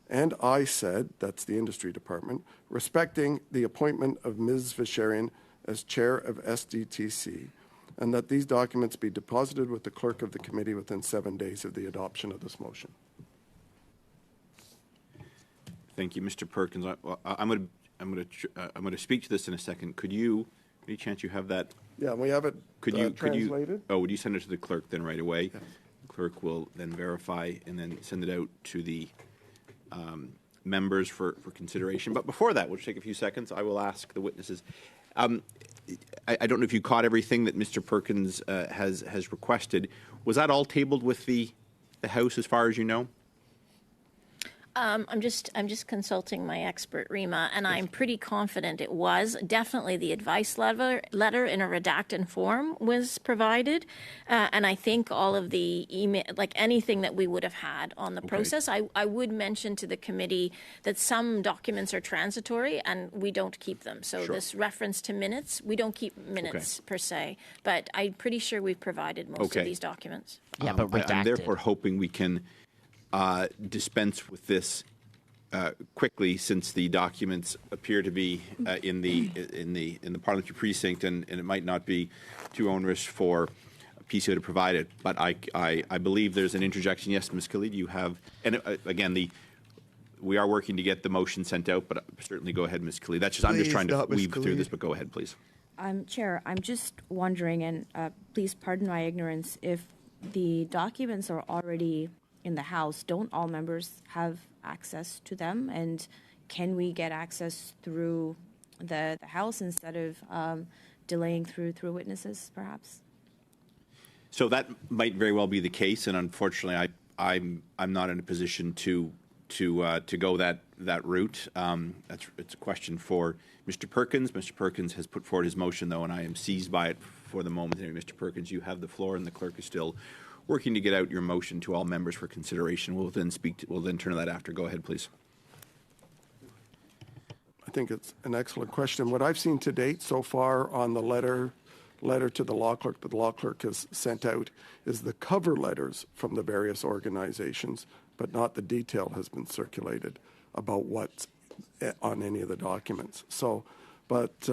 and I said, that's the industry department, respecting the appointment of Ms. Visharian as chair of SDTC, and that these documents be deposited with the clerk of the committee within 7 days of the adoption of this motion. Thank you, Mr. Perkins. I'm going to speak to this in a second. Could you, any chance you have that? Yeah, we have it translated. Would you send it to the clerk then right away? Yes. The clerk will then verify and then send it out to the members for consideration. But before that, we'll take a few seconds. I will ask the witnesses. I don't know if you caught everything that Mr. Perkins has requested. Was that all tabled with the House, as far as you know? I'm just consulting my expert, Rima, and I'm pretty confident it was. Definitely the advice letter in a redacted form was provided, and I think all of the email, like anything that we would have had on the process. I would mention to the committee that some documents are transitory and we don't keep them. So this reference to minutes, we don't keep minutes per se, but I'm pretty sure we've provided most of these documents. Yeah, but redacted. I'm therefore hoping we can dispense with this quickly, since the documents appear to be in the parliamentary precinct, and it might not be too onerous for PCO to provide it. But I believe there's an interjection. Yes, Ms. Khalid, you have, and again, we are working to get the motion sent out, but certainly go ahead, Ms. Khalid. That's just, I'm just trying to weave through this, but go ahead, please. Chair, I'm just wondering, and please pardon my ignorance, if the documents are already in the House, don't all members have access to them? And can we get access through the House instead of delaying through witnesses, perhaps? So that might very well be the case, and unfortunately, I'm not in a position to go that route. It's a question for Mr. Perkins. Mr. Perkins has put forward his motion, though, and I am seized by it for the moment. Anyway, Mr. Perkins, you have the floor, and the clerk is still working to get out your motion to all members for consideration. We'll then turn to that after. Go ahead, please. I think it's an excellent question. What I've seen to date so far on the letter to the law clerk that the law clerk has sent out is the cover letters from the various organizations, but not the detail has been circulated about what's on any of the documents. So, but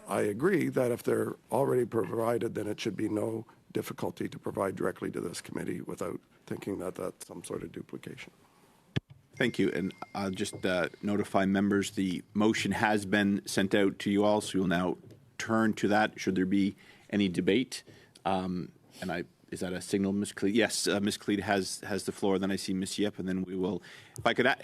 I agree that if they're already provided, then it should be no difficulty to provide directly to this committee without thinking that that's some sort of duplication. Thank you, and I'll just notify members the motion has been sent out to you all, so we'll now turn to that. Should there be any debate, is that a signal, Ms. Cleed? Yes, Ms. Cleed has the floor. Then I see Ms. Yip, and then we will. If I could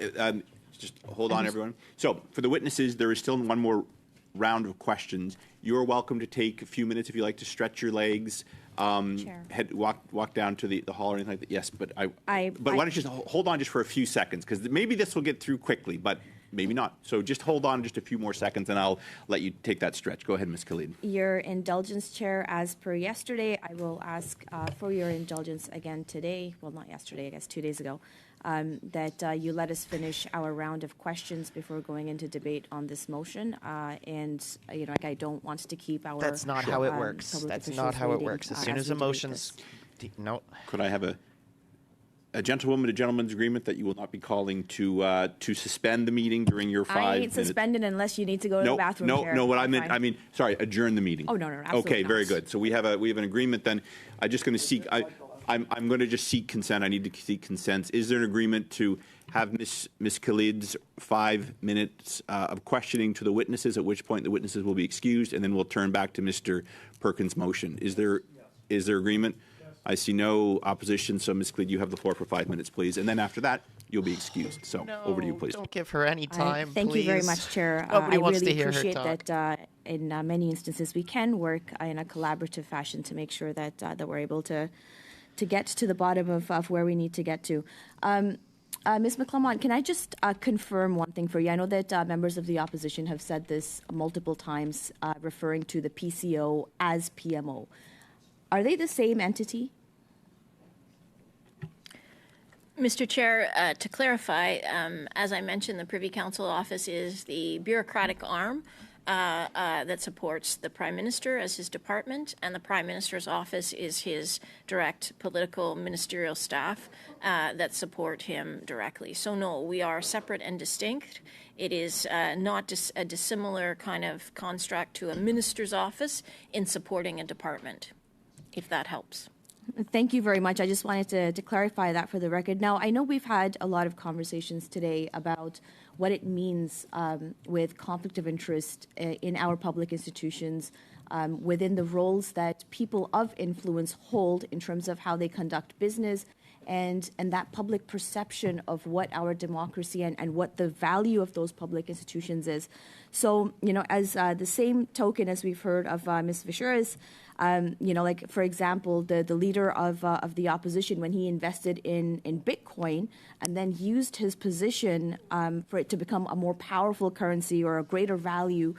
just hold on, everyone. So for the witnesses, there is still one more round of questions. You're welcome to take a few minutes if you like to stretch your legs. Walk down to the hall or anything like that. Yes, but why don't you just hold on just for a few seconds, because maybe this will get through quickly, but maybe not. So just hold on just a few more seconds, and I'll let you take that stretch. Go ahead, Ms. Khalid. Your indulgence, Chair, as per yesterday, I will ask for your indulgence again today. Well, not yesterday, I guess 2 days ago. That you let us finish our round of questions before going into debate on this motion. And, I don't want to keep our... That's not how it works. That's not how it works. As soon as a motion's... No. Could I have a gentleman's agreement that you will not be calling to suspend the meeting during your 5 minutes? I ain't suspending unless you need to go to the bathroom. No. What I meant, sorry, adjourn the meeting. Oh, no, absolutely okay, not. very good. So we have an agreement then. I'm just going to seek. I'm going to just seek consent. I need to seek consent. Is there an agreement to have Ms. Khalid's 5 minutes of questioning to the witnesses, at which point the witnesses will be excused, and then we'll turn back to Mr. Perkins' motion? Is there agreement? Yes. I see no opposition, so Ms. Khalid, you have the floor for 5 minutes, please. And then after that, you'll be excused. So over to you, please. Don't give her any time, Thank you very much, Chair. Nobody wants really to hear appreciate her talk. that in many instances we can work in a collaborative fashion to make sure that we're able to get to the bottom of where we need to get to. Ms. McClelmont, can I just confirm one thing for you? I know that members of the opposition have said this multiple times, referring to the PCO as PMO. Are they the same entity? Mr. Chair, to clarify, as I mentioned, the Privy Council Office is the bureaucratic arm that supports the Prime Minister as his department, and the Prime Minister's office is his direct political ministerial staff that support him directly. So no, we are separate and distinct. It is not a dissimilar kind of construct to a minister's office in supporting a department, if that helps. Thank you very much. I just wanted to clarify that for the record. Now, I know we've had a lot of conversations today about what it means with conflict of interest in our public institutions, within the roles that people of influence hold in terms of how they conduct business, and that public perception of what our democracy and what the value of those public institutions is. So, as the same token as we've heard of Ms. Visheras, like, for example, the leader of the opposition, when he invested in Bitcoin and then used his position for it to become a more powerful currency or a greater value,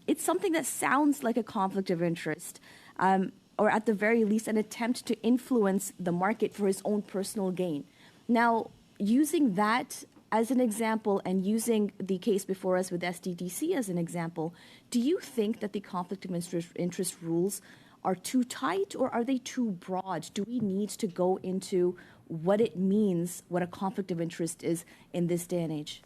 it's something that sounds like a conflict of interest. Or at the very least, an attempt to influence the market for his own personal gain. Now, using that as an example and using the case before us with SDTC as an example, do you think that the conflict of interest rules are too tight, or are they too broad? Do we need to go into what it means, what a conflict of interest is in this day and age?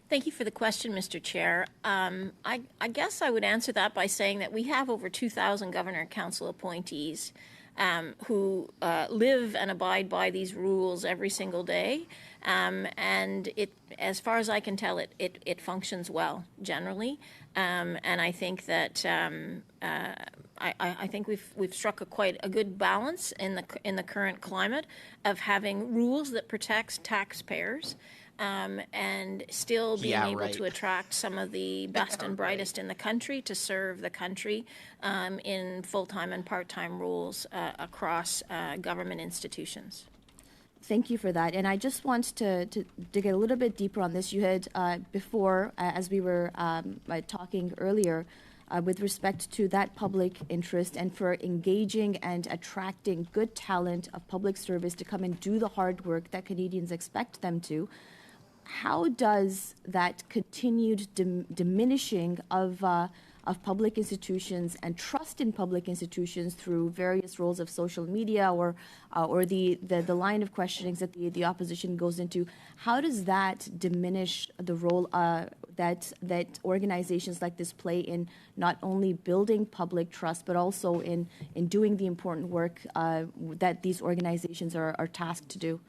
Thank you for the question, Mr. Chair. I guess I would answer that by saying that we have over 2,000 Governor and Council appointees who live and abide by these rules every single day. And it, as far as I can tell, it functions well generally. And I think that I think we've struck quite a good balance in the current climate of having rules that protects taxpayers. And still being able to attract some of the best and brightest in the country to serve the country in full-time and part-time roles across government institutions. Thank you for that. And I just want to dig a little bit deeper on this. You had before, as we were talking earlier, with respect to that public interest and for engaging and attracting good talent of public service to come and do the hard work that Canadians expect them to. How does that continued diminishing of public institutions and trust in public institutions through various roles of social media or the line of questionings that the opposition goes into, how does that diminish the role that organizations like this play in not only building public trust but also in doing the important work that these organizations are tasked to do?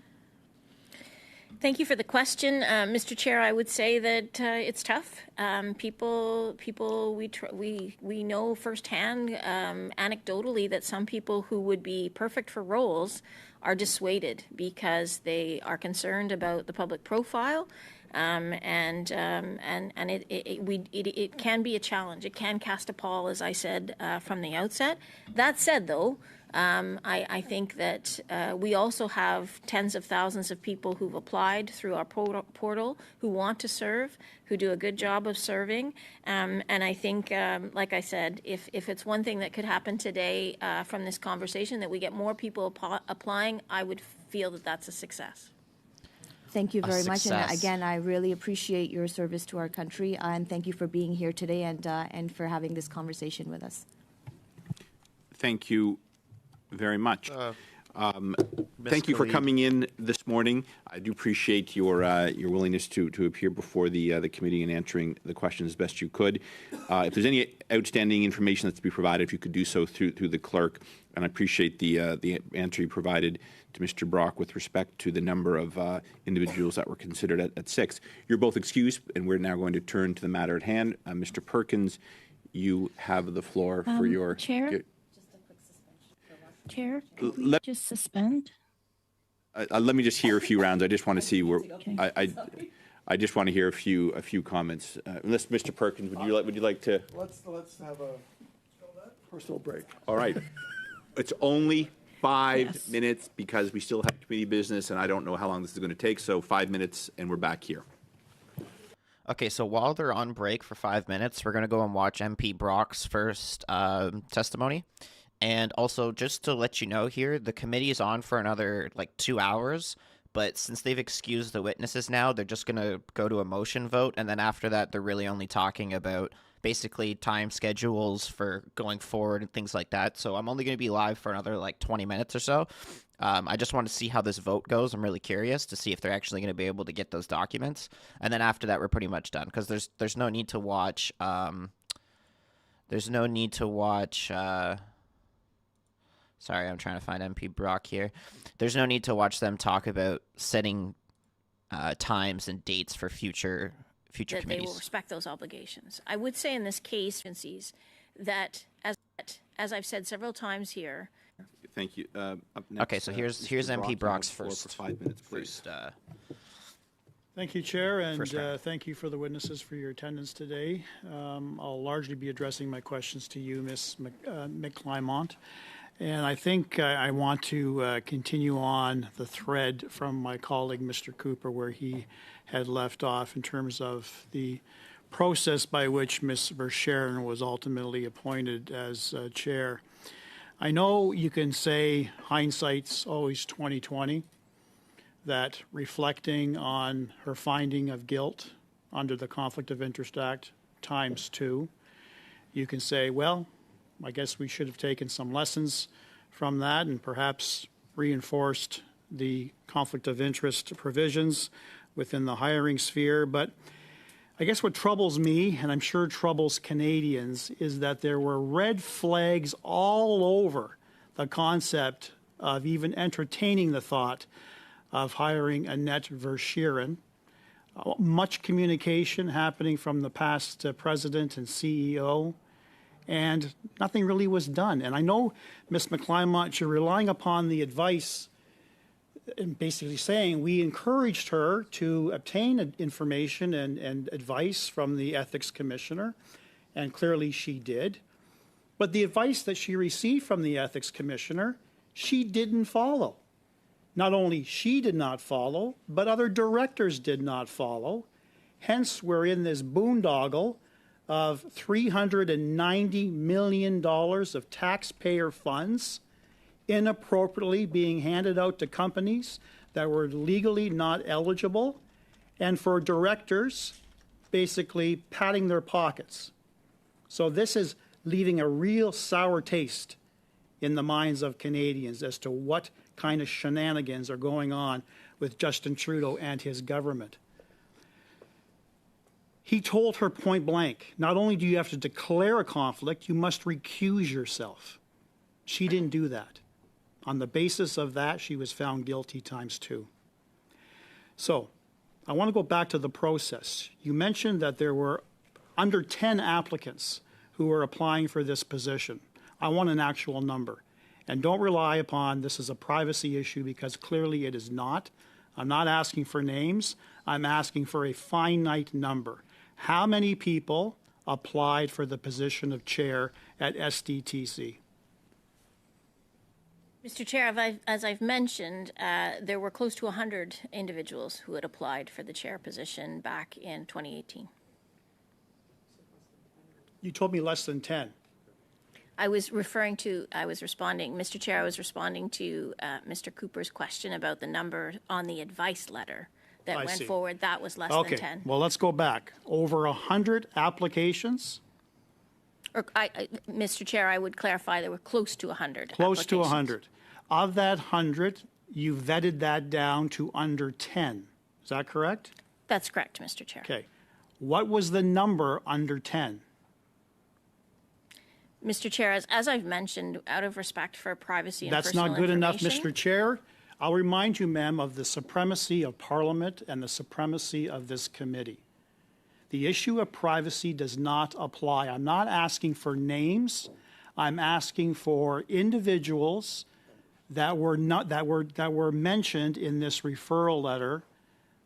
Thank you for the question, Mr. Chair. I would say that it's tough. People, we know firsthand, anecdotally, that some people who would be perfect for roles are dissuaded because they are concerned about the public profile, and it can be a challenge. It can cast a pall, as I said from the outset. That said, though. I think that we also have tens of thousands of people who've applied through our portal who want to serve, who do a good job of serving. And I think, like I said, if it's one thing that could happen today from this conversation, that we get more people applying, I would feel that that's a success. Thank you very much. And again, I really appreciate your service to our country. And thank you for being here today and for having this conversation with us. Thank you very much. Thank you for coming in this morning. I do appreciate your willingness to appear before the committee and answering the questions as best you could. If there's any outstanding information that's to be provided, if you could do so through the clerk, and I appreciate the answer you provided to Mr. Brock with respect to the number of individuals that were considered at 6. You're both excused, and we're now going to turn to the matter at hand. Mr. Perkins, you have the floor for your Chair. Chair, could we just suspend? Let me just hear a few rounds. I just want to see where Okay. I just want to hear a few comments. Unless Mr. Perkins, would you like to? Let's have a personal break. All right. It's only 5 minutes because we still have committee business, and I don't know how long this is going to take. So 5 minutes, and we're back here. Okay, so while they're on break for 5 minutes, we're going to go and watch MP Brock's first testimony. And also, just to let you know here, the committee is on for another, 2 hours. But since they've excused the witnesses now, they're just going to go to a motion vote. And then after that, they're really only talking about basically time schedules for going forward and things like that. So I'm only going to be live for another, 20 minutes or so. I just want to see how this vote goes. I'm really curious to see if they're actually going to be able to get those documents. And then after that, we're pretty much done. Because there's no need to watch... Sorry, I'm trying to find MP Brock here. There's no need to watch them talk about setting times and dates for future that committees. They will respect those obligations. I would say in this case, that as I've said several times here. Thank you. Up next, okay, so here's MP Brock's first. For 5 minutes, please. Thank you, Chair, and thank you for the witnesses for your attendance today. I'll largely be addressing my questions to you, Ms. McClymont. And I think I want to continue on the thread from my colleague, Mr. Cooper, where he had left off in terms of the process by which Ms. Verschaeren was ultimately appointed as chair. I know you can say hindsight's always 20/20, that reflecting on her finding of guilt under the Conflict of Interest Act ×2, you can say, well, I guess we should have taken some lessons from that and perhaps reinforced the conflict of interest provisions within the hiring sphere. But I guess what troubles me, and I'm sure troubles Canadians, is that there were red flags all over the concept of even entertaining the thought of hiring Annette Verschuren. Much communication happening from the past president and CEO, and nothing really was done. And I know, Ms. McClymont, you're relying upon the advice and basically saying we encouraged her to obtain information and advice from the ethics commissioner, and clearly she did. But the advice that she received from the ethics commissioner, she didn't follow. Not only she did not follow, but other directors did not follow. Hence, we're in this boondoggle of $390 million of taxpayer funds inappropriately being handed out to companies that were legally not eligible, and for directors basically patting their pockets. So this is leaving a real sour taste in the minds of Canadians as to what kind of shenanigans are going on with Justin Trudeau and his government. He told her point blank, not only do you have to declare a conflict, you must recuse yourself. She didn't do that. On the basis of that, she was found guilty ×2. So I want to go back to the process. You mentioned that there were under 10 applicants who were applying for this position. I want an actual number. And don't rely upon this is a privacy issue, because clearly it is not. I'm not asking for names. I'm asking for a finite number. How many people applied for the position of chair at SDTC? Mr. Chair, as I've mentioned, there were close to 100 individuals who had applied for the chair position back in 2018. You told me less than 10. Mr. Chair, I was responding to Mr. Cooper's question about the number on the advice letter that went forward. That was less than 10. Well, let's go back. Over 100 applications? Mr. Chair, I would clarify there were close to 100 Close to 100. Of that 100, you vetted that down to under 10. Is that correct? That's correct, Mr. Chair. Okay. What was the number under 10? Mr. Chair, as I've mentioned, out of respect for privacy and That's personal not good enough, information- Mr. Chair. I'll remind you, ma'am, of the supremacy of Parliament and the supremacy of this committee. The issue of privacy does not apply. I'm not asking for names. I'm asking for individuals that were mentioned in this referral letter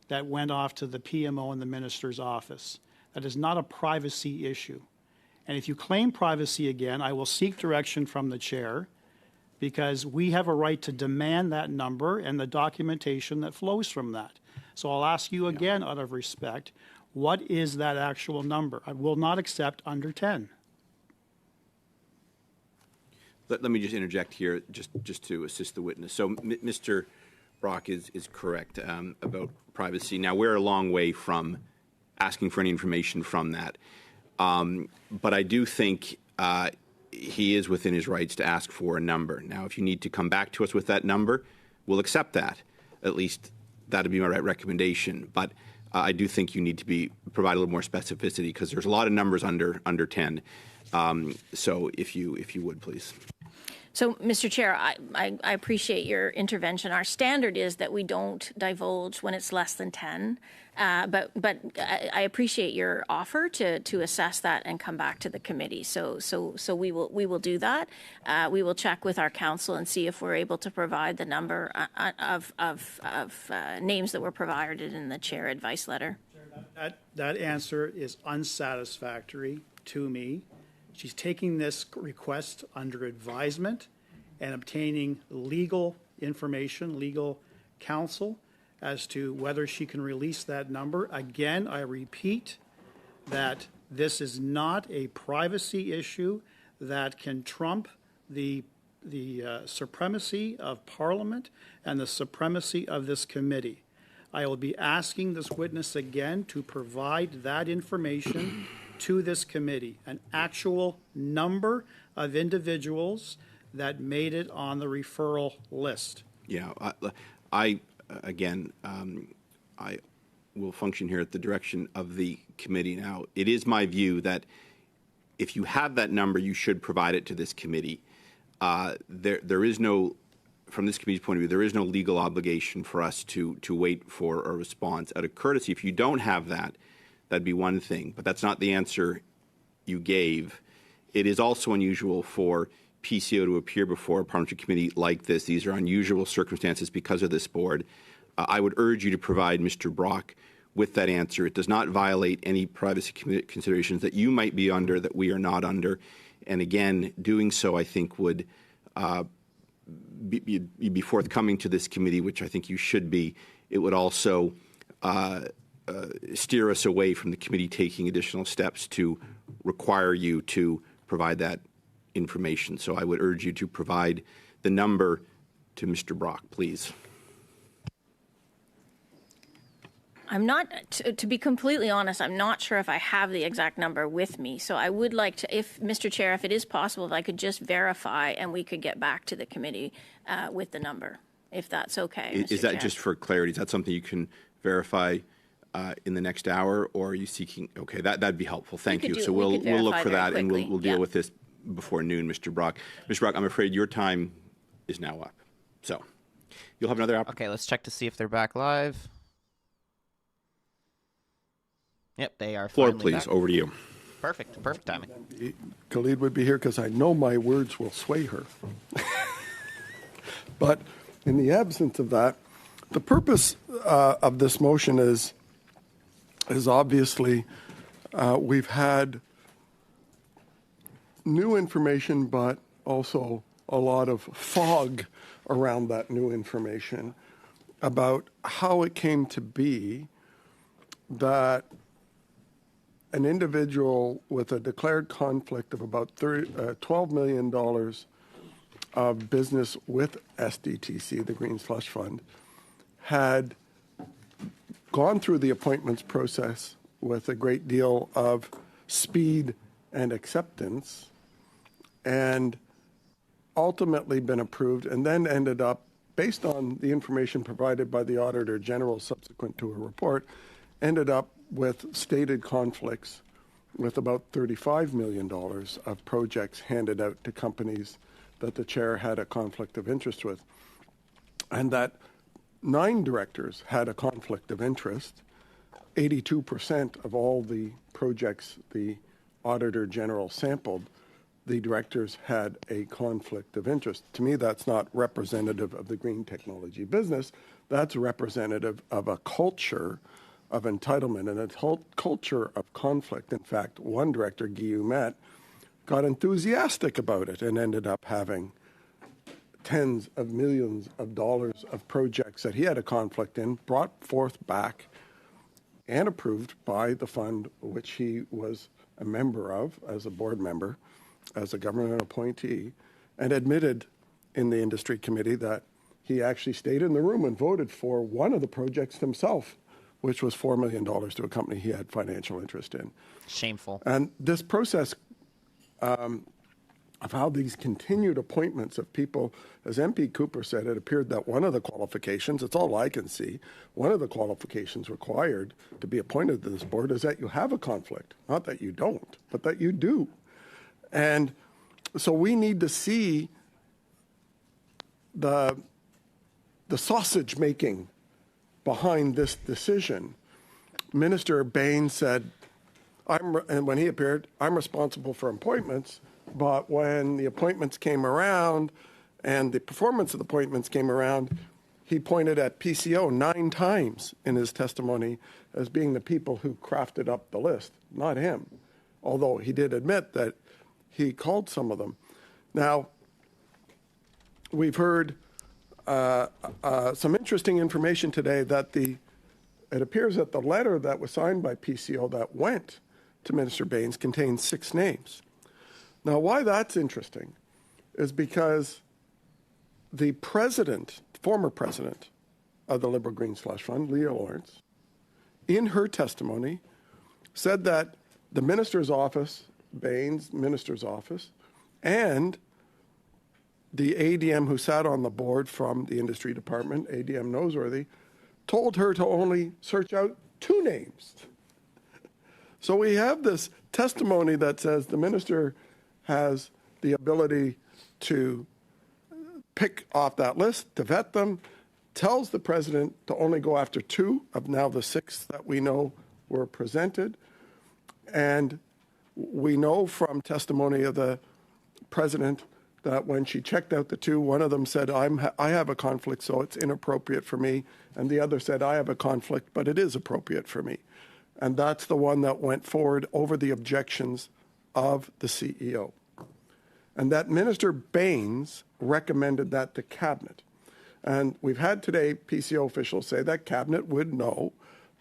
that went off to the PMO and the minister's office. That is not a privacy issue. And if you claim privacy again, I will seek direction from the chair, because we have a right to demand that number and the documentation that flows from that. So I'll ask you again, out of respect, what is that actual number? I will not accept under 10. Let me just interject here, just to assist the witness. So Mr. Brock is correct about privacy. Now, we're a long way from asking for any information from that. But I do think he is within his rights to ask for a number. Now, if you need to come back to us with that number, we'll accept that. At least that would be my recommendation. But I do think you need to provide a little more specificity, because there's a lot of numbers under 10. So if you would, please. So, Mr. Chair, I appreciate your intervention. Our standard is that we don't divulge when it's less than 10. But I appreciate your offer to assess that and come back to the committee. So we will do that. We will check with our council and see if we're able to provide the number of names that were provided in the chair advice letter. That answer is unsatisfactory to me. She's taking this request under advisement and obtaining legal information, legal counsel, as to whether she can release that number. Again, I repeat that this is not a privacy issue that can trump the supremacy of Parliament and the supremacy of this committee. I will be asking this witness again to provide that information to this committee, an actual number of individuals that made it on the referral list. Yeah, will function here at the direction of the committee now. It is my view that if you have that number, you should provide it to this committee. There is no, from this committee's point of view, there is no legal obligation for us to wait for a response. Out of courtesy, if you don't have that, that'd be one thing, but that's not the answer you gave. It is also unusual for PCO to appear before a parliamentary committee like this. These are unusual circumstances because of this board. I would urge you to provide Mr. Brock with that answer. It does not violate any privacy considerations that you might be under that we are not under. And again, doing so, I think, would be forthcoming to this committee, which I think you should be. It would also steer us away from the committee taking additional steps to require you to provide that information. So I would urge you to provide the number to Mr. Brock, please. I'm not, to be completely honest, I'm not sure if I have the exact number with me. So I would like to, if, Mr. Chair, if it is possible, if I could just verify and we could get back to the committee with the number, if that's okay. Is that just for clarity? Is that something you can verify in the next hour, or are you seeking? Okay, that'd be helpful. Thank you. So we'll look for that and we'll deal with this before noon, Mr. Brock. Mr. Brock, I'm afraid your time is now up. So you'll have another opportunity. Okay, let's check to see if they're back live. Yep, they are. Floor, please. Back. Over to you. Perfect timing. Khalid would be here because I know my words will sway her. But in the absence of that, the purpose of this motion is obviously we've had new information, but also a lot of fog around that new information about how it came to be that an individual with a declared conflict of about $12 million of business with SDTC, the Green Slush Fund, had gone through the appointments process with a great deal of speed and acceptance and ultimately been approved, and then ended up, based on the information provided by the Auditor General subsequent to a report, ended up with stated conflicts with about $35 million of projects handed out to companies that the chair had a conflict of interest with. And that 9 directors had a conflict of interest. 82% of all the projects the Auditor General sampled, the directors had a conflict of interest. To me, that's not representative of the green technology business. That's representative of a culture of entitlement and a culture of conflict. In fact, one director, Guillaumet, got enthusiastic about it and ended up having tens of millions of dollars of projects that he had a conflict in, brought forth back and approved by the fund, which he was a member of as a board member, as a government appointee, and admitted in the industry committee that he actually stayed in the room and voted for one of the projects himself, which was $4 million to a company he had financial interest in. Shameful. And this process of how these continued appointments of people, as MP Cooper said, it appeared that one of the qualifications, it's all I can see, one of the qualifications required to be appointed to this board is that you have a conflict. Not that you don't, but that you do. And so we need to see the sausage making behind this decision. Minister Bain said, and when he appeared, I'm responsible for appointments, but when the appointments came around and the performance of the appointments came around, he pointed at PCO 9 times in his testimony as being the people who crafted up the list, not him, although he did admit that he called some of them. Now, we've heard some interesting information today that it appears that the letter that was signed by PCO that went to Minister Baines contains 6 names. Now, why that's interesting is because the president, former president of the Liberal Green Slush Fund, Leah Lawrence, in her testimony said that the minister's office, Baines' minister's office, and the ADM who sat on the board from the industry department, ADM Noseworthy, told her to only search out 2 names. So we have this testimony that says the minister has the ability to pick off that list, to vet them, tells the president to only go after 2 of now the 6 that we know were presented. And we know from testimony of the president that when she checked out the 2, one of them said, I have a conflict, so it's inappropriate for me. And the other said, I have a conflict, but it is appropriate for me. And that's the one that went forward over the objections of the CEO. And that Minister Baines recommended that to Cabinet. And we've had today PCO officials say that Cabinet would know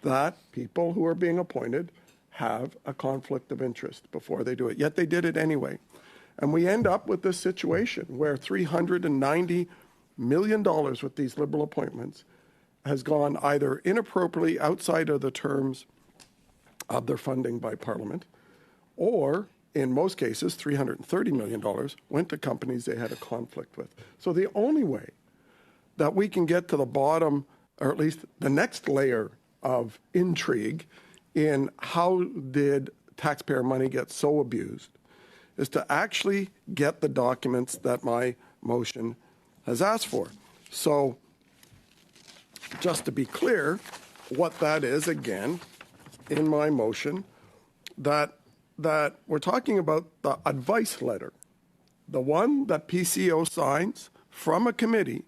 that people who are being appointed have a conflict of interest before they do it. Yet they did it anyway. And we end up with this situation where $390 million with these Liberal appointments has gone either inappropriately outside of the terms of their funding by Parliament, or in most cases, $330 million went to companies they had a conflict with. So the only way that we can get to the bottom, or at least the next layer of intrigue in how did taxpayer money get so abused, is to actually get the documents that my motion has asked for. So just to be clear, what that is, again, in my motion, that we're talking about the advice letter, the one that PCO signs from a committee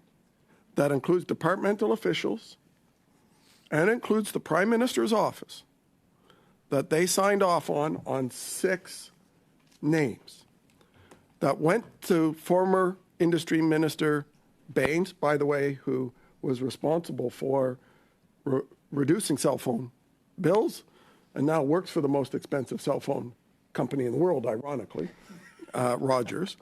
that includes departmental officials and includes the Prime Minister's office, that they signed off on 6 names that went to former Industry Minister Baines, by the way, who was responsible for reducing cell phone bills and now works for the most expensive cell phone company in the world, ironically, Rogers,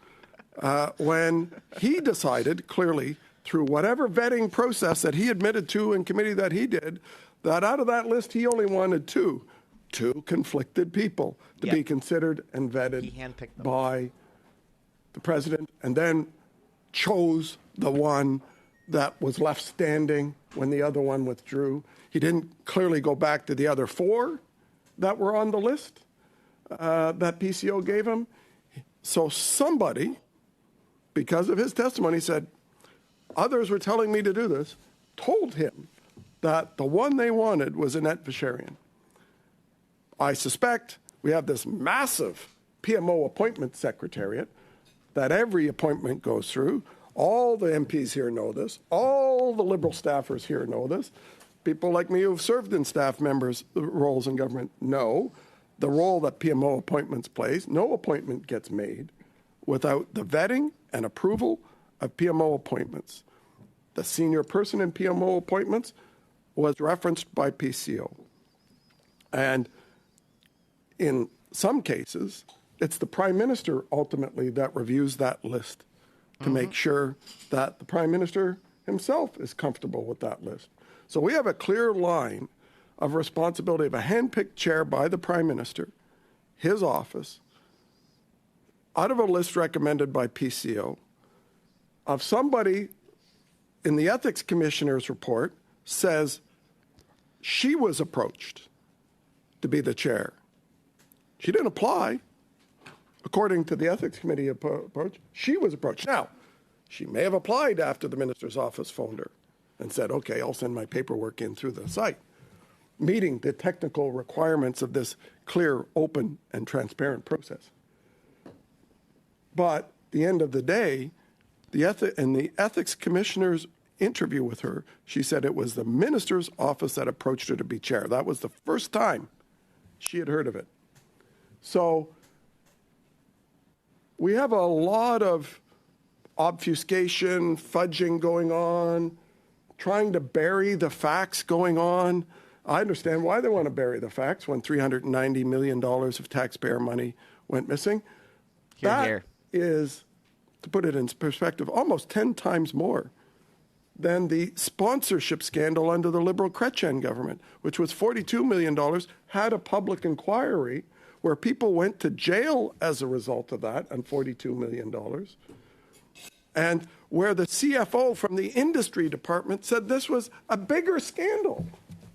when he decided clearly through whatever vetting process that he admitted to in committee that he did, that out of that list he only wanted 2 conflicted people to be considered and vetted by the president, and then chose the one that was left standing when the other one withdrew. He didn't clearly go back to the other 4 that were on the list that PCO gave him. So somebody, because of his testimony, said, others were telling me to do this, told him that the one they wanted was Annette Vacherian. I suspect we have this massive PMO appointment secretariat that every appointment goes through. All the MPs here know this. All the Liberal staffers here know this. People like me who've served in staff members' roles in government know the role that PMO appointments plays. No appointment gets made without the vetting and approval of PMO appointments. The senior person in PMO appointments was referenced by PCO. And in some cases, it's the Prime Minister ultimately that reviews that list to make sure that the Prime Minister himself is comfortable with that list. So we have a clear line of responsibility of a handpicked chair by the Prime Minister, his office, out of a list recommended by PCO, of somebody in the Ethics Commissioner's report says she was approached to be the chair. She didn't apply. According to the Ethics Committee approach, she was approached. Now, she may have applied after the minister's office phoned her and said, okay, I'll send my paperwork in through the site, meeting the technical requirements of this clear, open, and transparent process. But at the end of the day, in the Ethics Commissioner's interview with her, she said it was the minister's office that approached her to be chair. That was the first time she had heard of it. So we have a lot of obfuscation, fudging going on, trying to bury the facts going on. I understand why they want to bury the facts when $390 million of taxpayer money went missing. That is, to put it in perspective, almost 10 times more than the sponsorship scandal under the Liberal Chrétien government, which was $42 million, had a public inquiry where people went to jail as a result of that, and $42 million. And where the CFO from the industry department said this was a bigger scandal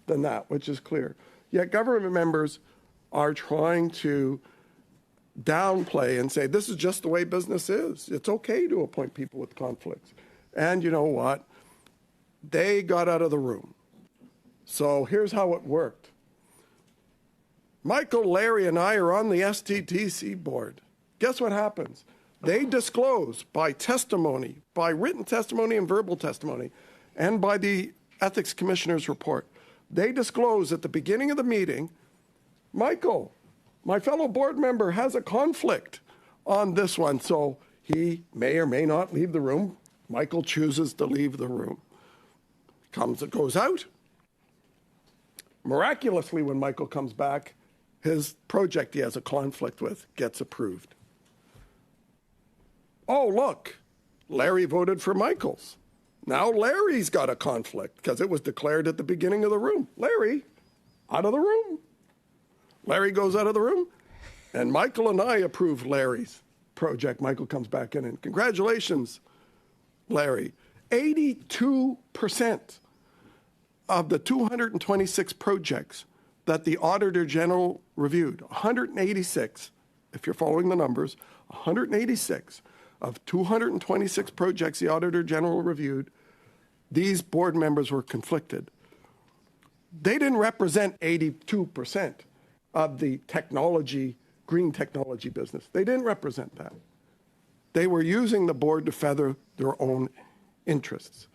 than that, which is clear. Yet government members are trying to downplay and say, this is just the way business is. It's okay to appoint people with conflicts. And you know what? They got out of the room. So here's how it worked. Michael, Larry, and I are on the STTC board. Guess what happens? They disclose by testimony, by written testimony and verbal testimony, and by the Ethics Commissioner's report. They disclose at the beginning of the meeting, Michael, my fellow board member has a conflict on this one, so he may or may not leave the room. Michael chooses to leave the room. Goes out. Miraculously, when Michael comes back, his project he has a conflict with gets approved. Oh, look, Larry voted for Michael's. Now Larry's got a conflict because it was declared at the beginning of the room. Larry, out of the room. Larry goes out of the room, and Michael and I approve Larry's project. Michael comes back in, and congratulations, Larry. 82% of the 226 projects that the Auditor General reviewed, 186, if you're following the numbers, 186 of 226 projects the Auditor General reviewed, these board members were conflicted. They didn't represent 82% of the technology, green technology business. They didn't represent that. They were using the board to feather their own interests.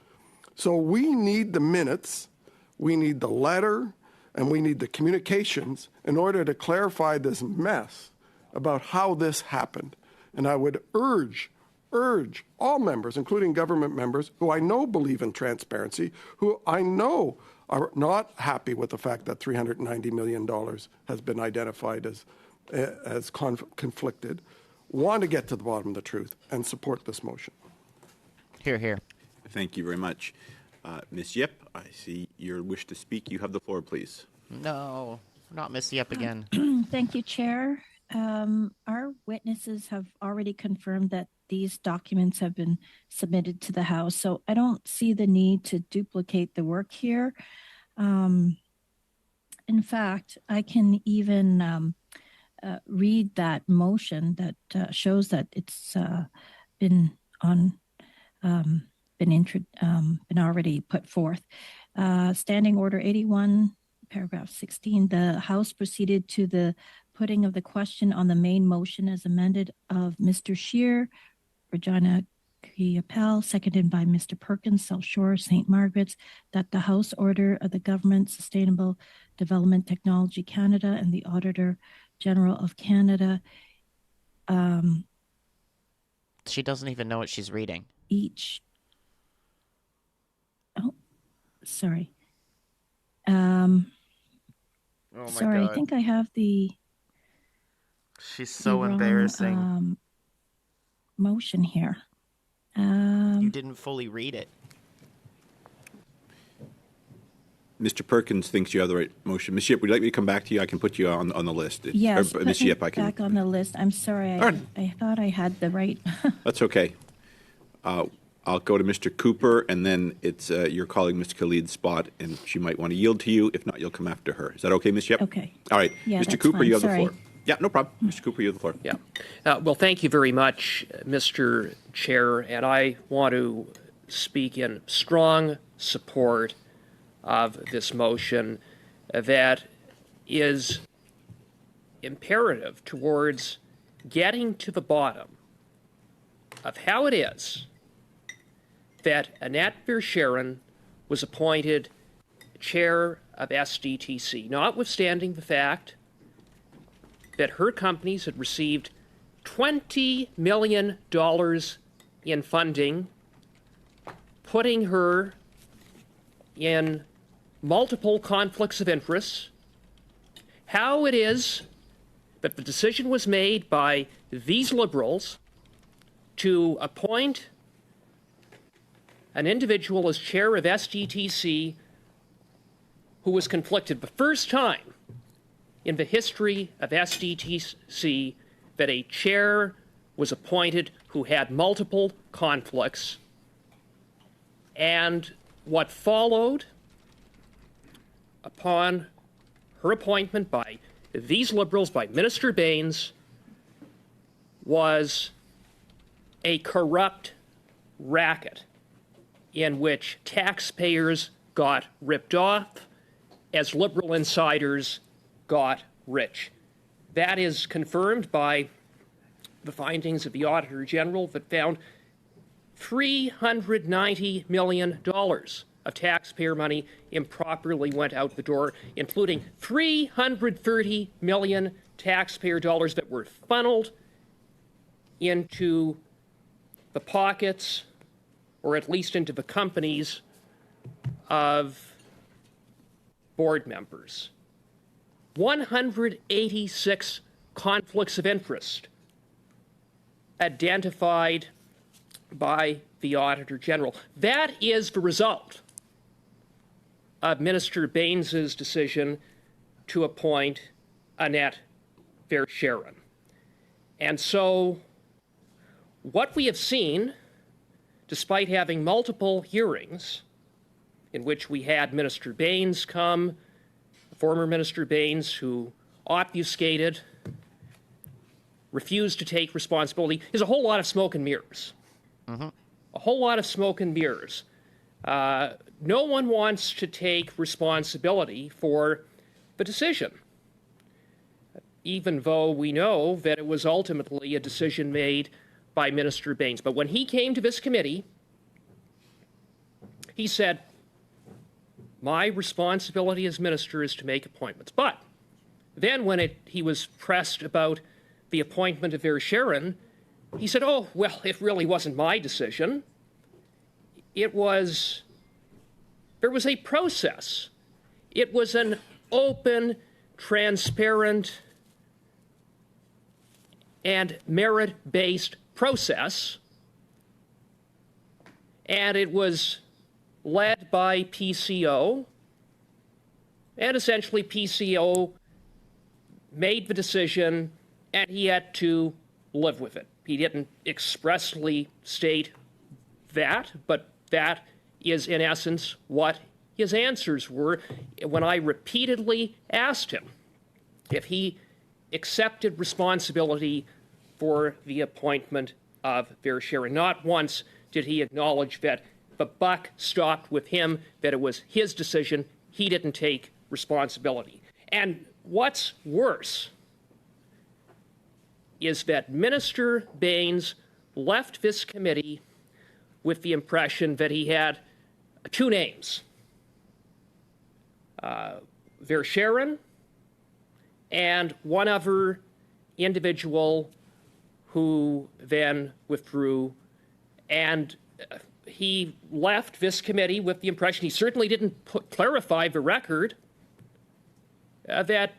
So we need the minutes, we need the letter, and we need the communications in order to clarify this mess about how this happened. And I would urge all members, including government members, who I know believe in transparency, who I know are not happy with the fact that $390 million has been identified as conflicted, want to get to the bottom of the truth and support this motion. Hear, hear. Thank you very much. Ms. Yip, I see your wish to speak. You have the floor, please. No, not Miss Yip again. Thank you, Chair. Our witnesses have already confirmed that these documents have been submitted to the House, so I don't see the need to duplicate the work here. In fact, I can even read that motion that shows that it's been already put forth. Standing Order 81, paragraph 16, the House proceeded to the putting of the question on the main motion as amended of Mr. Scheer, Regina Appel, seconded by Mr. Perkins, South Shore, St. Margaret's, that the House Order of the Government Sustainable Development Technology Canada and the Auditor General of Canada. She doesn't even know what she's reading. Sorry. Oh my sorry, God. I think I have the. She's so embarrassing. Motion here. You didn't fully read it. Mr. Perkins thinks you have the right motion. Ms. Yip, would you like me to come back to you? I can put you on the list. Yes, Ms. Yip, I can. back on the list. I'm sorry. I thought I had the right. That's okay. I'll go to Mr. Cooper, and then it's your colleague, Ms. Khalid's spot, and she might want to yield to you. If not, you'll come after her. Is that okay, Ms. Yip? Okay. All right. Yeah, Mr. that's Cooper, fine. you have Sorry. the floor. Yeah, no problem. Mr. Cooper, you have the floor. Yeah. Well, thank you very much, Mr. Chair, and I want to speak in strong support of this motion that is imperative towards getting to the bottom of how it is that Annette Verscheren was appointed chair of SDTC, notwithstanding the fact that her companies had received $20 million in funding, putting her in multiple conflicts of interest, how it is that the decision was made by these Liberals to appoint an individual as chair of SDTC who was conflicted the first time in the history of SDTC that a chair was appointed who had multiple conflicts. And what followed upon her appointment by these Liberals, by Minister Baines, was a corrupt racket in which taxpayers got ripped off as Liberal insiders got rich. That is confirmed by the findings of the Auditor General that found $390 million of taxpayer money improperly went out the door, including $330 million taxpayer dollars that were funneled into the pockets, or at least into the companies, of board members. 186 conflicts of interest identified by the Auditor General. That is the result of Minister Baines's decision to appoint Annette Verschaeren. And so what we have seen, despite having multiple hearings in which we had Minister Baines come, former Minister Baines, who obfuscated, refused to take responsibility, is a whole lot of smoke and mirrors. A whole lot of smoke and mirrors. No one wants to take responsibility for the decision, even though we know that it was ultimately a decision made by Minister Baines. But when he came to this committee, he said, my responsibility as minister is to make appointments. But then when he was pressed about the appointment of Verschaeren, he said, oh, well, it really wasn't my decision. There was a process. It was an open, transparent, and merit-based process, and it was led by PCO, and essentially PCO made the decision, and he had to live with it. He didn't expressly state that, but that is in essence what his answers were when I repeatedly asked him if he accepted responsibility for the appointment of Verschaeren. Not once did he acknowledge that the buck stopped with him, that it was his decision, he didn't take responsibility. And what's worse is that Minister Baines left this committee with the impression that he had two names, Verschaeren and one other individual who then withdrew, and he left this committee with the impression, he certainly didn't clarify the record, that,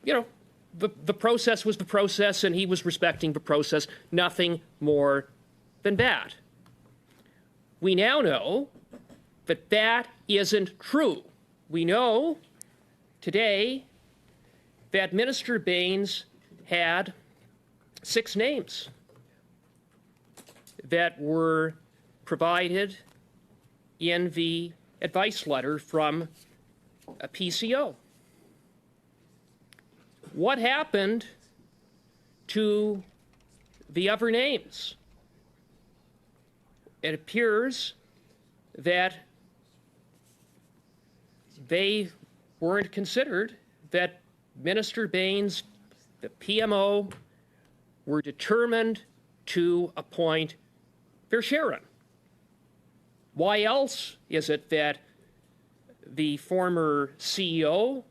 you know, the process was the process and he was respecting the process, nothing more than that. We now know that that isn't true. We know today that Minister Baines had 6 names that were provided in the advice letter from a PCO. What happened to the other names? It appears that they weren't considered, that Minister Baines, the PMO, were determined to appoint Verschaeren. Why else is it that the former CEO,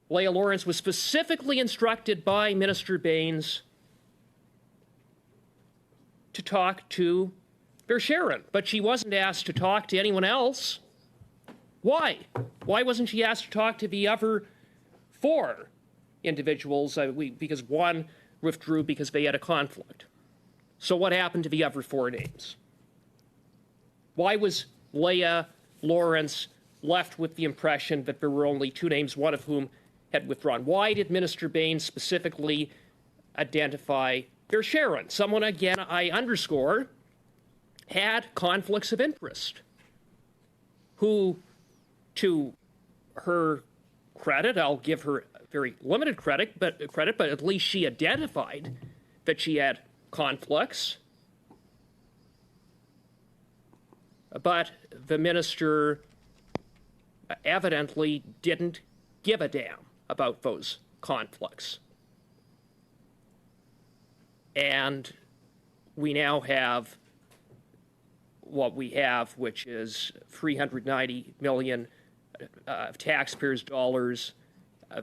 Leah Lawrence, was specifically instructed by Minister Baines to talk to Verschaeren, but she wasn't asked to talk to anyone else? Why? Why wasn't she asked to talk to the other 4 individuals? Because one withdrew because they had a conflict. So what happened to the other 4 names? Why was Leah Lawrence left with the impression that there were only 2 names, one of whom had withdrawn? Why did Minister Baines specifically identify Verschaeren? Someone, again, I underscore, had conflicts of interest, who, to her credit. I'll give her very limited credit, but at least she identified that she had conflicts. But the minister evidently didn't give a damn about those conflicts. And we now have what we have, which is $390 million of taxpayers' dollars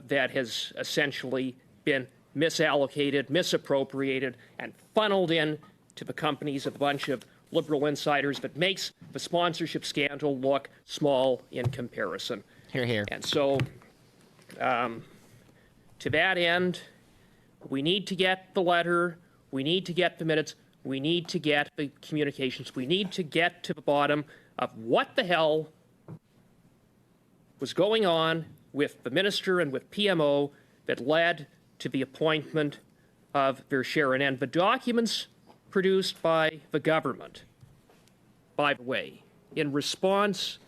that has essentially been misallocated, misappropriated, and funneled in to the companies of a bunch of liberal insiders that makes the sponsorship scandal look small in comparison. Hear, hear. And so, to that end, we need to get the letter, we need to get the minutes, we need to get the communications, we need to get to the bottom of what the hell was going on with the minister and with PMO that led to the appointment of Verscheren. And the documents produced by the government, by the way, in response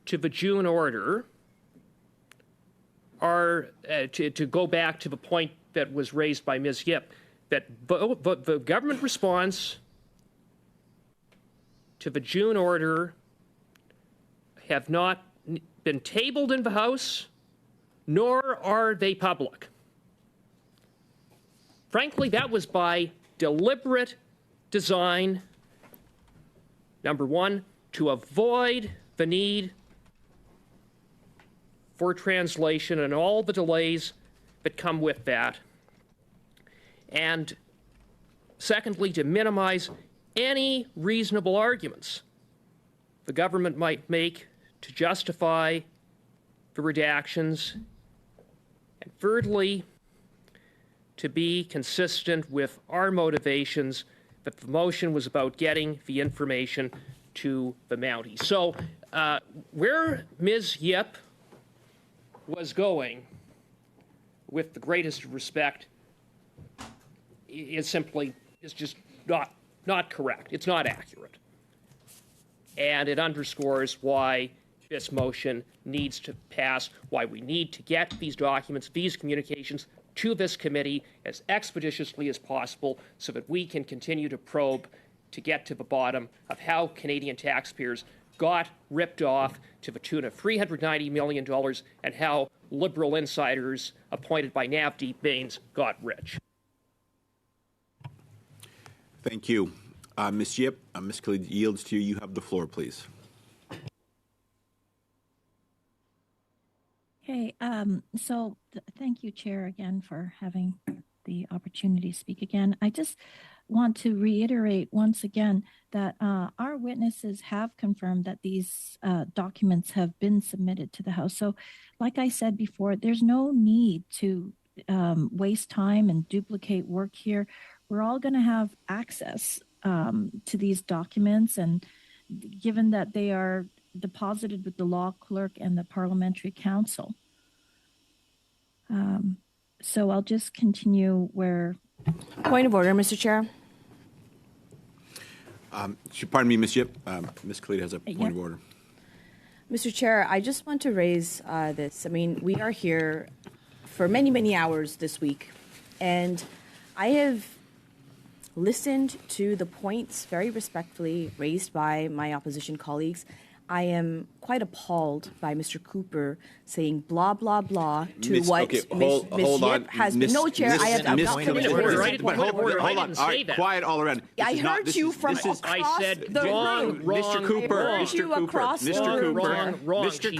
to the June order, are, to go back to the point that was raised by Ms. Yip, that the government response to the June order have not been tabled in the House, nor are they public. Frankly, that was by deliberate design, number one, to avoid the need for translation and all the delays that come with that. And secondly, to minimize any reasonable arguments the government might make to justify the redactions. And thirdly, to be consistent with our motivations that the motion was about getting the information to the Mounties. So where Ms. Yip was going, with the greatest respect, is just not correct. It's not accurate. And it underscores why this motion needs to pass, why we need to get these documents, these communications to this committee as expeditiously as possible so that we can continue to probe to get to the bottom of how Canadian taxpayers got ripped off to the tune of $390 million and how liberal insiders appointed by Navdeep Bains got rich. Thank you. Ms. Yip, Ms. Khalid yields to you. You have the floor, please. Okay, thank you, Chair, again for having the opportunity to speak again. I just want to reiterate once again that our witnesses have confirmed that these documents have been submitted to the House. So, like I said before, there's no need to waste time and duplicate work here. We're all going to have access to these documents, and given that they are deposited with the law clerk and the parliamentary council. So I'll just continue where... Point of order, Mr. Chair. Pardon me, Ms. Yip. Ms. Khalid has a point of order. Mr. Chair, I just want to raise this. I mean, we are here for many, many hours this week, and I have listened to the points very respectfully raised by my opposition colleagues. I am quite appalled by Mr. Cooper saying blah, blah, blah to what Ms. Yip has been. No, Chair, I have not finished. Hold on. All right, quiet all around. I heard you from across the room. Mr. Cooper, Mr.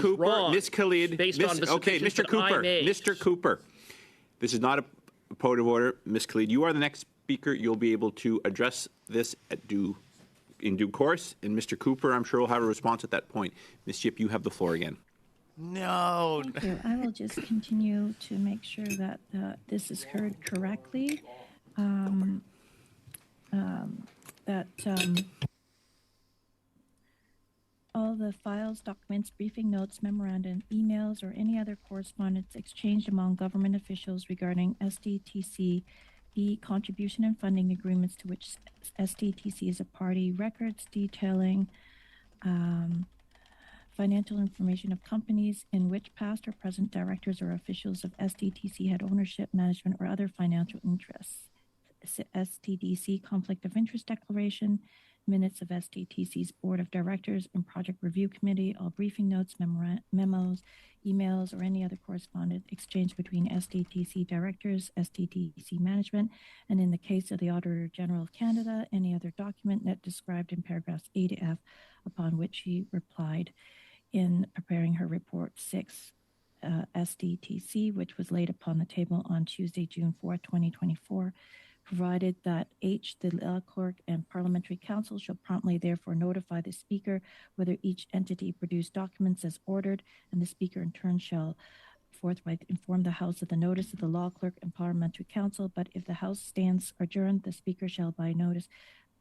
Cooper, Ms. Khalid. Okay, Mr. Cooper. This is not a point of order. Ms. Khalid, you are the next speaker. You'll be able to address this in due course, and Mr. Cooper, I'm sure, will have a response at that point. Ms. Yip, you have the floor again. No. Thank you. I will just continue to make sure that this is heard correctly. All the files, documents, briefing notes, memorandum, emails, or any other correspondence exchanged among government officials regarding SDTC contribution and funding agreements to which SDTC is a party, records detailing financial information of companies in which past or present directors or officials of SDTC had ownership, management, or other financial interests. STDC conflict of interest declaration, minutes of SDTC's board of directors and project review committee, all briefing notes, memos, emails, or any other correspondence exchanged between SDTC directors, SDTC management, and in the case of the Auditor General of Canada, any other document that described in paragraphs A to F, upon which he replied in preparing her report 6 SDTC, which was laid upon the table on Tuesday, June 4, 2024, provided that H, the law clerk and parliamentary council shall promptly therefore notify the speaker whether each entity produced documents as ordered, and the speaker in turn shall forthwith inform the House of the notice of the law clerk and parliamentary council. But if the House stands adjourned, the speaker shall by notice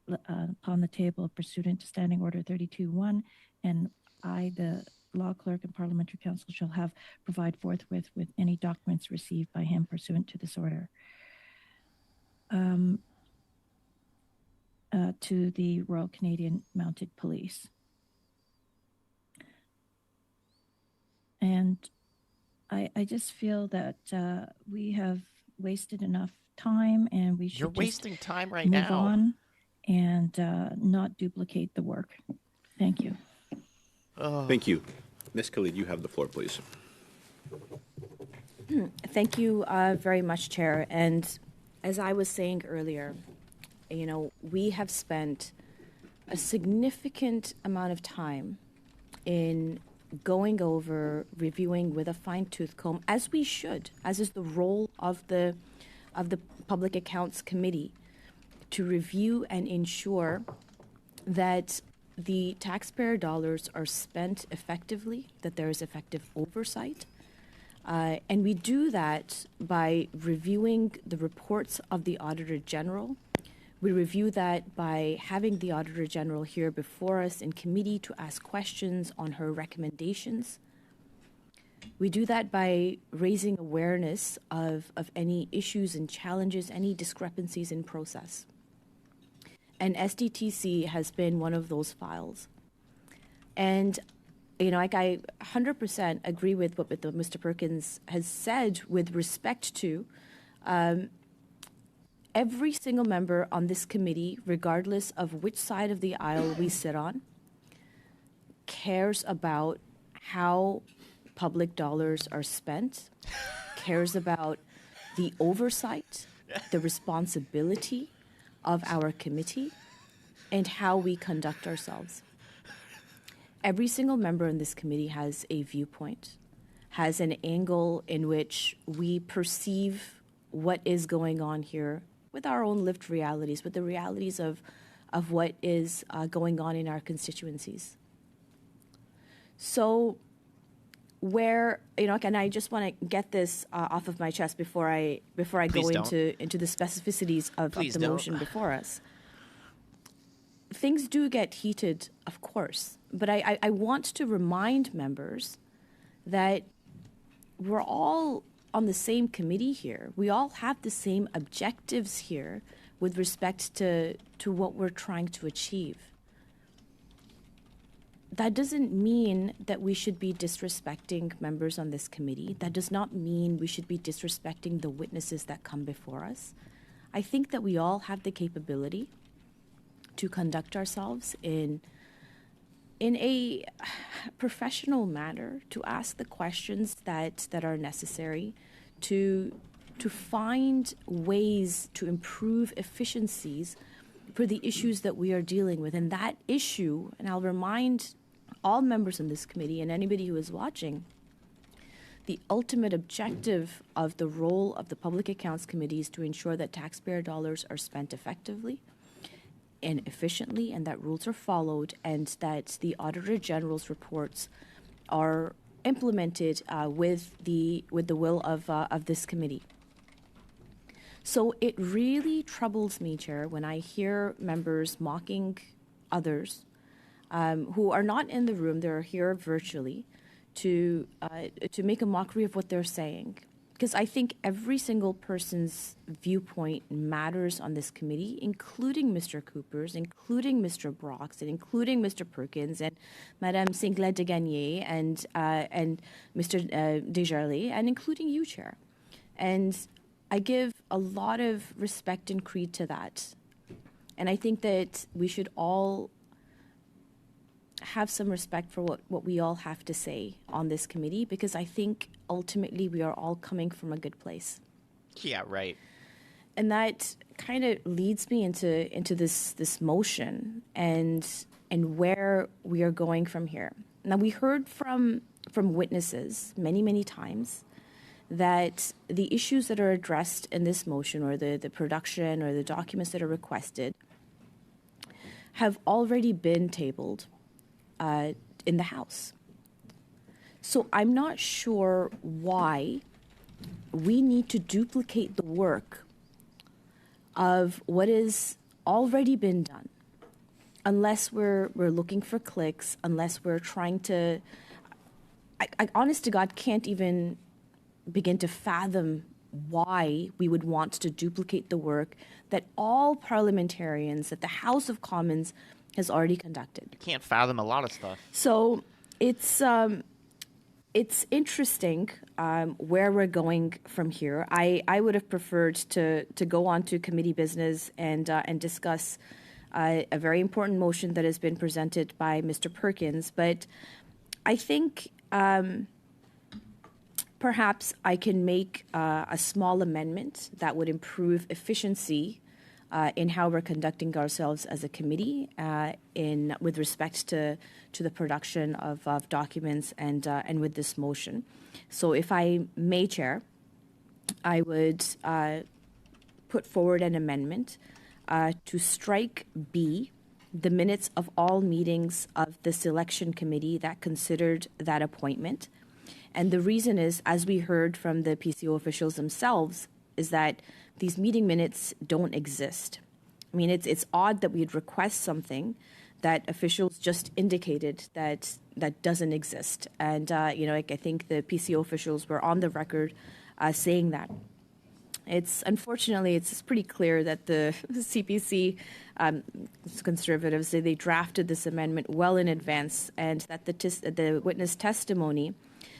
upon the table pursuant to Standing Order 32.1, and I, the law clerk and parliamentary council, shall have provide forthwith with any documents received by him pursuant to this order. To the Royal Canadian Mounted Police. And I just feel that we have wasted enough time, and we should You're wasting time right move now. on and not duplicate the work. Thank you. Thank you. Ms. Khalid, you have the floor, please. Thank you very much, Chair. And as I was saying earlier, you know, we have spent a significant amount of time in going over, reviewing with a fine-tooth comb, as we should, as is the role of the Public Accounts Committee, to review and ensure that the taxpayer dollars are spent effectively, that there is effective oversight. And we do that by reviewing the reports of the Auditor General. We review that by having the Auditor General here before us in committee to ask questions on her recommendations. We do that by raising awareness of any issues and challenges, any discrepancies in process. And SDTC has been one of those files. And you know, like I 100% agree with what Mr. Perkins has said with respect to every single member on this committee, regardless of which side of the aisle we sit on, cares about how public dollars are spent, cares about the oversight, the responsibility of our committee, and how we conduct ourselves. Every single member in this committee has a viewpoint, has an angle in which we perceive what is going on here with our own lived realities, with the realities of what is going on in our constituencies. So where, you know, and I just want to get this off of my chest before I go into the specificities of the motion before us. Things do get heated, of course, but I want to remind members that we're all on the same committee here. We all have the same objectives here with respect to what we're trying to achieve. That doesn't mean that we should be disrespecting members on this committee. That does not mean we should be disrespecting the witnesses that come before us. I think that we all have the capability to conduct ourselves in a professional manner, to ask the questions that are necessary, to find ways to improve efficiencies for the issues that we are dealing with. And that issue, and I'll remind all members in this committee and anybody who is watching, the ultimate objective of the role of the Public Accounts Committee is to ensure that taxpayer dollars are spent effectively and efficiently, and that rules are followed, and that the Auditor General's reports are implemented with the will of this committee. So it really troubles me, Chair, when I hear members mocking others who are not in the room, they're here virtually, to make a mockery of what they're saying. because I think every single person's viewpoint matters on this committee, including Mr. Cooper's, including Mr. Brock's, and including Mr. Perkins and Madame Sinclair de Gagné and Mr. Desjardins, and including you, Chair. And I give a lot of respect and creed to that. And I think that we should all have some respect for what we all have to say on this committee, because I think ultimately we are all coming from a good place. Yeah, right. And that kind of leads me into this motion and where we are going from here. Now, we heard from witnesses many times that the issues that are addressed in this motion, or the production or the documents that are requested, have already been tabled in the House. So I'm not sure why we need to duplicate the work of what has already been done, unless we're looking for clicks, unless we're trying to. I honest to God can't even begin to fathom why we would want to duplicate the work that all parliamentarians, that the House of Commons has already conducted. You can't fathom a lot of stuff. So it's interesting where we're going from here. I would have preferred to go on to committee business and discuss a very important motion that has been presented by Mr. Perkins, but I think perhaps I can make a small amendment that would improve efficiency in how we're conducting ourselves as a committee with respect to the production of documents and with this motion. So if I may, Chair, I would put forward an amendment to strike B, the minutes of all meetings of the selection committee that considered that appointment. And the reason is, as we heard from the PCO officials themselves, is that these meeting minutes don't exist. I mean, it's odd that we'd request something that officials just indicated that doesn't exist. And, I think the PCO officials were on the record saying that. Unfortunately, it's pretty clear that the CPC conservatives, they drafted this amendment well in advance, and that the witness testimony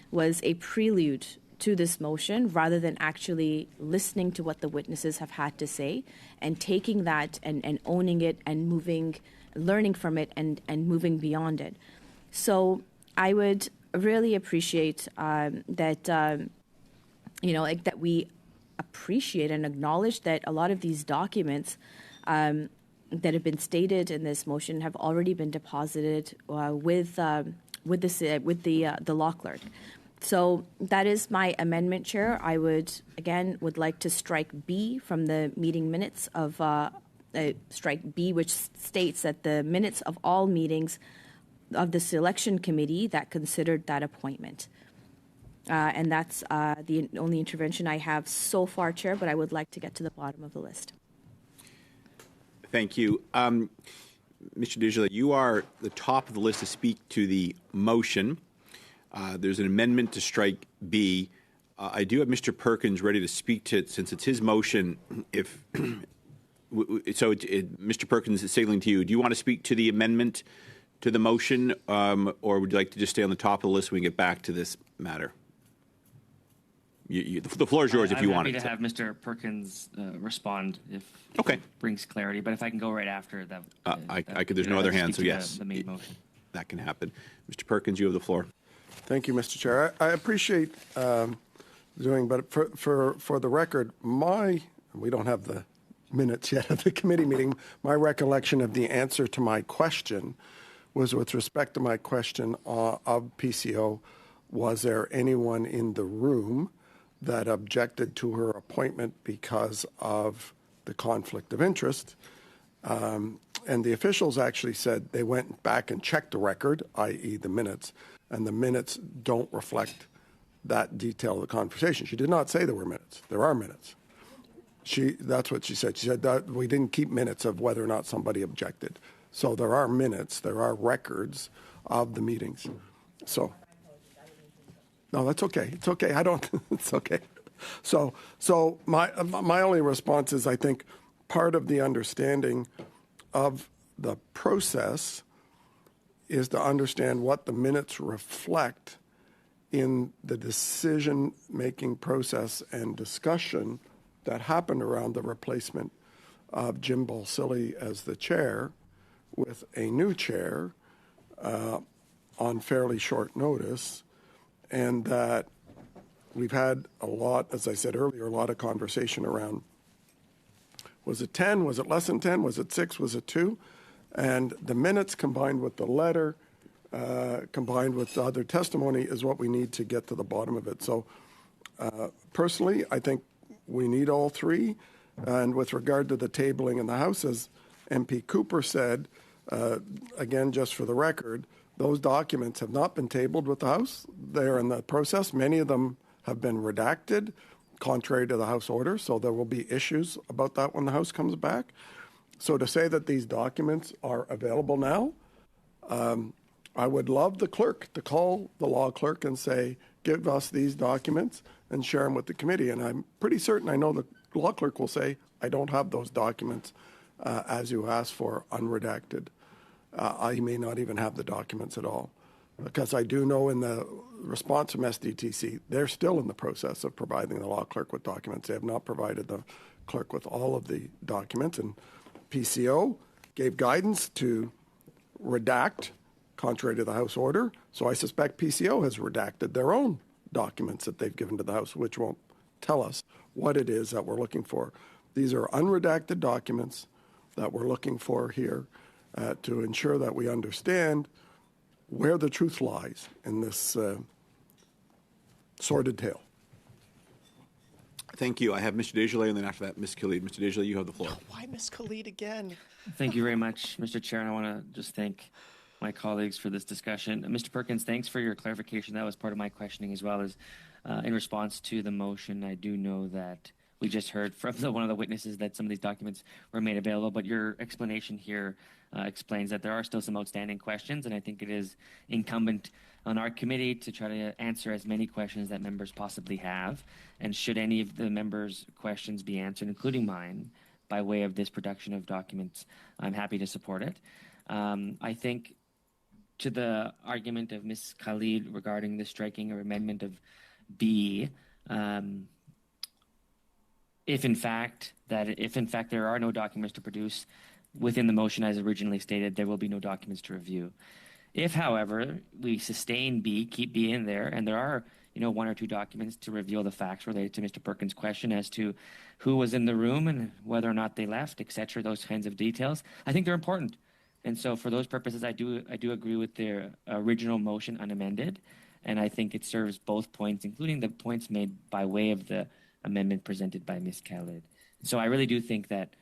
was a prelude to this motion, rather than actually listening to what the witnesses have had to say and taking that and owning it and learning from it and moving beyond it. So I would really appreciate that we appreciate and acknowledge that a lot of these documents that have been stated in this motion have already been deposited with the law clerk. So that is my amendment, Chair. I would like to strike B from the meeting minutes of strike B, which states that the minutes of all meetings of the selection committee that considered that appointment. And that's the only intervention I have so far, Chair, but I would like to get to the bottom of the list. Thank you. Mr. Desjardins, you are the top of the list to speak to the motion. There's an amendment to strike B. I do have Mr. Perkins ready to speak to it since it's his motion. Mr. Perkins is signaling to you. Do you want to speak to the amendment to the motion, or would you like to just stay on the top of the list when we get back to this matter? The floor is yours if you want it. I'm happy to have Mr. Perkins respond if it brings clarity, but if I can go right after that. There's no other hand, so yes. The main motion. That can happen. Mr. Perkins, you have the floor. Thank you, Mr. Chair. I appreciate doing, but for the record, we don't have the minutes yet of the committee meeting. My recollection of the answer to my question was with respect to my question of PCO, was there anyone in the room that objected to her appointment because of the conflict of interest? And the officials actually said they went back and checked the record, i.e. the minutes, and the minutes don't reflect that detail of the conversation. She did not say there were minutes. There are minutes. That's what she said. She said that we didn't keep minutes of whether or not somebody objected. So there are minutes, there are records of the meetings. So, no, that's okay. It's okay. It's okay. So my only response is I think part of the understanding of the process is to understand what the minutes reflect in the decision-making process and discussion that happened around the replacement of Jim Balsillie as the chair with a new chair on fairly short notice, and that we've had a lot, as I said earlier, a lot of conversation around, was it 10? Was it less than 10? Was it 6? Was it 2? And the minutes combined with the letter, combined with the other testimony is what we need to get to the bottom of it. So personally, I think we need all three. And with regard to the tabling in the House, as MP Cooper said, again, just for the record, those documents have not been tabled with the House. They're in the process. Many of them have been redacted, contrary to the House order, so there will be issues about that when the House comes back. So to say that these documents are available now, I would love the clerk to call the law clerk and say, give us these documents and share them with the committee. And I'm pretty certain I know the law clerk will say, I don't have those documents as you asked for, unredacted. I may not even have the documents at all. Because I do know in the response from SDTC, they're still in the process of providing the law clerk with documents. They have not provided the clerk with all of the documents. And PCO gave guidance to redact, contrary to the House order. So I suspect PCO has redacted their own documents that they've given to the House, which won't tell us what it is that we're looking for. These are unredacted documents that we're looking for here to ensure that we understand where the truth lies in this sordid tale. Thank you. I have Mr. Desjardins, and then after that, Ms. Khalid. Mr. Desjardins, you have the floor. Why Miss Khalid again? Thank you very much, Mr. Chair, and I want to just thank my colleagues for this discussion. Mr. Perkins, thanks for your clarification. That was part of my questioning as well as in response to the motion. I do know that we just heard from one of the witnesses that some of these documents were made available, but your explanation here explains that there are still some outstanding questions, and I think it is incumbent on our committee to try to answer as many questions that members possibly have. And should any of the members' questions be answered, including mine, by way of this production of documents, I'm happy to support it. I think to the argument of Ms. Khalid regarding the striking or amendment of B, if in fact there are no documents to produce within the motion as originally stated, there will be no documents to review. If, however, we sustain B, keep B in there, and there are one or two documents to reveal the facts related to Mr. Perkins' question as to who was in the room and whether or not they left, etc., those kinds of details, I think they're important. And so for those purposes, I do agree with their original motion unamended, and I think it serves both points, including the points made by way of the amendment presented by Ms. Khalid. So I really do think that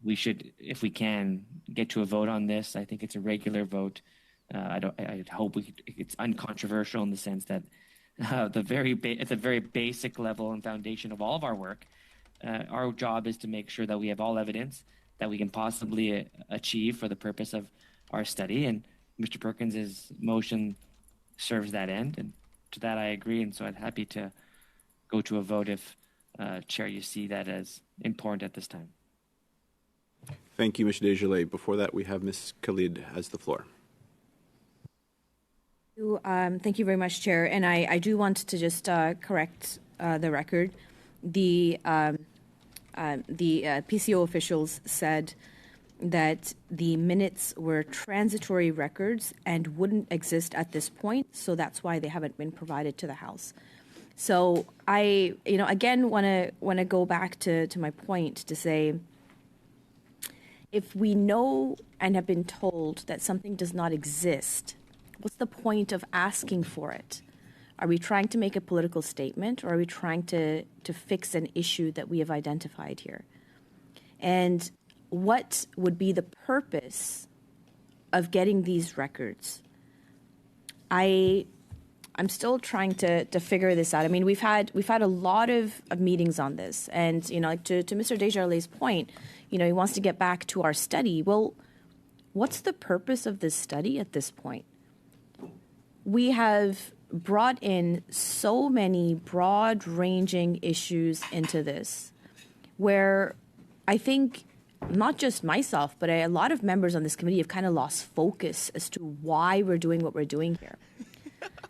we should, if we can, get to a vote on this. I think it's a regular vote. I hope it's uncontroversial in the sense that at the very basic level and foundation of all of our work, our job is to make sure that we have all evidence that we can possibly achieve for the purpose of our study. And Mr. Perkins' motion serves that end. And to that I agree. And so I'm happy to go to a vote if, Chair, you see that as important at this time. Thank you, Mr. Desjardins. Before that, we have Ms. Khalid has the floor. Thank you very much, Chair. And I do want to just correct the record. The PCO officials said that the minutes were transitory records and wouldn't exist at this point, so that's why they haven't been provided to the House. So I, again, want to go back to my point to say, if we know and have been told that something does not exist, what's the point of asking for it? Are we trying to make a political statement, or are we trying to fix an issue that we have identified here? And what would be the purpose of getting these records? I'm still trying to figure this out. I mean, we've had a lot of meetings on this, and like to Mr. Desjardins' point, he wants to get back to our study. Well, what's the purpose of this study at this point? We have brought in so many broad-ranging issues into this, where I think not just myself, but a lot of members on this committee have kind of lost focus as to why we're doing what we're doing here.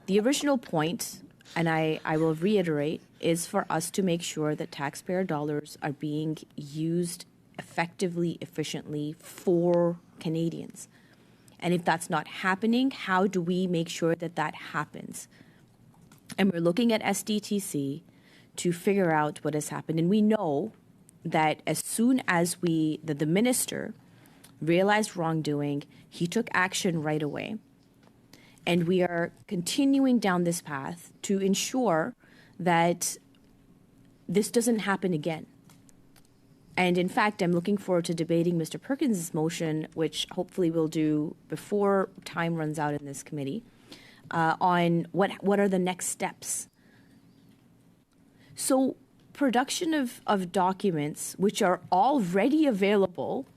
The original point, and I will reiterate, is for us to make sure that taxpayer dollars are being used effectively, efficiently for Canadians. And if that's not happening, how do we make sure that that happens? And we're looking at SDTC to figure out what has happened. And we know that as soon as the minister realized wrongdoing, he took action right away. And we are continuing down this path to ensure that this doesn't happen again. And in fact, I'm looking forward to debating Mr. Perkins' motion, which hopefully we'll do before time runs out in this committee, on what are the next steps. So production of documents which are already available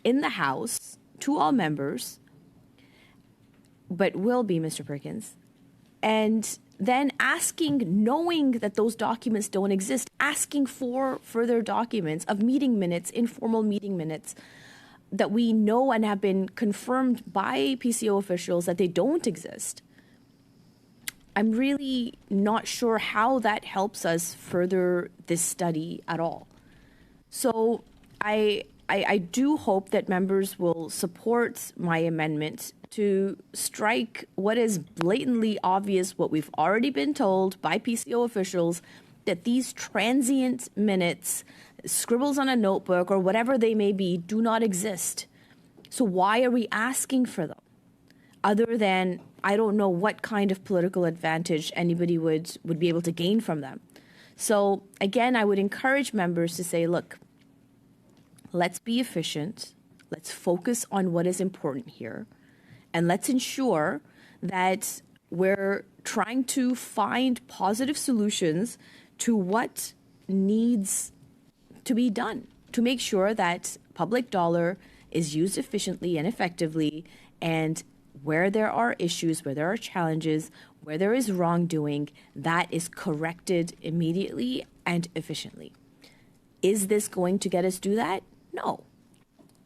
in the House to all members, but will be, Mr. Perkins, and then asking, knowing that those documents don't exist, asking for further documents of meeting minutes, informal meeting minutes, that we know and have been confirmed by PCO officials that they don't exist. I'm really not sure how that helps us further this study at all. So I do hope that members will support my amendment to strike what is blatantly obvious, what we've already been told by PCO officials, that these transient minutes, scribbles on a notebook or whatever they may be, do not exist. So why are we asking for them? Other than, I don't know what kind of political advantage anybody would be able to gain from them. So again, I would encourage members to say, look, let's be efficient. Let's focus on what is important here. And let's ensure that we're trying to find positive solutions to what needs to be done to make sure that public dollar is used efficiently and effectively, and where there are issues, where there are challenges, where there is wrongdoing, that is corrected immediately and efficiently. Is this going to get us do that? No.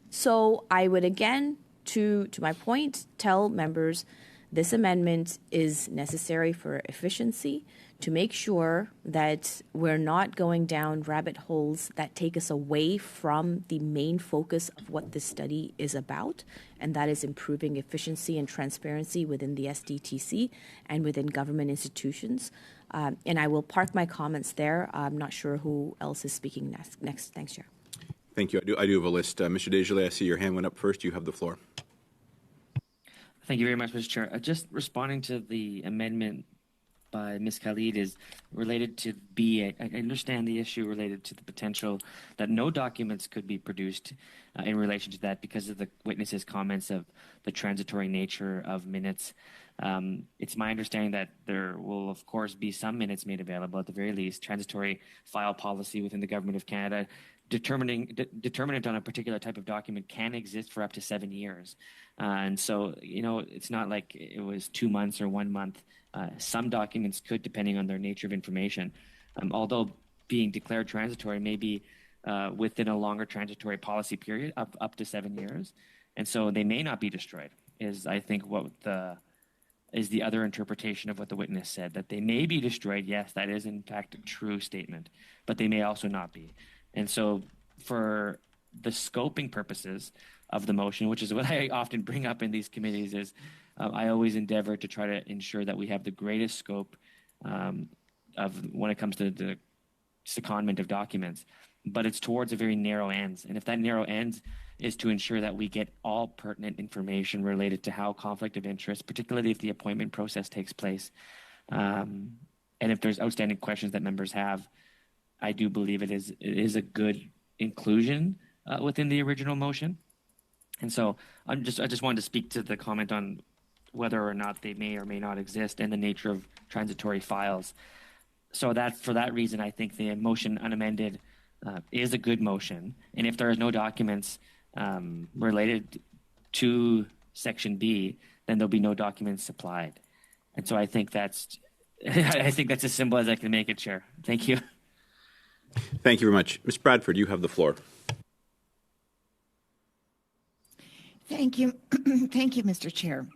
So I would again, to my point, tell members this amendment is necessary for efficiency, to make sure that we're not going down rabbit holes that take us away from the main focus of what this study is about, and that is improving efficiency and transparency within the SDTC and within government institutions. And I will park my comments there. I'm not sure who else is speaking next. Thanks, Chair. Thank you. I do have a list. Mr. Desjardins, I see your hand went up first. You have the floor. Thank you very much, Mr. Chair. Just responding to the amendment by Ms. Khalid is related to B. I understand the issue related to the potential that no documents could be produced in relation to that because of the witnesses' comments of the transitory nature of minutes. It's my understanding that there will, of course, be some minutes made available, at the very least. Transitory file policy within the Government of Canada determinant on a particular type of document can exist for up to 7 years. And so, it's not like it was 2 months or 1 month. Some documents could, depending on their nature of information, although being declared transitory, may be within a longer transitory policy period of up to 7 years. And so they may not be destroyed, is I think what is the other interpretation of what the witness said, that they may be destroyed. Yes, that is in fact a true statement, but they may also not be. And so for the scoping purposes of the motion, which is what I often bring up in these committees, is I always endeavor to try to ensure that we have the greatest scope of when it comes to the secondment of documents, but it's towards a very narrow ends. And if that narrow ends is to ensure that we get all pertinent information related to how conflict of interest, particularly if the appointment process takes place, and if there's outstanding questions that members have, I do believe it is a good inclusion within the original motion. And so I just wanted to speak to the comment on whether or not they may or may not exist and the nature of transitory files. So that for that reason, I think the motion unamended is a good motion. And if there is no documents related to Section B, then there'll be no documents supplied. And so I think that's I think that's as simple as I can make it, Chair. Thank you. Thank you very much. Ms. Bradford, you have the floor. Thank you. Thank you, Mr. Chair.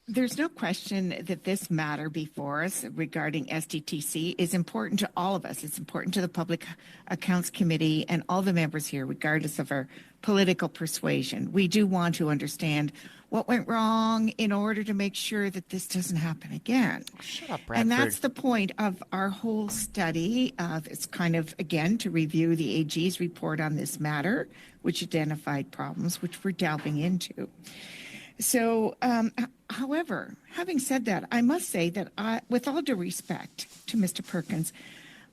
There's no question that this matter before us regarding SDTC is important to all of us. It's important to the Public Accounts Committee and all the members here, regardless of our political persuasion. We do want to understand what went wrong in order to make sure that this doesn't happen again. Shut up, Bradford. And that's the point of our whole study. It's kind of, again, to review the AG's report on this matter, which identified problems which we're delving into. So, however, having said that, I must say that with all due respect to Mr. Perkins,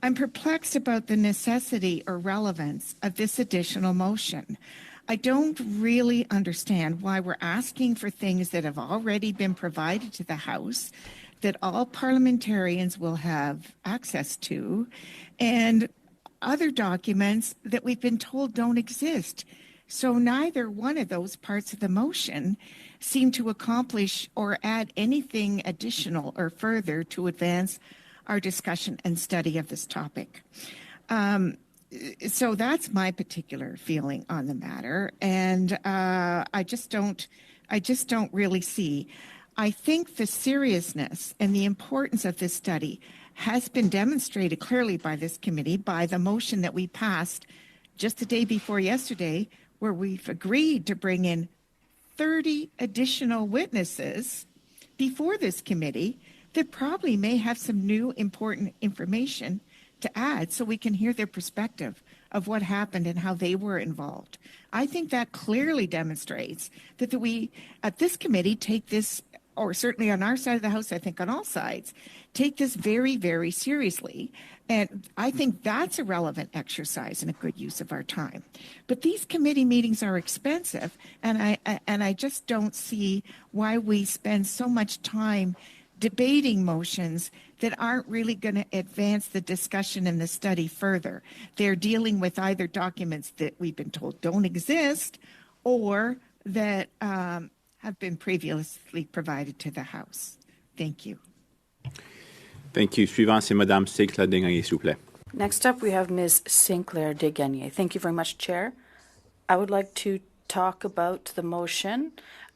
I'm perplexed about the necessity or relevance of this additional motion. I don't really understand why we're asking for things that have already been provided to the House, that all parliamentarians will have access to, and other documents that we've been told don't exist. So neither one of those parts of the motion seem to accomplish or add anything additional or further to advance our discussion and study of this topic. So that's my particular feeling on the matter, and I just don't really see. I think the seriousness and the importance of this study has been demonstrated clearly by this committee by the motion that we passed just the day before yesterday, where we've agreed to bring in 30 additional witnesses before this committee that probably may have some new important information to add so we can hear their perspective of what happened and how they were involved. I think that clearly demonstrates that we at this committee take this, or certainly on our side of the House, I think on all sides, take this very, very seriously. And I think that's a relevant exercise and a good use of our time. But these committee meetings are expensive, and I just don't see why we spend so much time debating motions that aren't really going to advance the discussion and the study further. They're dealing with either documents that we've been told don't exist or that have been previously provided to the House. Thank you. Thank you. Suivant, c'est Madame Sinclair Desgagnés, s'il vous plaît. Next up, we have Ms. Sinclair Desgagnés. Thank you very much, Chair. I would like to talk about the motion.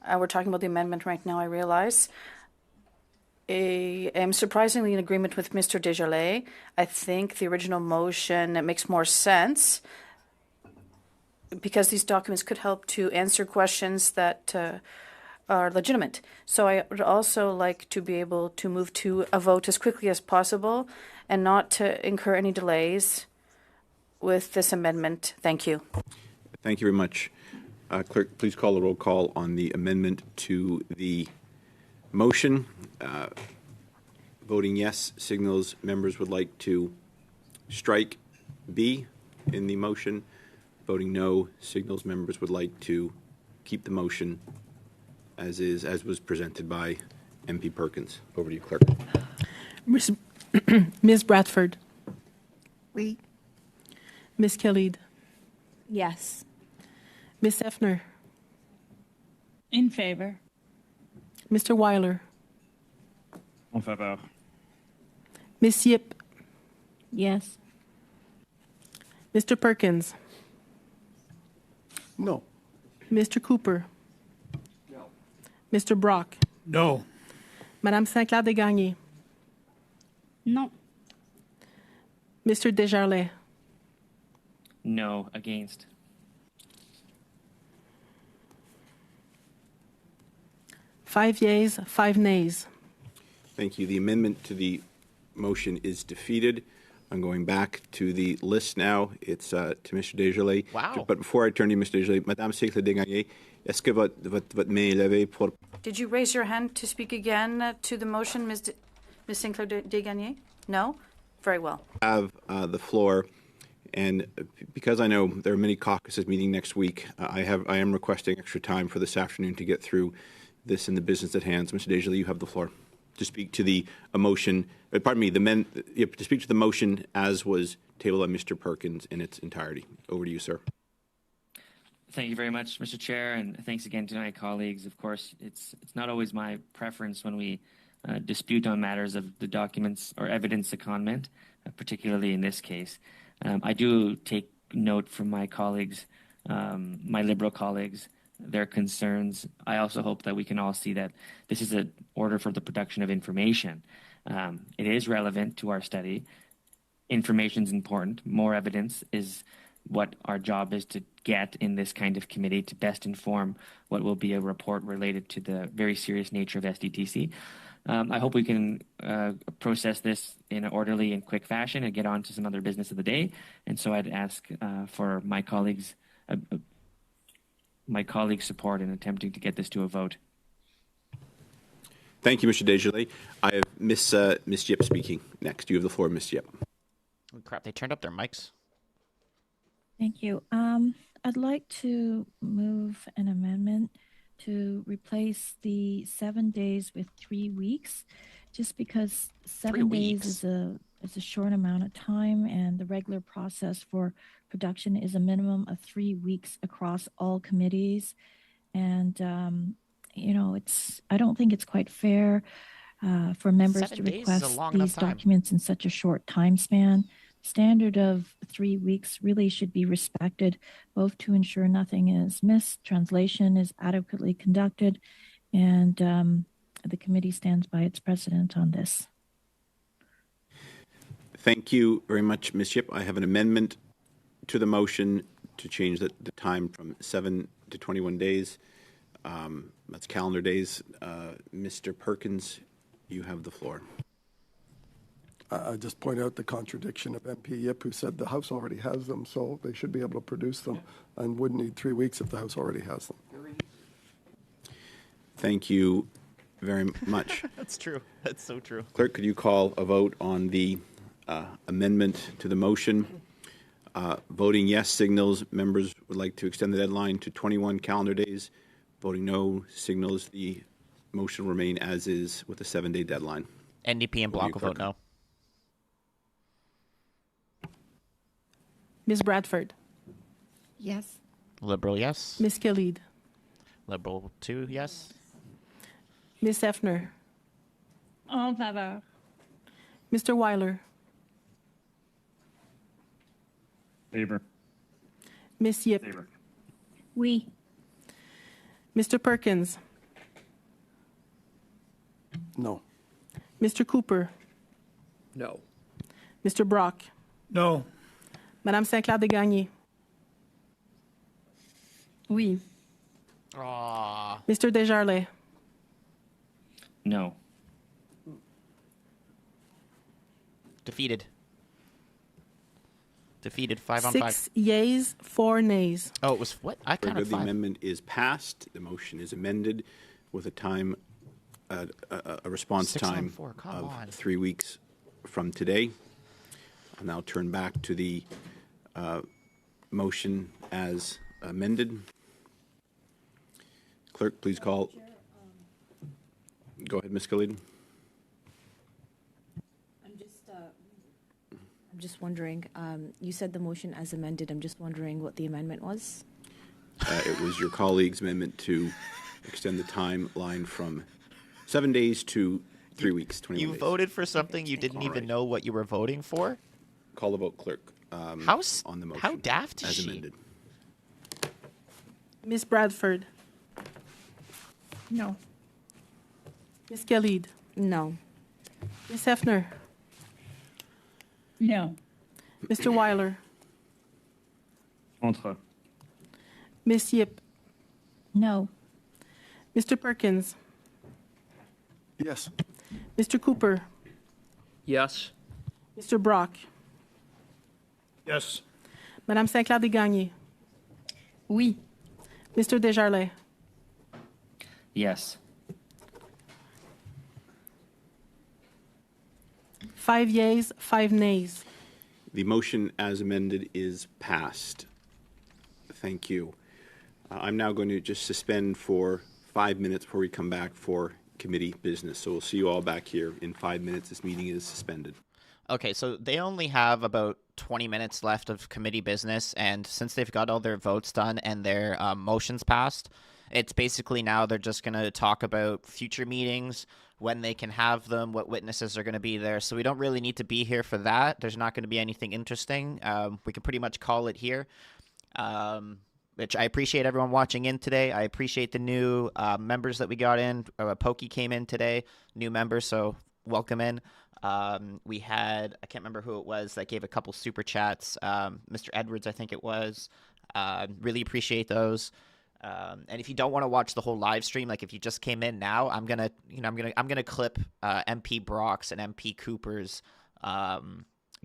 We're talking about the amendment right now, I realize. I am surprisingly in agreement with Mr. Desjardins. I think the original motion makes more sense because these documents could help to answer questions that are legitimate. So I would also like to be able to move to a vote as quickly as possible and not to incur any delays with this amendment. Thank you. Thank you very much. Clerk, please call the roll call on the amendment to the motion. Voting yes signals members would like to strike B in the motion. Voting no signals members would like to keep the motion as is, as was presented by MP Perkins. Over to you, Clerk. Ms. Bradford. Oui. Ms. Khalid. Yes. Ms. Effner. In favor. Mr. Weiler. En faveur. Ms. Yip. Yes. Mr. Perkins. No. Mr. Cooper. No. Mr. Brock. No. Madame Sinclair Desgagnés. No. Mr. Desjardins. No, against. Five yeas, 5 nays. Thank you. The amendment to the motion is defeated. I'm going back to the list now. It's to Mr. Desjardins. Wow. But before I turn to you, Mr. Desjardins, Madame Sinclair Desgagnés, est-ce que votre main est levée pour... Did you raise your hand to speak again to the motion, Ms. Sinclair Desgagnés? No? Very well. Have the floor, and because I know there are many caucuses meeting next week, I am requesting extra time for this afternoon to get through this in the business at hand. So, Mr. Desjardins, you have the floor to speak to the motion. Pardon me, to speak to the motion as was tabled by Mr. Perkins in its entirety. Over to you, sir. Thank you very much, Mr. Chair, and thanks again to my colleagues. Of course, it's not always my preference when we dispute on matters of the documents or evidence secondment, particularly in this case. I do take note from my colleagues, my Liberal colleagues, their concerns. I also hope that we can all see that this is an order for the production of information. It is relevant to our study. Information is important. More evidence is what our job is to get in this kind of committee to best inform what will be a report related to the very serious nature of SDTC. I hope we can process this in an orderly and quick fashion and get on to some other business of the day. And so I'd ask for my colleagues' support in attempting to get this to a vote. Thank you, Mr. Desjardins. I have Miss Yip speaking next. You have the floor, Miss Yip. Oh, crap, they turned up their mics. Thank you. I'd like to move an amendment to replace the 7 days with 3 weeks, just because 7 days is a short amount of time, and the regular process for production is a minimum of 3 weeks across all committees. And I don't think it's quite fair for members to request these documents in such a short time span. Standard of 3 weeks really should be respected, both to ensure nothing is missed, translation is adequately conducted, and the committee stands by its precedent on this. Thank you very much, Ms. Yip. I have an amendment to the motion to change the time from 7 to 21 days. That's calendar days. Mr. Perkins, you have the floor. I just point out the contradiction of MP Yip, who said the House already has them, so they should be able to produce them and wouldn't need 3 weeks if the House already has them. Thank you very much. That's true. That's so true. Clerk, could you call a vote on the amendment to the motion? Voting yes signals members would like to extend the deadline to 21 calendar days. Voting no signals the motion will remain as is with a 7-day deadline. NDP and Bloc will vote no. Ms. Bradford. Yes. Liberal, yes. Ms. Khalid. Liberal, 2, yes. Ms. Effner. En faveur. Mr. Weiler. Favor. Ms. Yip. Favor. Oui. Mr. Perkins. No. Mr. Cooper. No. Mr. Brock. No. Madame Sinclair-Desgagnés. Oui. Mr. Desjardins. No. Defeated. Defeated 5 on 5. 6 yeas, 4 nays. Oh, it was what? I Very counted good. The 5. amendment is passed. The motion is amended with a time, a response 6 on time 4. Come of on. 3 weeks from today. I'll now turn back to the motion as amended. Clerk, please call. Go ahead, Ms. Khalid. I'm just wondering, you said the motion as amended. I'm just wondering what the amendment was. It was your colleague's amendment to extend the timeline from 7 days to 3 weeks, 21 You days. voted for something you didn't even know what you were voting for? Call the vote, clerk, On the motion. How daft is as she? amended. Ms. Bradford. No. Ms. Khalid. No. Ms. Effner. No. Mr. Weiler. Contre. Ms. Yip. No. Mr. Perkins. Yes. Mr. Cooper. Yes. Mr. Brock. Yes. Madame Sinclair-Desgagnés. Oui. Mr. Desjardins. Yes. 5 yeas, 5 nays. The motion as amended is passed. Thank you. I'm now going to just suspend for 5 minutes before we come back for committee business. So we'll see you all back here in 5 minutes. This meeting is suspended. Okay, so they only have about 20 minutes left of committee business, and since they've got all their votes done and their motions passed, it's basically now they're just going to talk about future meetings, when they can have them, what witnesses are going to be there. So we don't really need to be here for that. There's not going to be anything interesting. We can pretty much call it here. Which I appreciate everyone watching in today. I appreciate the new members that we got in. Pokey came in today, new members, so welcome in. We had, I can't remember who it was that gave a couple super chats. Mr. Edwards, I think it was. Really appreciate those. And if you don't want to watch the whole live stream, like if you just came in now, I'm gonna clip MP Brock's and MP Cooper's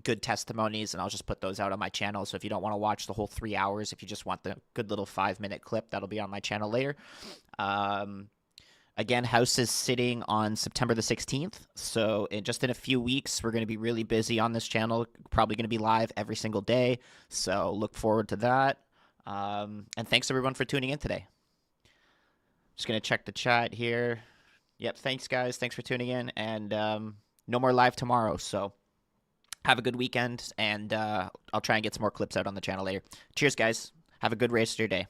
good testimonies, and I'll just put those out on my channel. So if you don't want to watch the whole 3 hours, if you just want the good little 5-minute clip, that'll be on my channel later. Again, House is sitting on September the 16th. So just in a few weeks, we're going to be really busy on this channel, probably going to be live every single day. So look forward to that. And thanks everyone for tuning in today. Just going to check the chat here. Yep. Thanks guys. Thanks for tuning in, and no more live tomorrow. So have a good weekend, and I'll try and get some more clips out on the channel later. Cheers, guys. Have a good rest of your day.